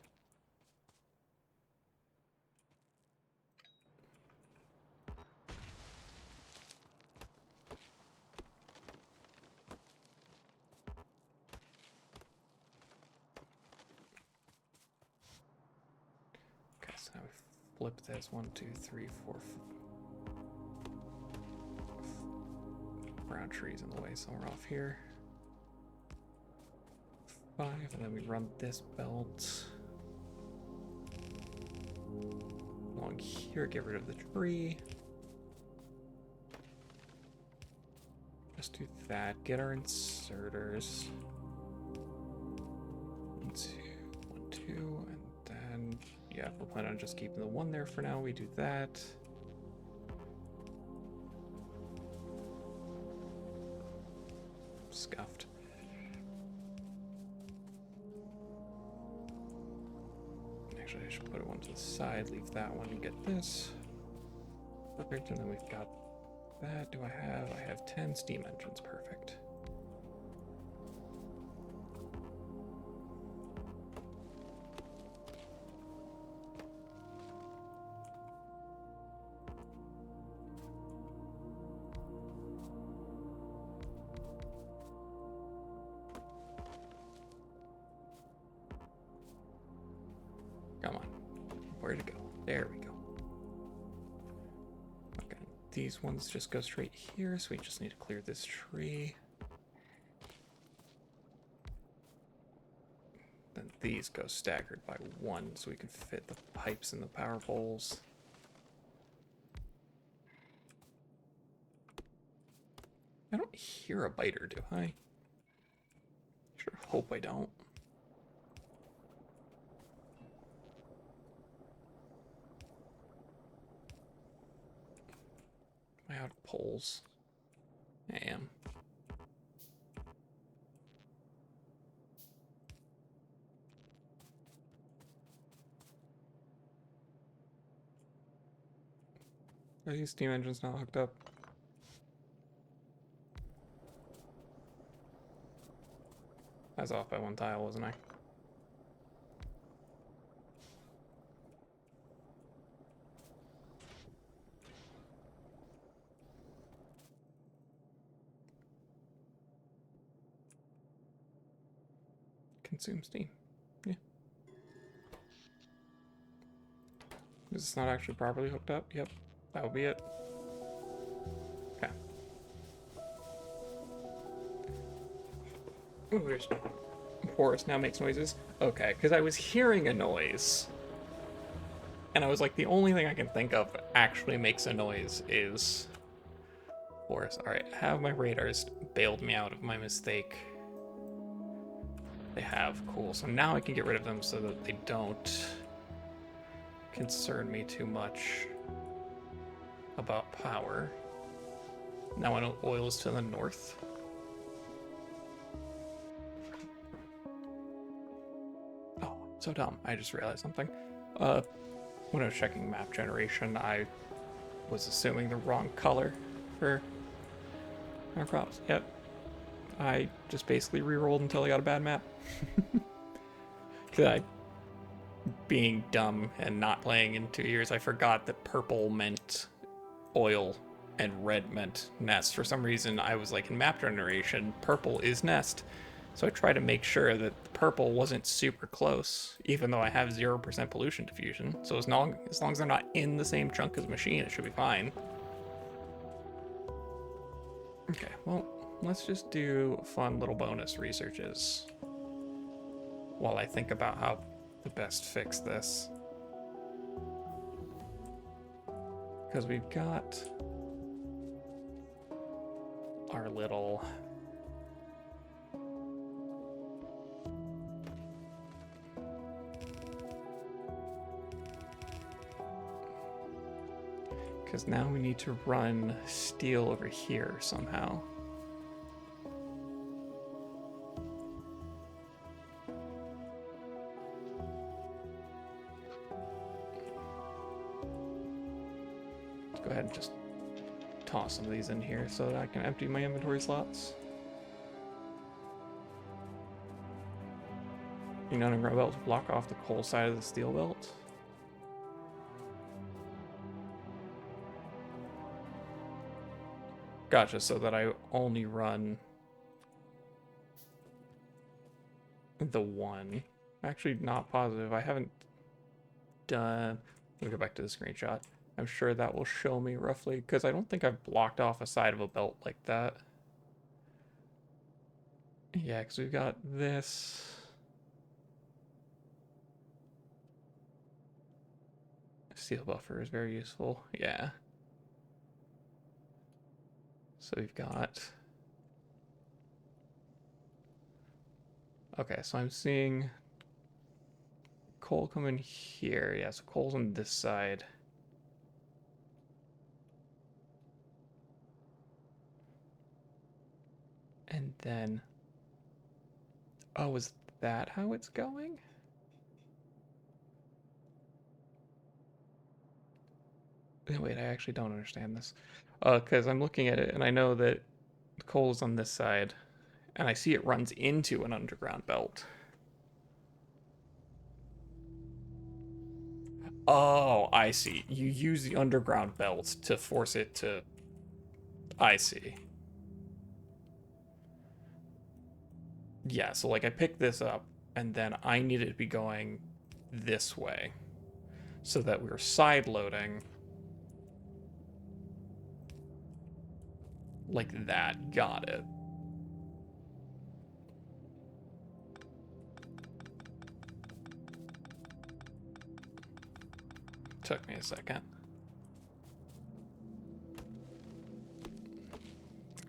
Okay, so now we flip this. 1, 2, 3, 4, 5. Brown trees in the way, somewhere off here. 5, and then we run this belt along here, get rid of the tree. Just do that, get our inserters. 1, 2, 1, 2, and then, yeah, we're planning on just keeping the one there for now. We do that. Scuffed. Actually, I should put it one to the side, leave that one and get this. Perfect, and then we've got that. Do I have? I have 10 steam engines. Perfect. Come on. Where'd it go? There we go. Okay, these ones just go straight here, so we just need to clear this tree. Then these go staggered by one, so we can fit the pipes and the power poles. I don't hear a biter, do I? Sure hope I don't. Am I out of poles? I am. Are these steam engines not hooked up? I was off by one tile, wasn't I? Consume steam. Yeah. Is this not actually properly hooked up? Yep. That would be it. Okay. Ooh, there's Forest now makes noises. Okay, because I was hearing a noise. And I was like, the only thing I can think of actually makes a noise is Forest. Alright, have my radars bailed me out of my mistake? They have. Cool. So now I can get rid of them so that they don't concern me too much about power. Now I know oil is to the north. Oh, so dumb. I just realized something. When I was checking map generation, I was assuming the wrong color for our crops. Yep. I just basically re-rolled until I got a bad map. Because being dumb and not playing in 2 years, I forgot that purple meant oil and red meant nest. For some reason, I was like, in map generation, purple is nest. So I tried to make sure that the purple wasn't super close, even though I have 0% pollution diffusion. So as long as they're not in the same chunk as the machine, it should be fine. Okay, well, let's just do fun little bonus researches while I think about how to best fix this. Because we've got our little because now we need to run steel over here somehow. Let's go ahead and just toss some of these in here so that I can empty my inventory slots. You know, underground belt to block off the coal side of the steel belt. Gotcha, so that I only run the one. Actually, not positive. I haven't done... Let me go back to the screenshot. I'm sure that will show me roughly, because I don't think I've blocked off a side of a belt like that. Yeah, because we've got this. Steel buffer is very useful. Yeah. So we've got... Okay, so I'm seeing coal come in here. Yeah, so coal's on this side. And then... Oh, is that how it's going? Wait, I actually don't understand this. Because I'm looking at it and I know that the coal is on this side. And I see it runs into an underground belt. Oh, I see. You use the underground belt to force it to... I see. Yeah, so like I picked this up, and then I need it to be going this way so that we're side loading like that. Got it. Took me a second.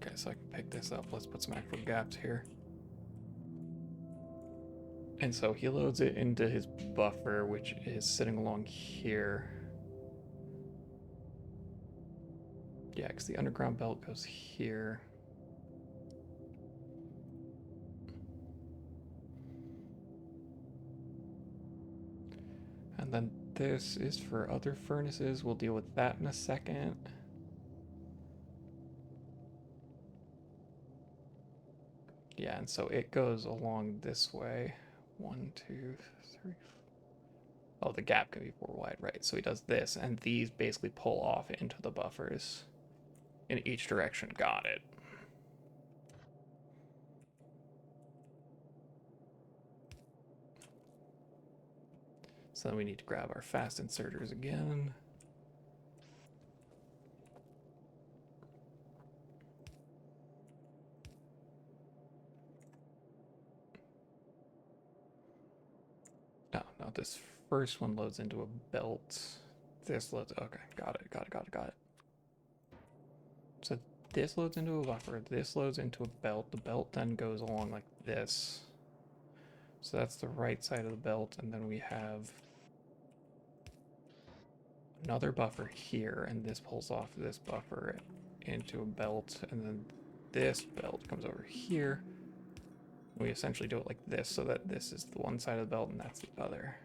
Okay, so I can pick this up. Let's put some actual gaps here. And so he loads it into his buffer, which is sitting along here. Yeah, because the underground belt goes here. And then this is for other furnaces. We'll deal with that in a second. Yeah, and so it goes along this way. 1, 2, 3. Oh, the gap can be 4 wide, right? So he does this, and these basically pull off into the buffers in each direction. Got it. So then we need to grab our fast inserters again. No, this first one loads into a belt. This loads, okay, got it. So this loads into a buffer, this loads into a belt. The belt then goes along like this. So that's the right side of the belt, and then we have another buffer here, and this pulls off this buffer into a belt, and then this belt comes over here. We essentially do it like this, so that this is the one side of the belt and that's the other.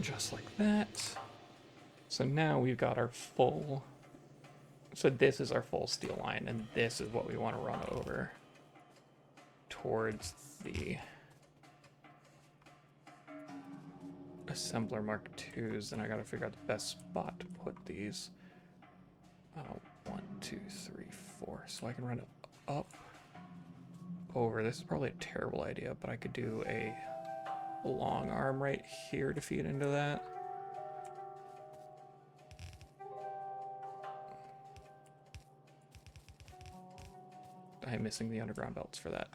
Just like that. So now we've got our full... So this is our full steel line, and this is what we want to run over towards the assembler Mark IIs, and I gotta figure out the best spot to put these. 1, 2, 3, 4. So I can run it up, over. This is probably a terrible idea, but I could do a long arm right here to feed into that. I'm missing the underground belts for that.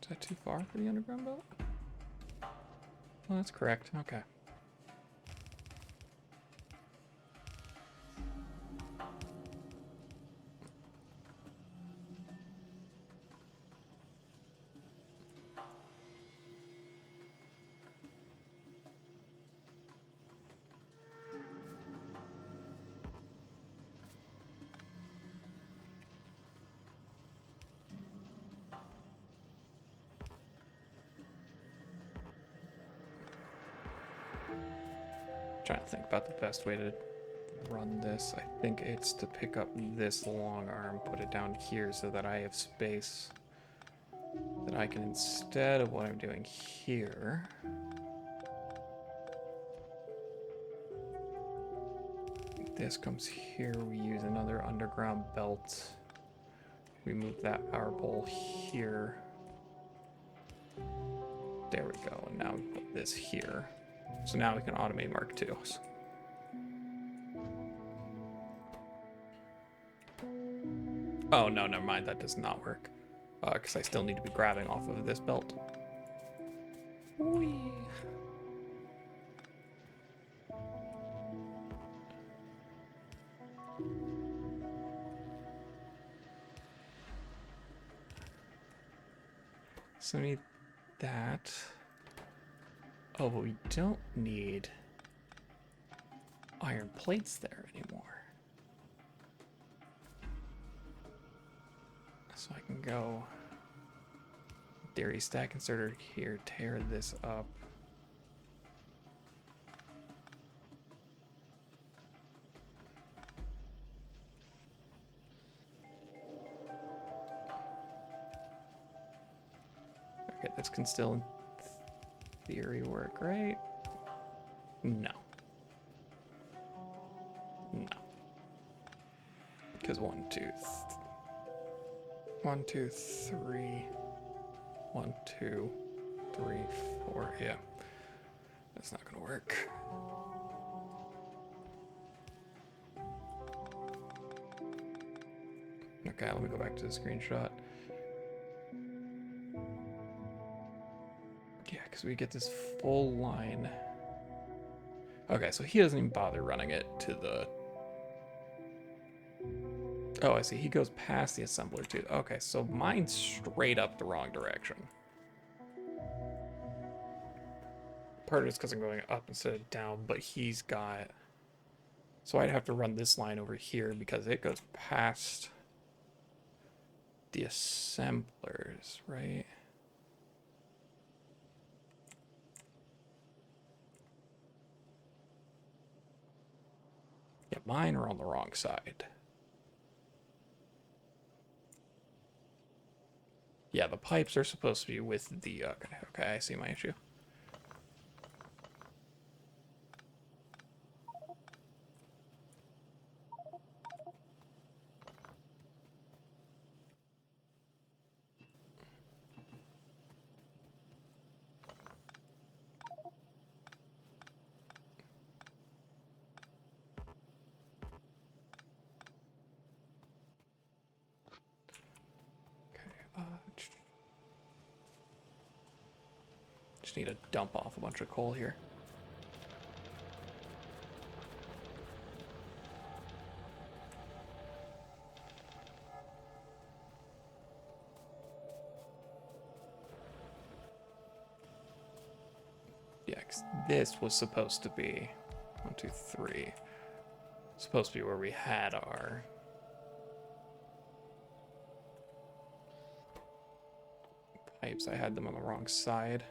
Is that too far for the underground belt? Oh, that's correct. Okay. Trying to think about the best way to run this. I think it's to pick up this long arm, put it down here so that I have space that I can, instead of what I'm doing here, this comes here, we use another underground belt, we move that power pole here, there we go, and now we put this here. So now we can automate Mark IIs. Oh, no, never mind. That does not work. Because I still need to be grabbing off of this belt. Whee. So we need that. Oh, but we don't need iron plates there anymore. So I can go dairy stack inserter here, tear this up. Okay, this can still in theory work, right? No. No. Because 1, 2, 1, 2, 3, 1, 2, 3, 4. Yeah, that's not gonna work. Okay, let me go back to the screenshot. Yeah, because we get this full line. Okay, so he doesn't even bother running it to the... Oh, I see. He goes past the assembler too. Okay, so mine's straight up the wrong direction. Part of it's because I'm going up instead of down, but he's got... So I'd have to run this line over here because it goes past the assemblers, right? Yeah, mine are on the wrong side. Yeah, the pipes are supposed to be with the... Okay, I see my issue. Just need to dump off a bunch of coal here. Yeah, 'cause this was supposed to be 1, 2, 3. Supposed to be where we had our pipes. I had them on the wrong side.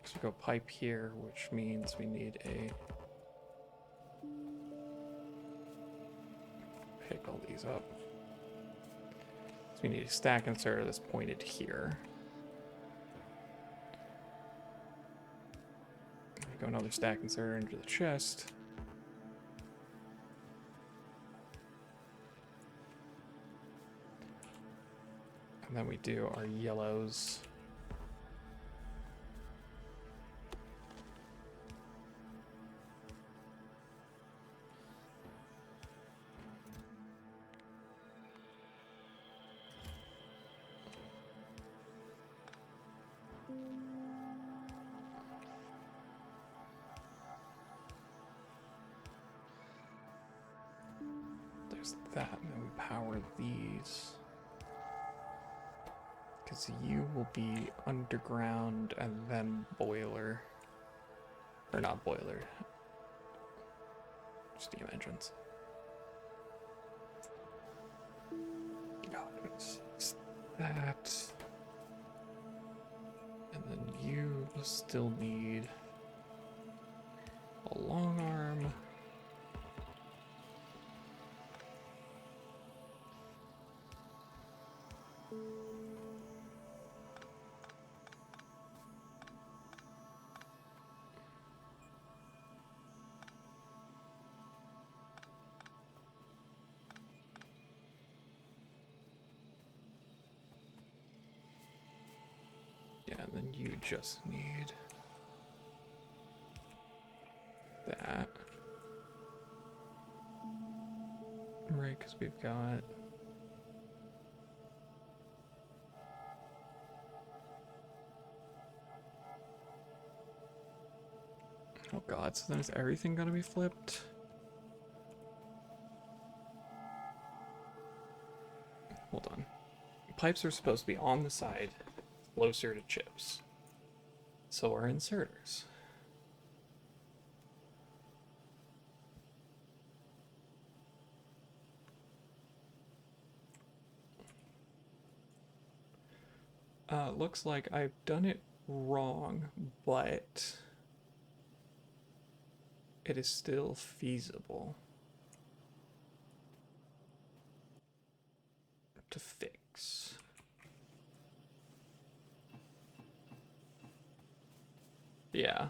So we go pipe here, which means we need a... Pick all these up. So we need a stack inserter that's pointed here. We go another stack inserter into the chest. And then we do our yellows. There's that, and then we power these. Because you will be underground and then boiler. Or not boiler. Steam engines. Oh, it's that. And then you still need a long arm. Yeah, and then you just need that. Right, because we've got... Oh god, so then is everything gonna be flipped? Hold on. Pipes are supposed to be on the side, closer to chips. So are inserters. Looks like I've done it wrong, but it is still feasible to fix. Yeah.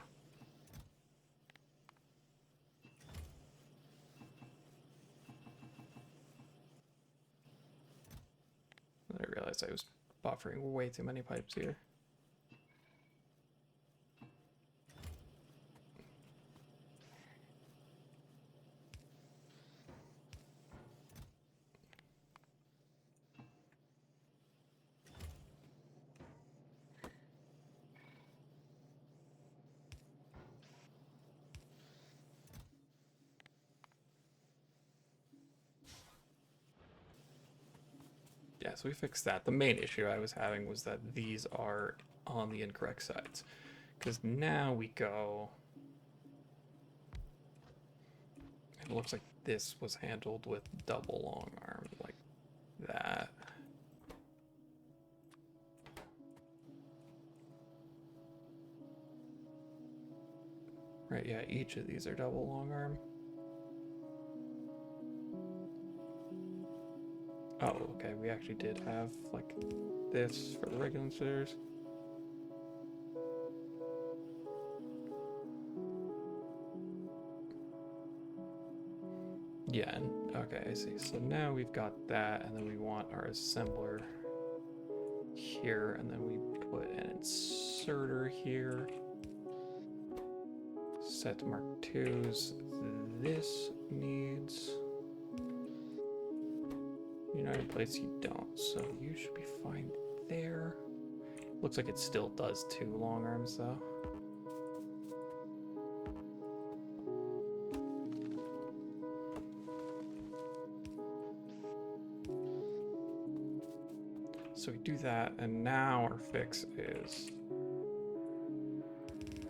I realized I was buffering way too many pipes here. Yeah, so we fixed that. The main issue I was having was that these are on the incorrect sides. Because now we go... It looks like this was handled with double long arm, like that. Right, yeah, each of these are double long arm. Oh, okay, we actually did have, like, this for the regular inserters. Yeah, okay, I see. So now we've got that, and then we want our assembler here, and then we put an inserter here. Set to Mark IIs. This needs United plates. You don't, so you should be fine there. Looks like it still does 2 long arms though. So we do that, and now our fix is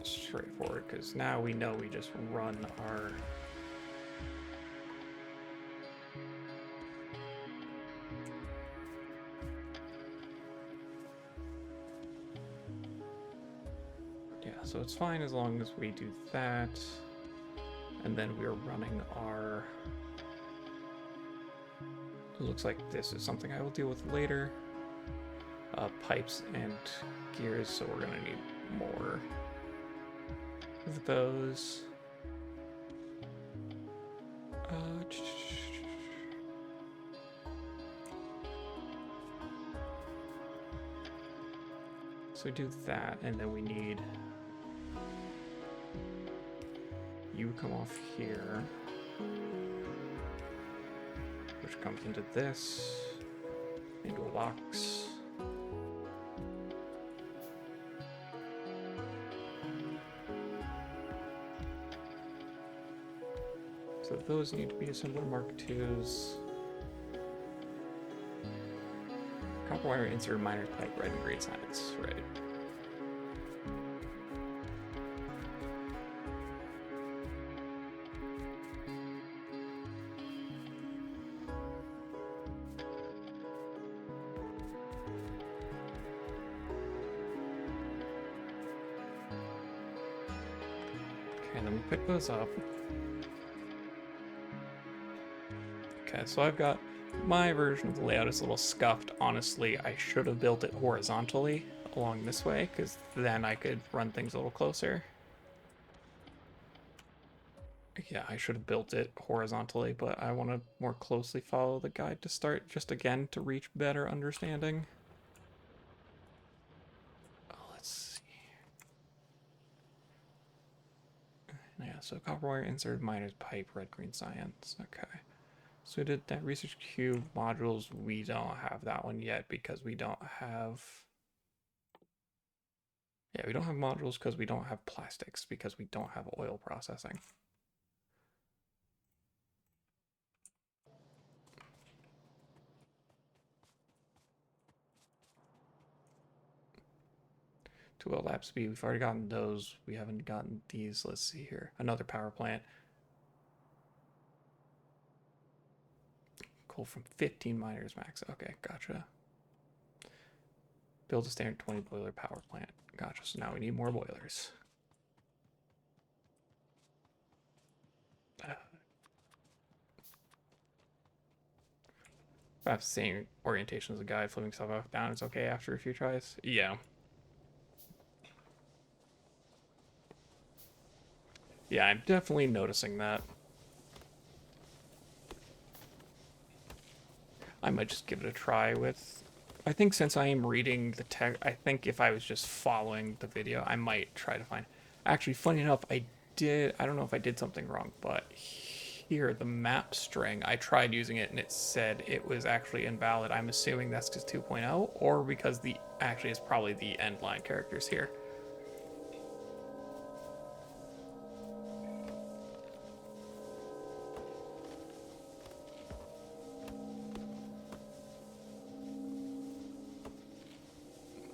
straightforward, because now we know we just run our so it's fine as long as we do that, and then we're running our... It looks like this is something I will deal with later. Pipes and gears, so we're gonna need more of those. So we do that, and then we need you come off here, which comes into this, into a box. So those need to be assembler Mark IIs. Copper wire insert minor pipe red and green signs, right? Okay, and then we pick those up. Okay, so I've got my version of the layout is a little scuffed. Honestly, I should have built it horizontally along this way, because then I could run things a little closer. Yeah, I should have built it horizontally, but I want to more closely follow the guide to start, just again, to reach better understanding. Oh, let's see. Yeah, so copper wire insert miners pipe red green science. Okay. So we did that research cube modules. We don't have that one yet because we don't have... Yeah, we don't have modules because we don't have plastics, because we don't have oil processing. To well lab speed, we've already gotten those. We haven't gotten these. Let's see here. Another power plant. Coal from 15 miners max. Okay, gotcha. Build a standard 20 boiler power plant. Gotcha, so now we need more boilers. Perhaps same orientation as a guy, flipping stuff up down is okay after a few tries. Yeah. Yeah, I'm definitely noticing that. I might just give it a try with... I think since I am reading the text, I think if I was just following the video, I might try to find... Actually, funny enough, I don't know if I did something wrong, but here, the map string, I tried using it and it said it was actually invalid. I'm assuming that's just 2.0 or because actually it's probably the end line characters here.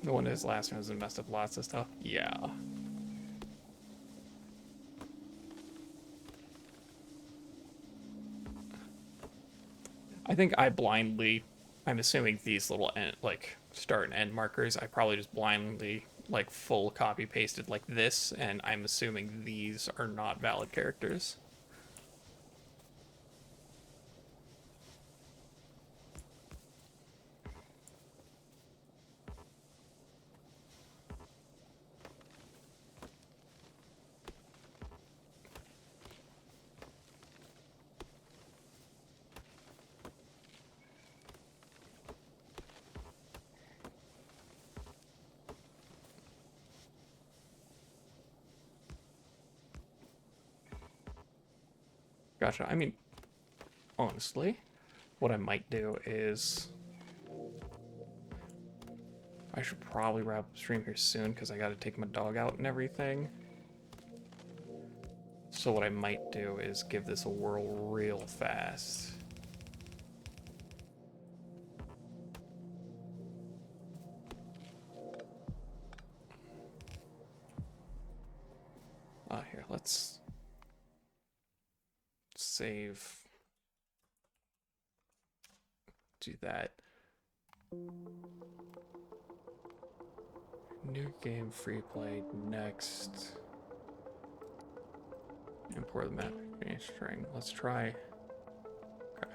The one his last one has messed up lots of stuff. Yeah. I think I'm assuming these little start and end markers, I probably just blindly full copy pasted like this, and I'm assuming these are not valid characters. Gotcha. I mean, honestly, what I might do is I should probably wrap up stream here soon because I got to take my dog out and everything. So what I might do is give this a whirl real fast. Here, let's save. Do that. New game, free play, next. Import the map string. Let's try. Okay.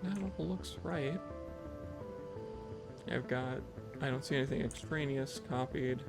That looks right. I don't see anything extraneous copied.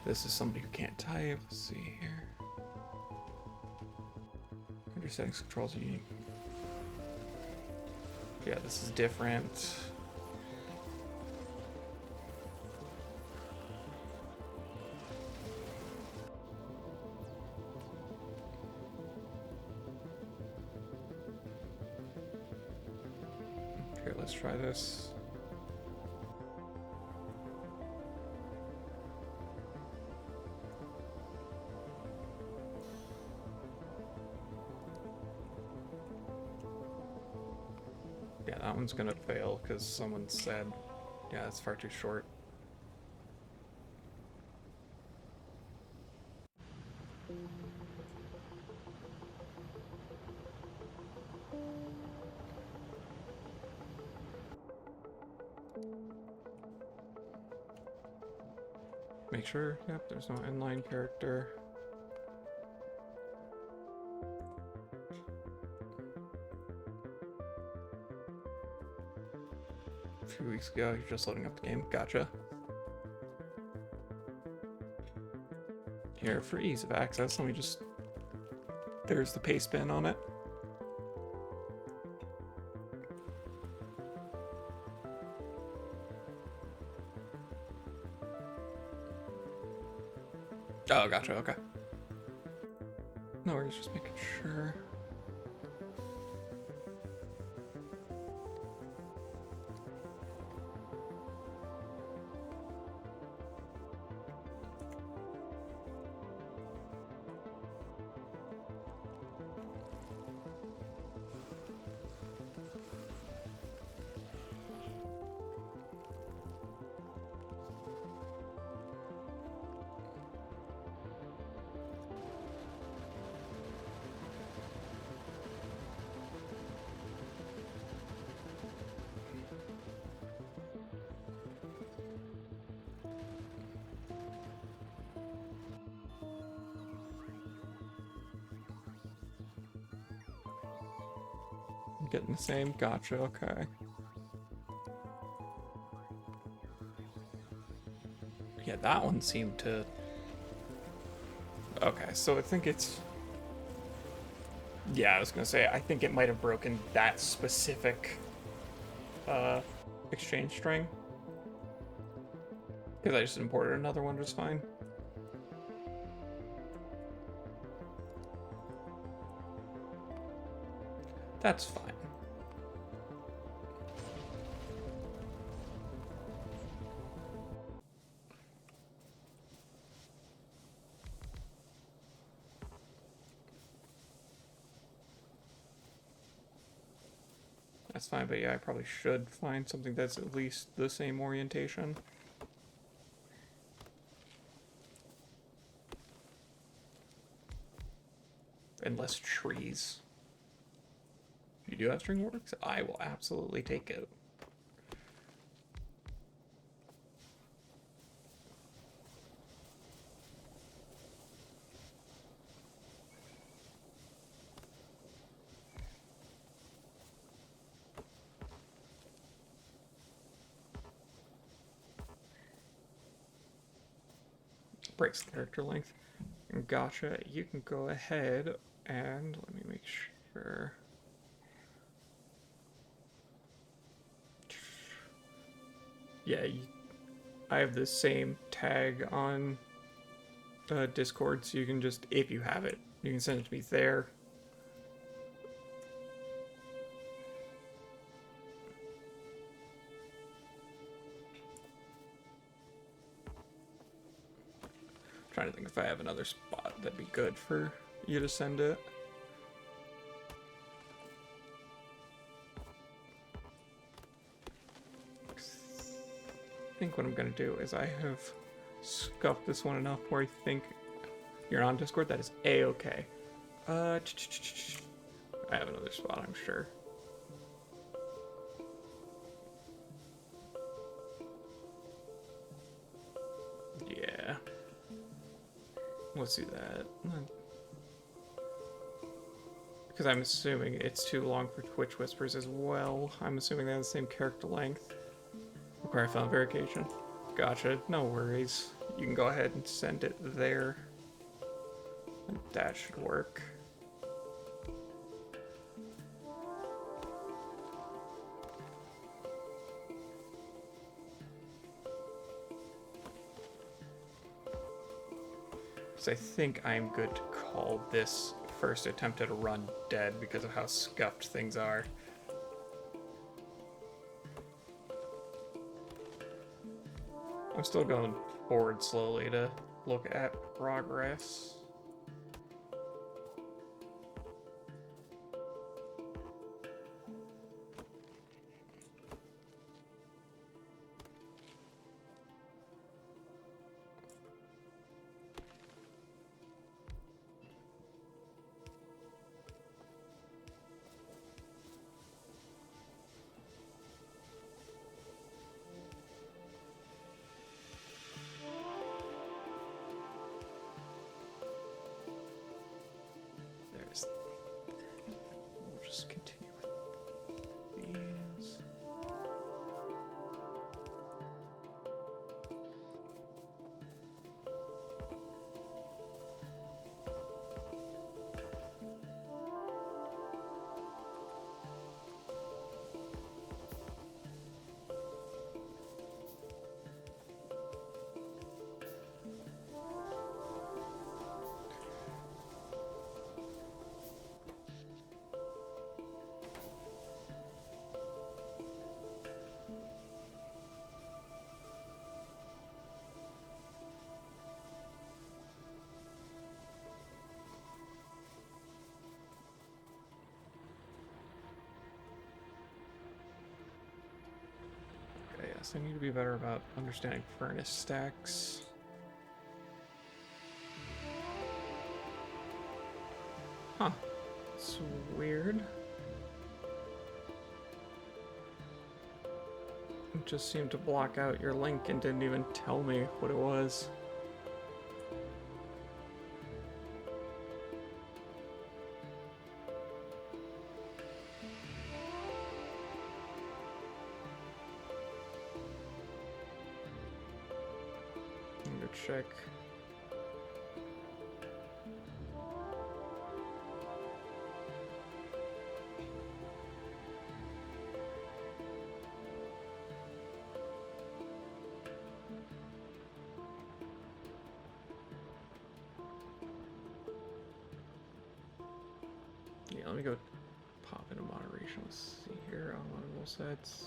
This is somebody who can't type. Let's see here. Under settings controls are unique. Yeah, this is different. Here, let's try this. Yeah, that one's gonna fail because someone said, yeah, it's far too short. Make sure, yep, there's no inline character. A few weeks ago, you're just loading up the game. Gotcha. Here, for ease of access, let me just... There's the paste bin on it. Oh, gotcha, okay. No worries, just making sure. Getting the same, gotcha, okay. Yeah, that one seemed to... Okay, so I think it's... Yeah, I was gonna say, I think it might have broken that specific exchange string. Because I just imported another one just fine. That's fine. That's fine, but yeah, I probably should find something that's at least the same orientation. And less trees. If you do have string works, I will absolutely take it. Breaks the character length. Gotcha. You can go ahead and let me make sure. Yeah, I have the same tag on Discord, so you can just, if you have it, you can send it to me there. Trying to think if I have another spot that'd be good for you to send it. I think what I'm gonna do is I have scuffed this one enough where I think you're on Discord. That is a-okay. I have another spot, I'm sure. Yeah. Let's do that. Because I'm assuming it's too long for Twitch Whispers as well. I'm assuming they have the same character length. Require phone verification. Gotcha, no worries. You can go ahead and send it there. And that should work. So I think I'm good to call this first attempt at a run dead because of how scuffed things are. I'm still going forward slowly to look at progress. guess I need to be better about understanding furnace stacks. Huh. It's weird. It just seemed to block out your link and didn't even tell me what it was. I'm gonna check. Yeah, let me go pop into moderation. Let's see here on one rule sets.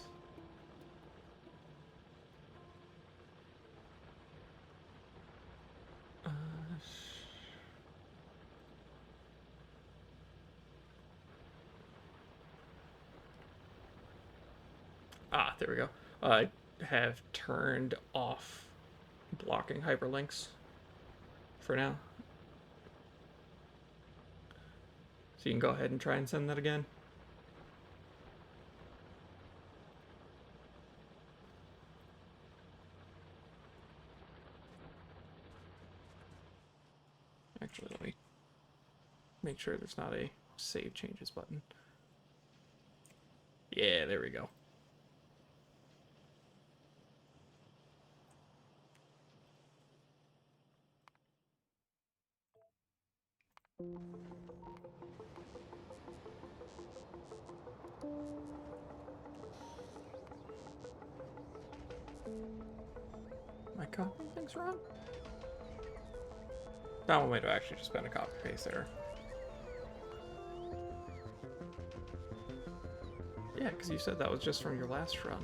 There we go. I have turned off blocking hyperlinks for now. So you can go ahead and try and send that again. Actually, let me make sure there's not a save changes button. Yeah, there we go. Am I copying things wrong? That one might have actually just been a copy paste error. Yeah, because you said that was just from your last run.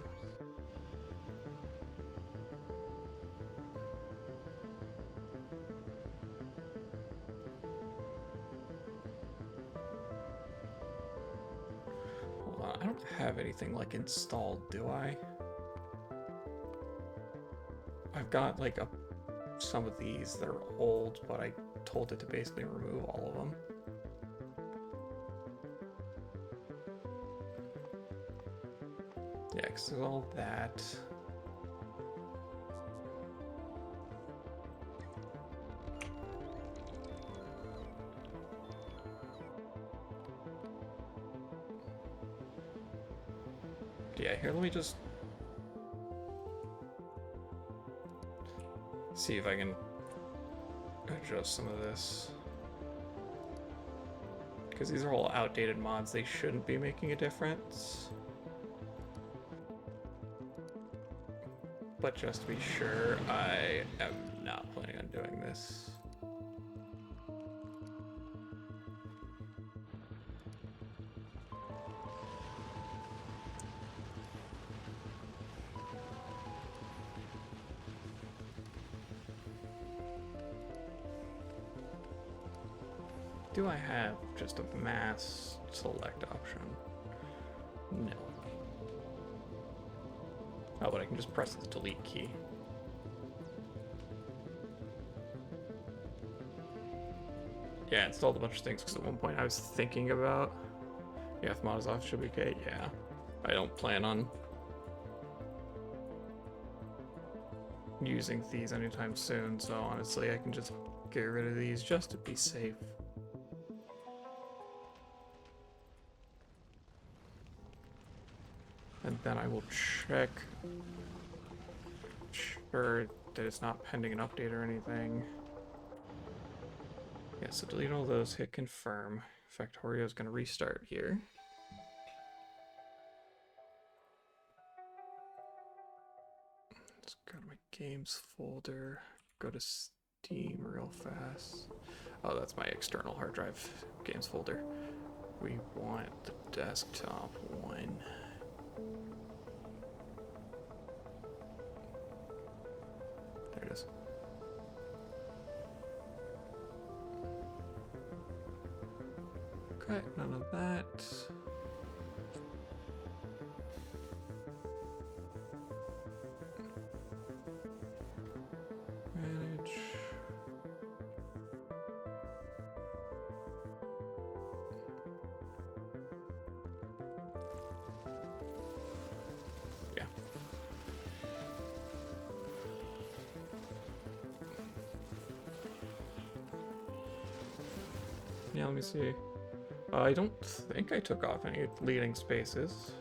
Hold on, I don't have anything like installed, do I? I've got like some of these that are old, but I told it to basically remove all of them. Yeah, because there's all that. Yeah, here, let me just see if I can adjust some of this. Because these are all outdated mods, they shouldn't be making a difference. But just to be sure, I am not planning on doing this. Do I have just a mass select option? No. Oh, but I can just press the delete key. Yeah, I installed a bunch of things because at one point I was thinking about, yeah, if mod is off, should be okay. Yeah, I don't plan on using these anytime soon, so honestly I can just get rid of these just to be safe. And then I will check sure that it's not pending an update or anything. Yeah, so delete all those, hit confirm. Factorio is going to restart here. Let's go to my games folder, go to Steam real fast. Oh, that's my external hard drive games folder. We want the desktop one. There it is. Okay, none of that. Yeah. Yeah, let me see. I don't think I took off any leading spaces.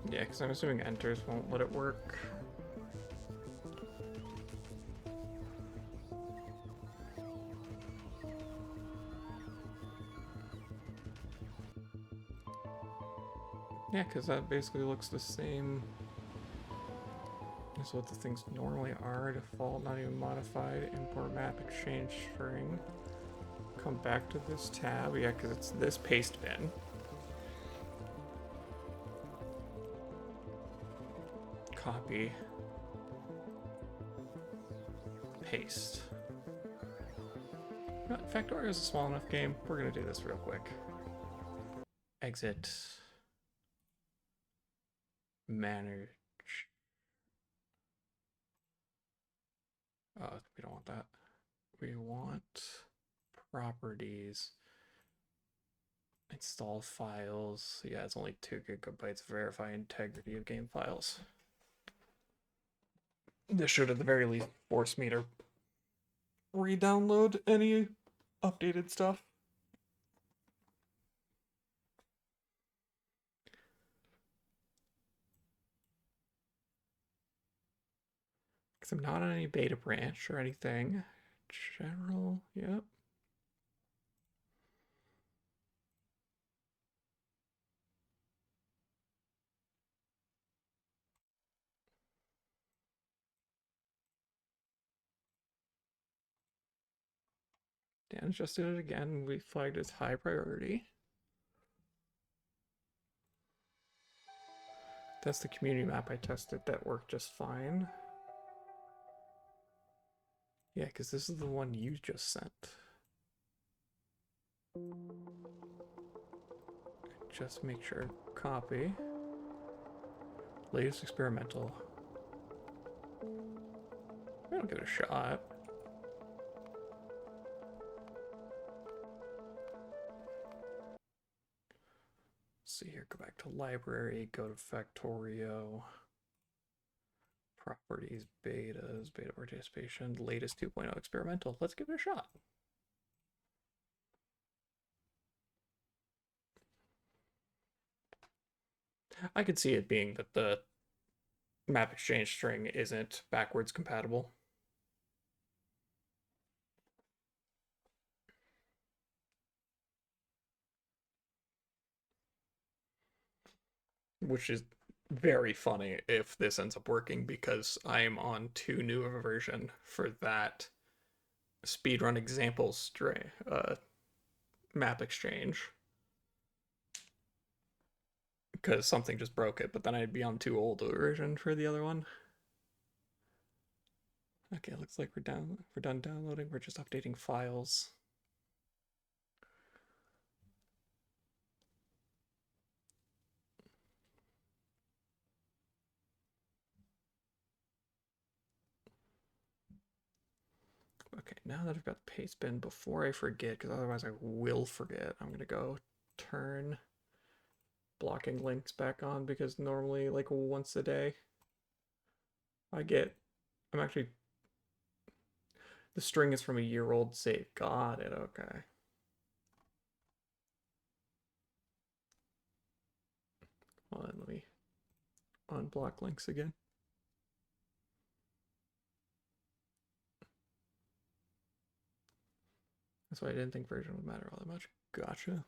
Yeah, because I'm assuming enters won't let it work. Yeah, because that basically looks the same as what the things normally are. Default, not even modified. Import map exchange string. Come back to this tab. Yeah, because it's this paste bin. Copy. Paste. Factorio is a small enough game. We're going to do this real quick. Exit. Manage. We don't want that. We want properties. Install files. Yeah, it's only 2 gigabytes. Verify integrity of game files. This should at the very least force me to re-download any updated stuff. Because I'm not on any beta branch or anything. General, yep. Dan just did it again. We flagged as high priority. That's the community map I tested. That worked just fine. Yeah, because this is the one you just sent. Just make sure. Copy. Latest experimental. I'll give it a shot. Let's see here, go back to library, go to Factorio. Properties, betas, beta participation, latest 2.0 experimental. Let's give it a shot. I could see it being that the map exchange string isn't backwards compatible. Which is very funny if this ends up working because I'm on too new of a version for that speedrun example string map exchange. Because something just broke it, but then I'd be on too old a version for the other one. Okay, looks like we're done downloading. We're just updating files. Okay, now that I've got the paste bin, before I forget, because otherwise I will forget, I'm gonna go turn blocking links back on because normally like once a day I'm actually, the string is from a year-old save. Got it, okay. Hold on, let me unblock links again. That's why I didn't think version would matter all that much. Gotcha.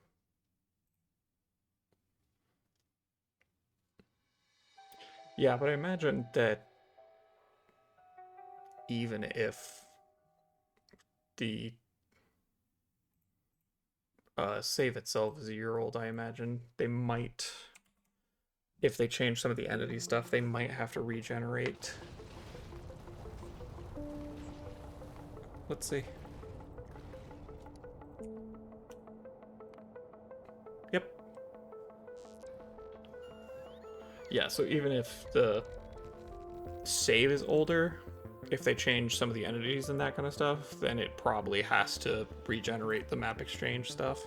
Yeah, but I imagine that even if the save itself is a year old, I imagine they might, if they change some of the entity stuff, they might have to regenerate let's see. Yep. Yeah, so even if the save is older, if they change some of the entities and that kind of stuff, then it probably has to regenerate the map exchange stuff.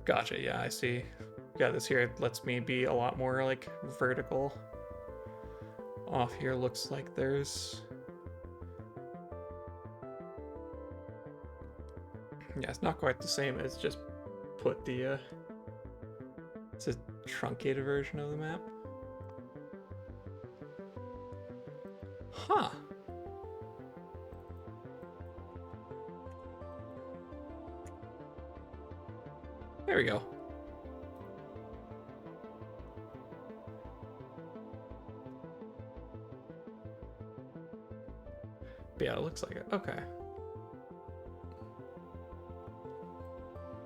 Gotcha, yeah, I see. Yeah, this here lets me be a lot more like vertical. Off here looks like there's... Yeah, it's not quite the same as just put the, it's a truncated version of the map. Huh. There we go. But yeah, it looks like it. Okay.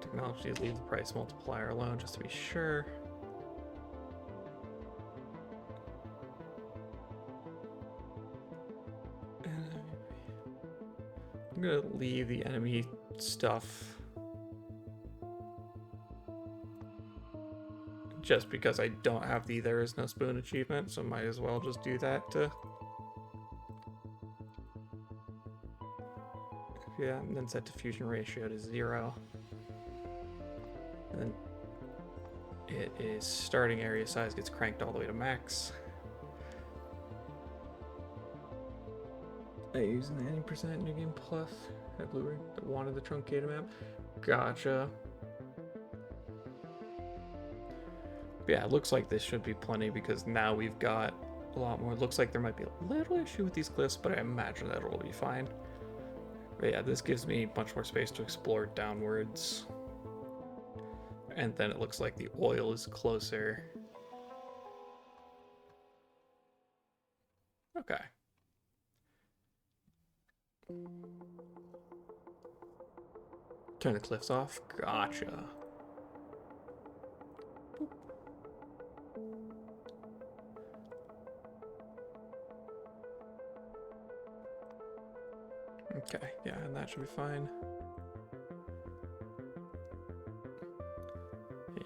Technology, leave the price multiplier alone just to be sure. I'm gonna leave the enemy stuff just because I don't have the There Is No Spoon achievement, so might as well just do that to... Yeah, and then set diffusion ratio to 0. And then it is starting area size gets cranked all the way to max. I use the 90% new game plus at Blu-ray that wanted the truncated map. Gotcha. But yeah, it looks like this should be plenty because now we've got a lot more. It looks like there might be a little issue with these cliffs, but I imagine that it'll be fine. But yeah, this gives me much more space to explore downwards. And then it looks like the oil is closer. Okay. Turn the cliffs off. Gotcha. Okay, yeah, and that should be fine.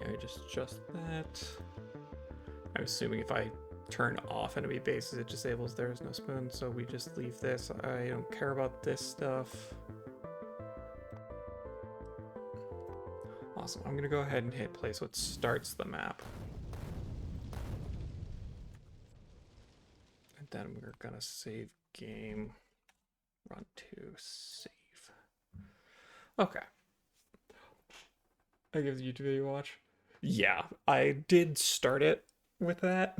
Yeah, just adjust that. I'm assuming if I turn off enemy bases, it disables There Is No Spoon, so we just leave this. I don't care about this stuff. Awesome, I'm gonna go ahead and hit play so it starts the map. And then we're gonna save game. Run to save. Okay. I give the YouTube video a watch. Yeah, I did start it with that.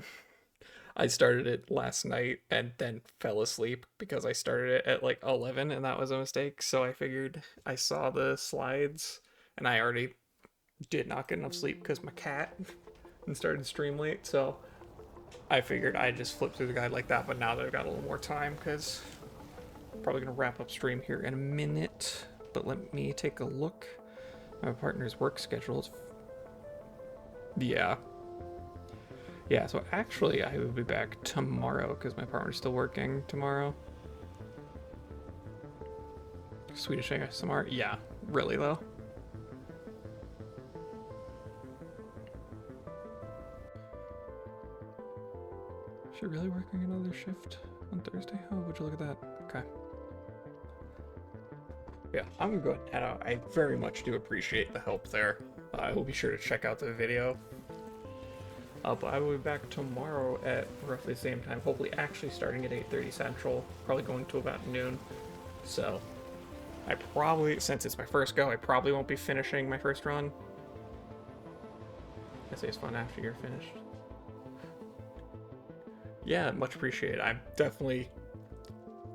I started it last night and then fell asleep because I started it at like 11 and that was a mistake. So I figured I saw the slides and I already did not get enough sleep because my cat and started to stream late. So I figured I'd just flip through the guide like that. But now that I've got a little more time because I'm probably going to wrap up stream here in a minute. But let me take a look. My partner's work schedule is... Yeah. Yeah, so actually I will be back tomorrow because my partner's still working tomorrow. Swedish ASMR? Yeah, really though. Is she really working another shift on Thursday? Oh, would you look at that? Okay. Yeah, I'm gonna go ahead and head out. I very much do appreciate the help there. I will be sure to check out the video. But I will be back tomorrow at roughly the same time, hopefully actually starting at 8:30 Central, probably going to about noon. So, I probably, since it's my first go, I probably won't be finishing my first run. I say it's fun after you're finished. Yeah, much appreciated. I'm definitely...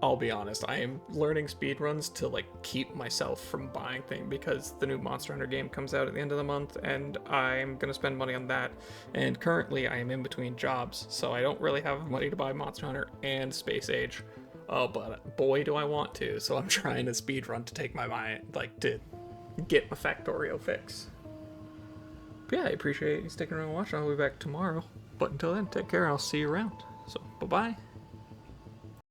I'll be honest, I am learning speedruns to like keep myself from buying things because the new Monster Hunter game comes out at the end of the month and I'm gonna spend money on that. And currently I am in between jobs, so I don't really have money to buy Monster Hunter and Space Age. Oh, but boy do I want to, so I'm trying to speedrun to take my mind, like to get my Factorio fix. But yeah, I appreciate you sticking around and watching. I'll be back tomorrow. But until then, take care, I'll see you around. So, bye-bye.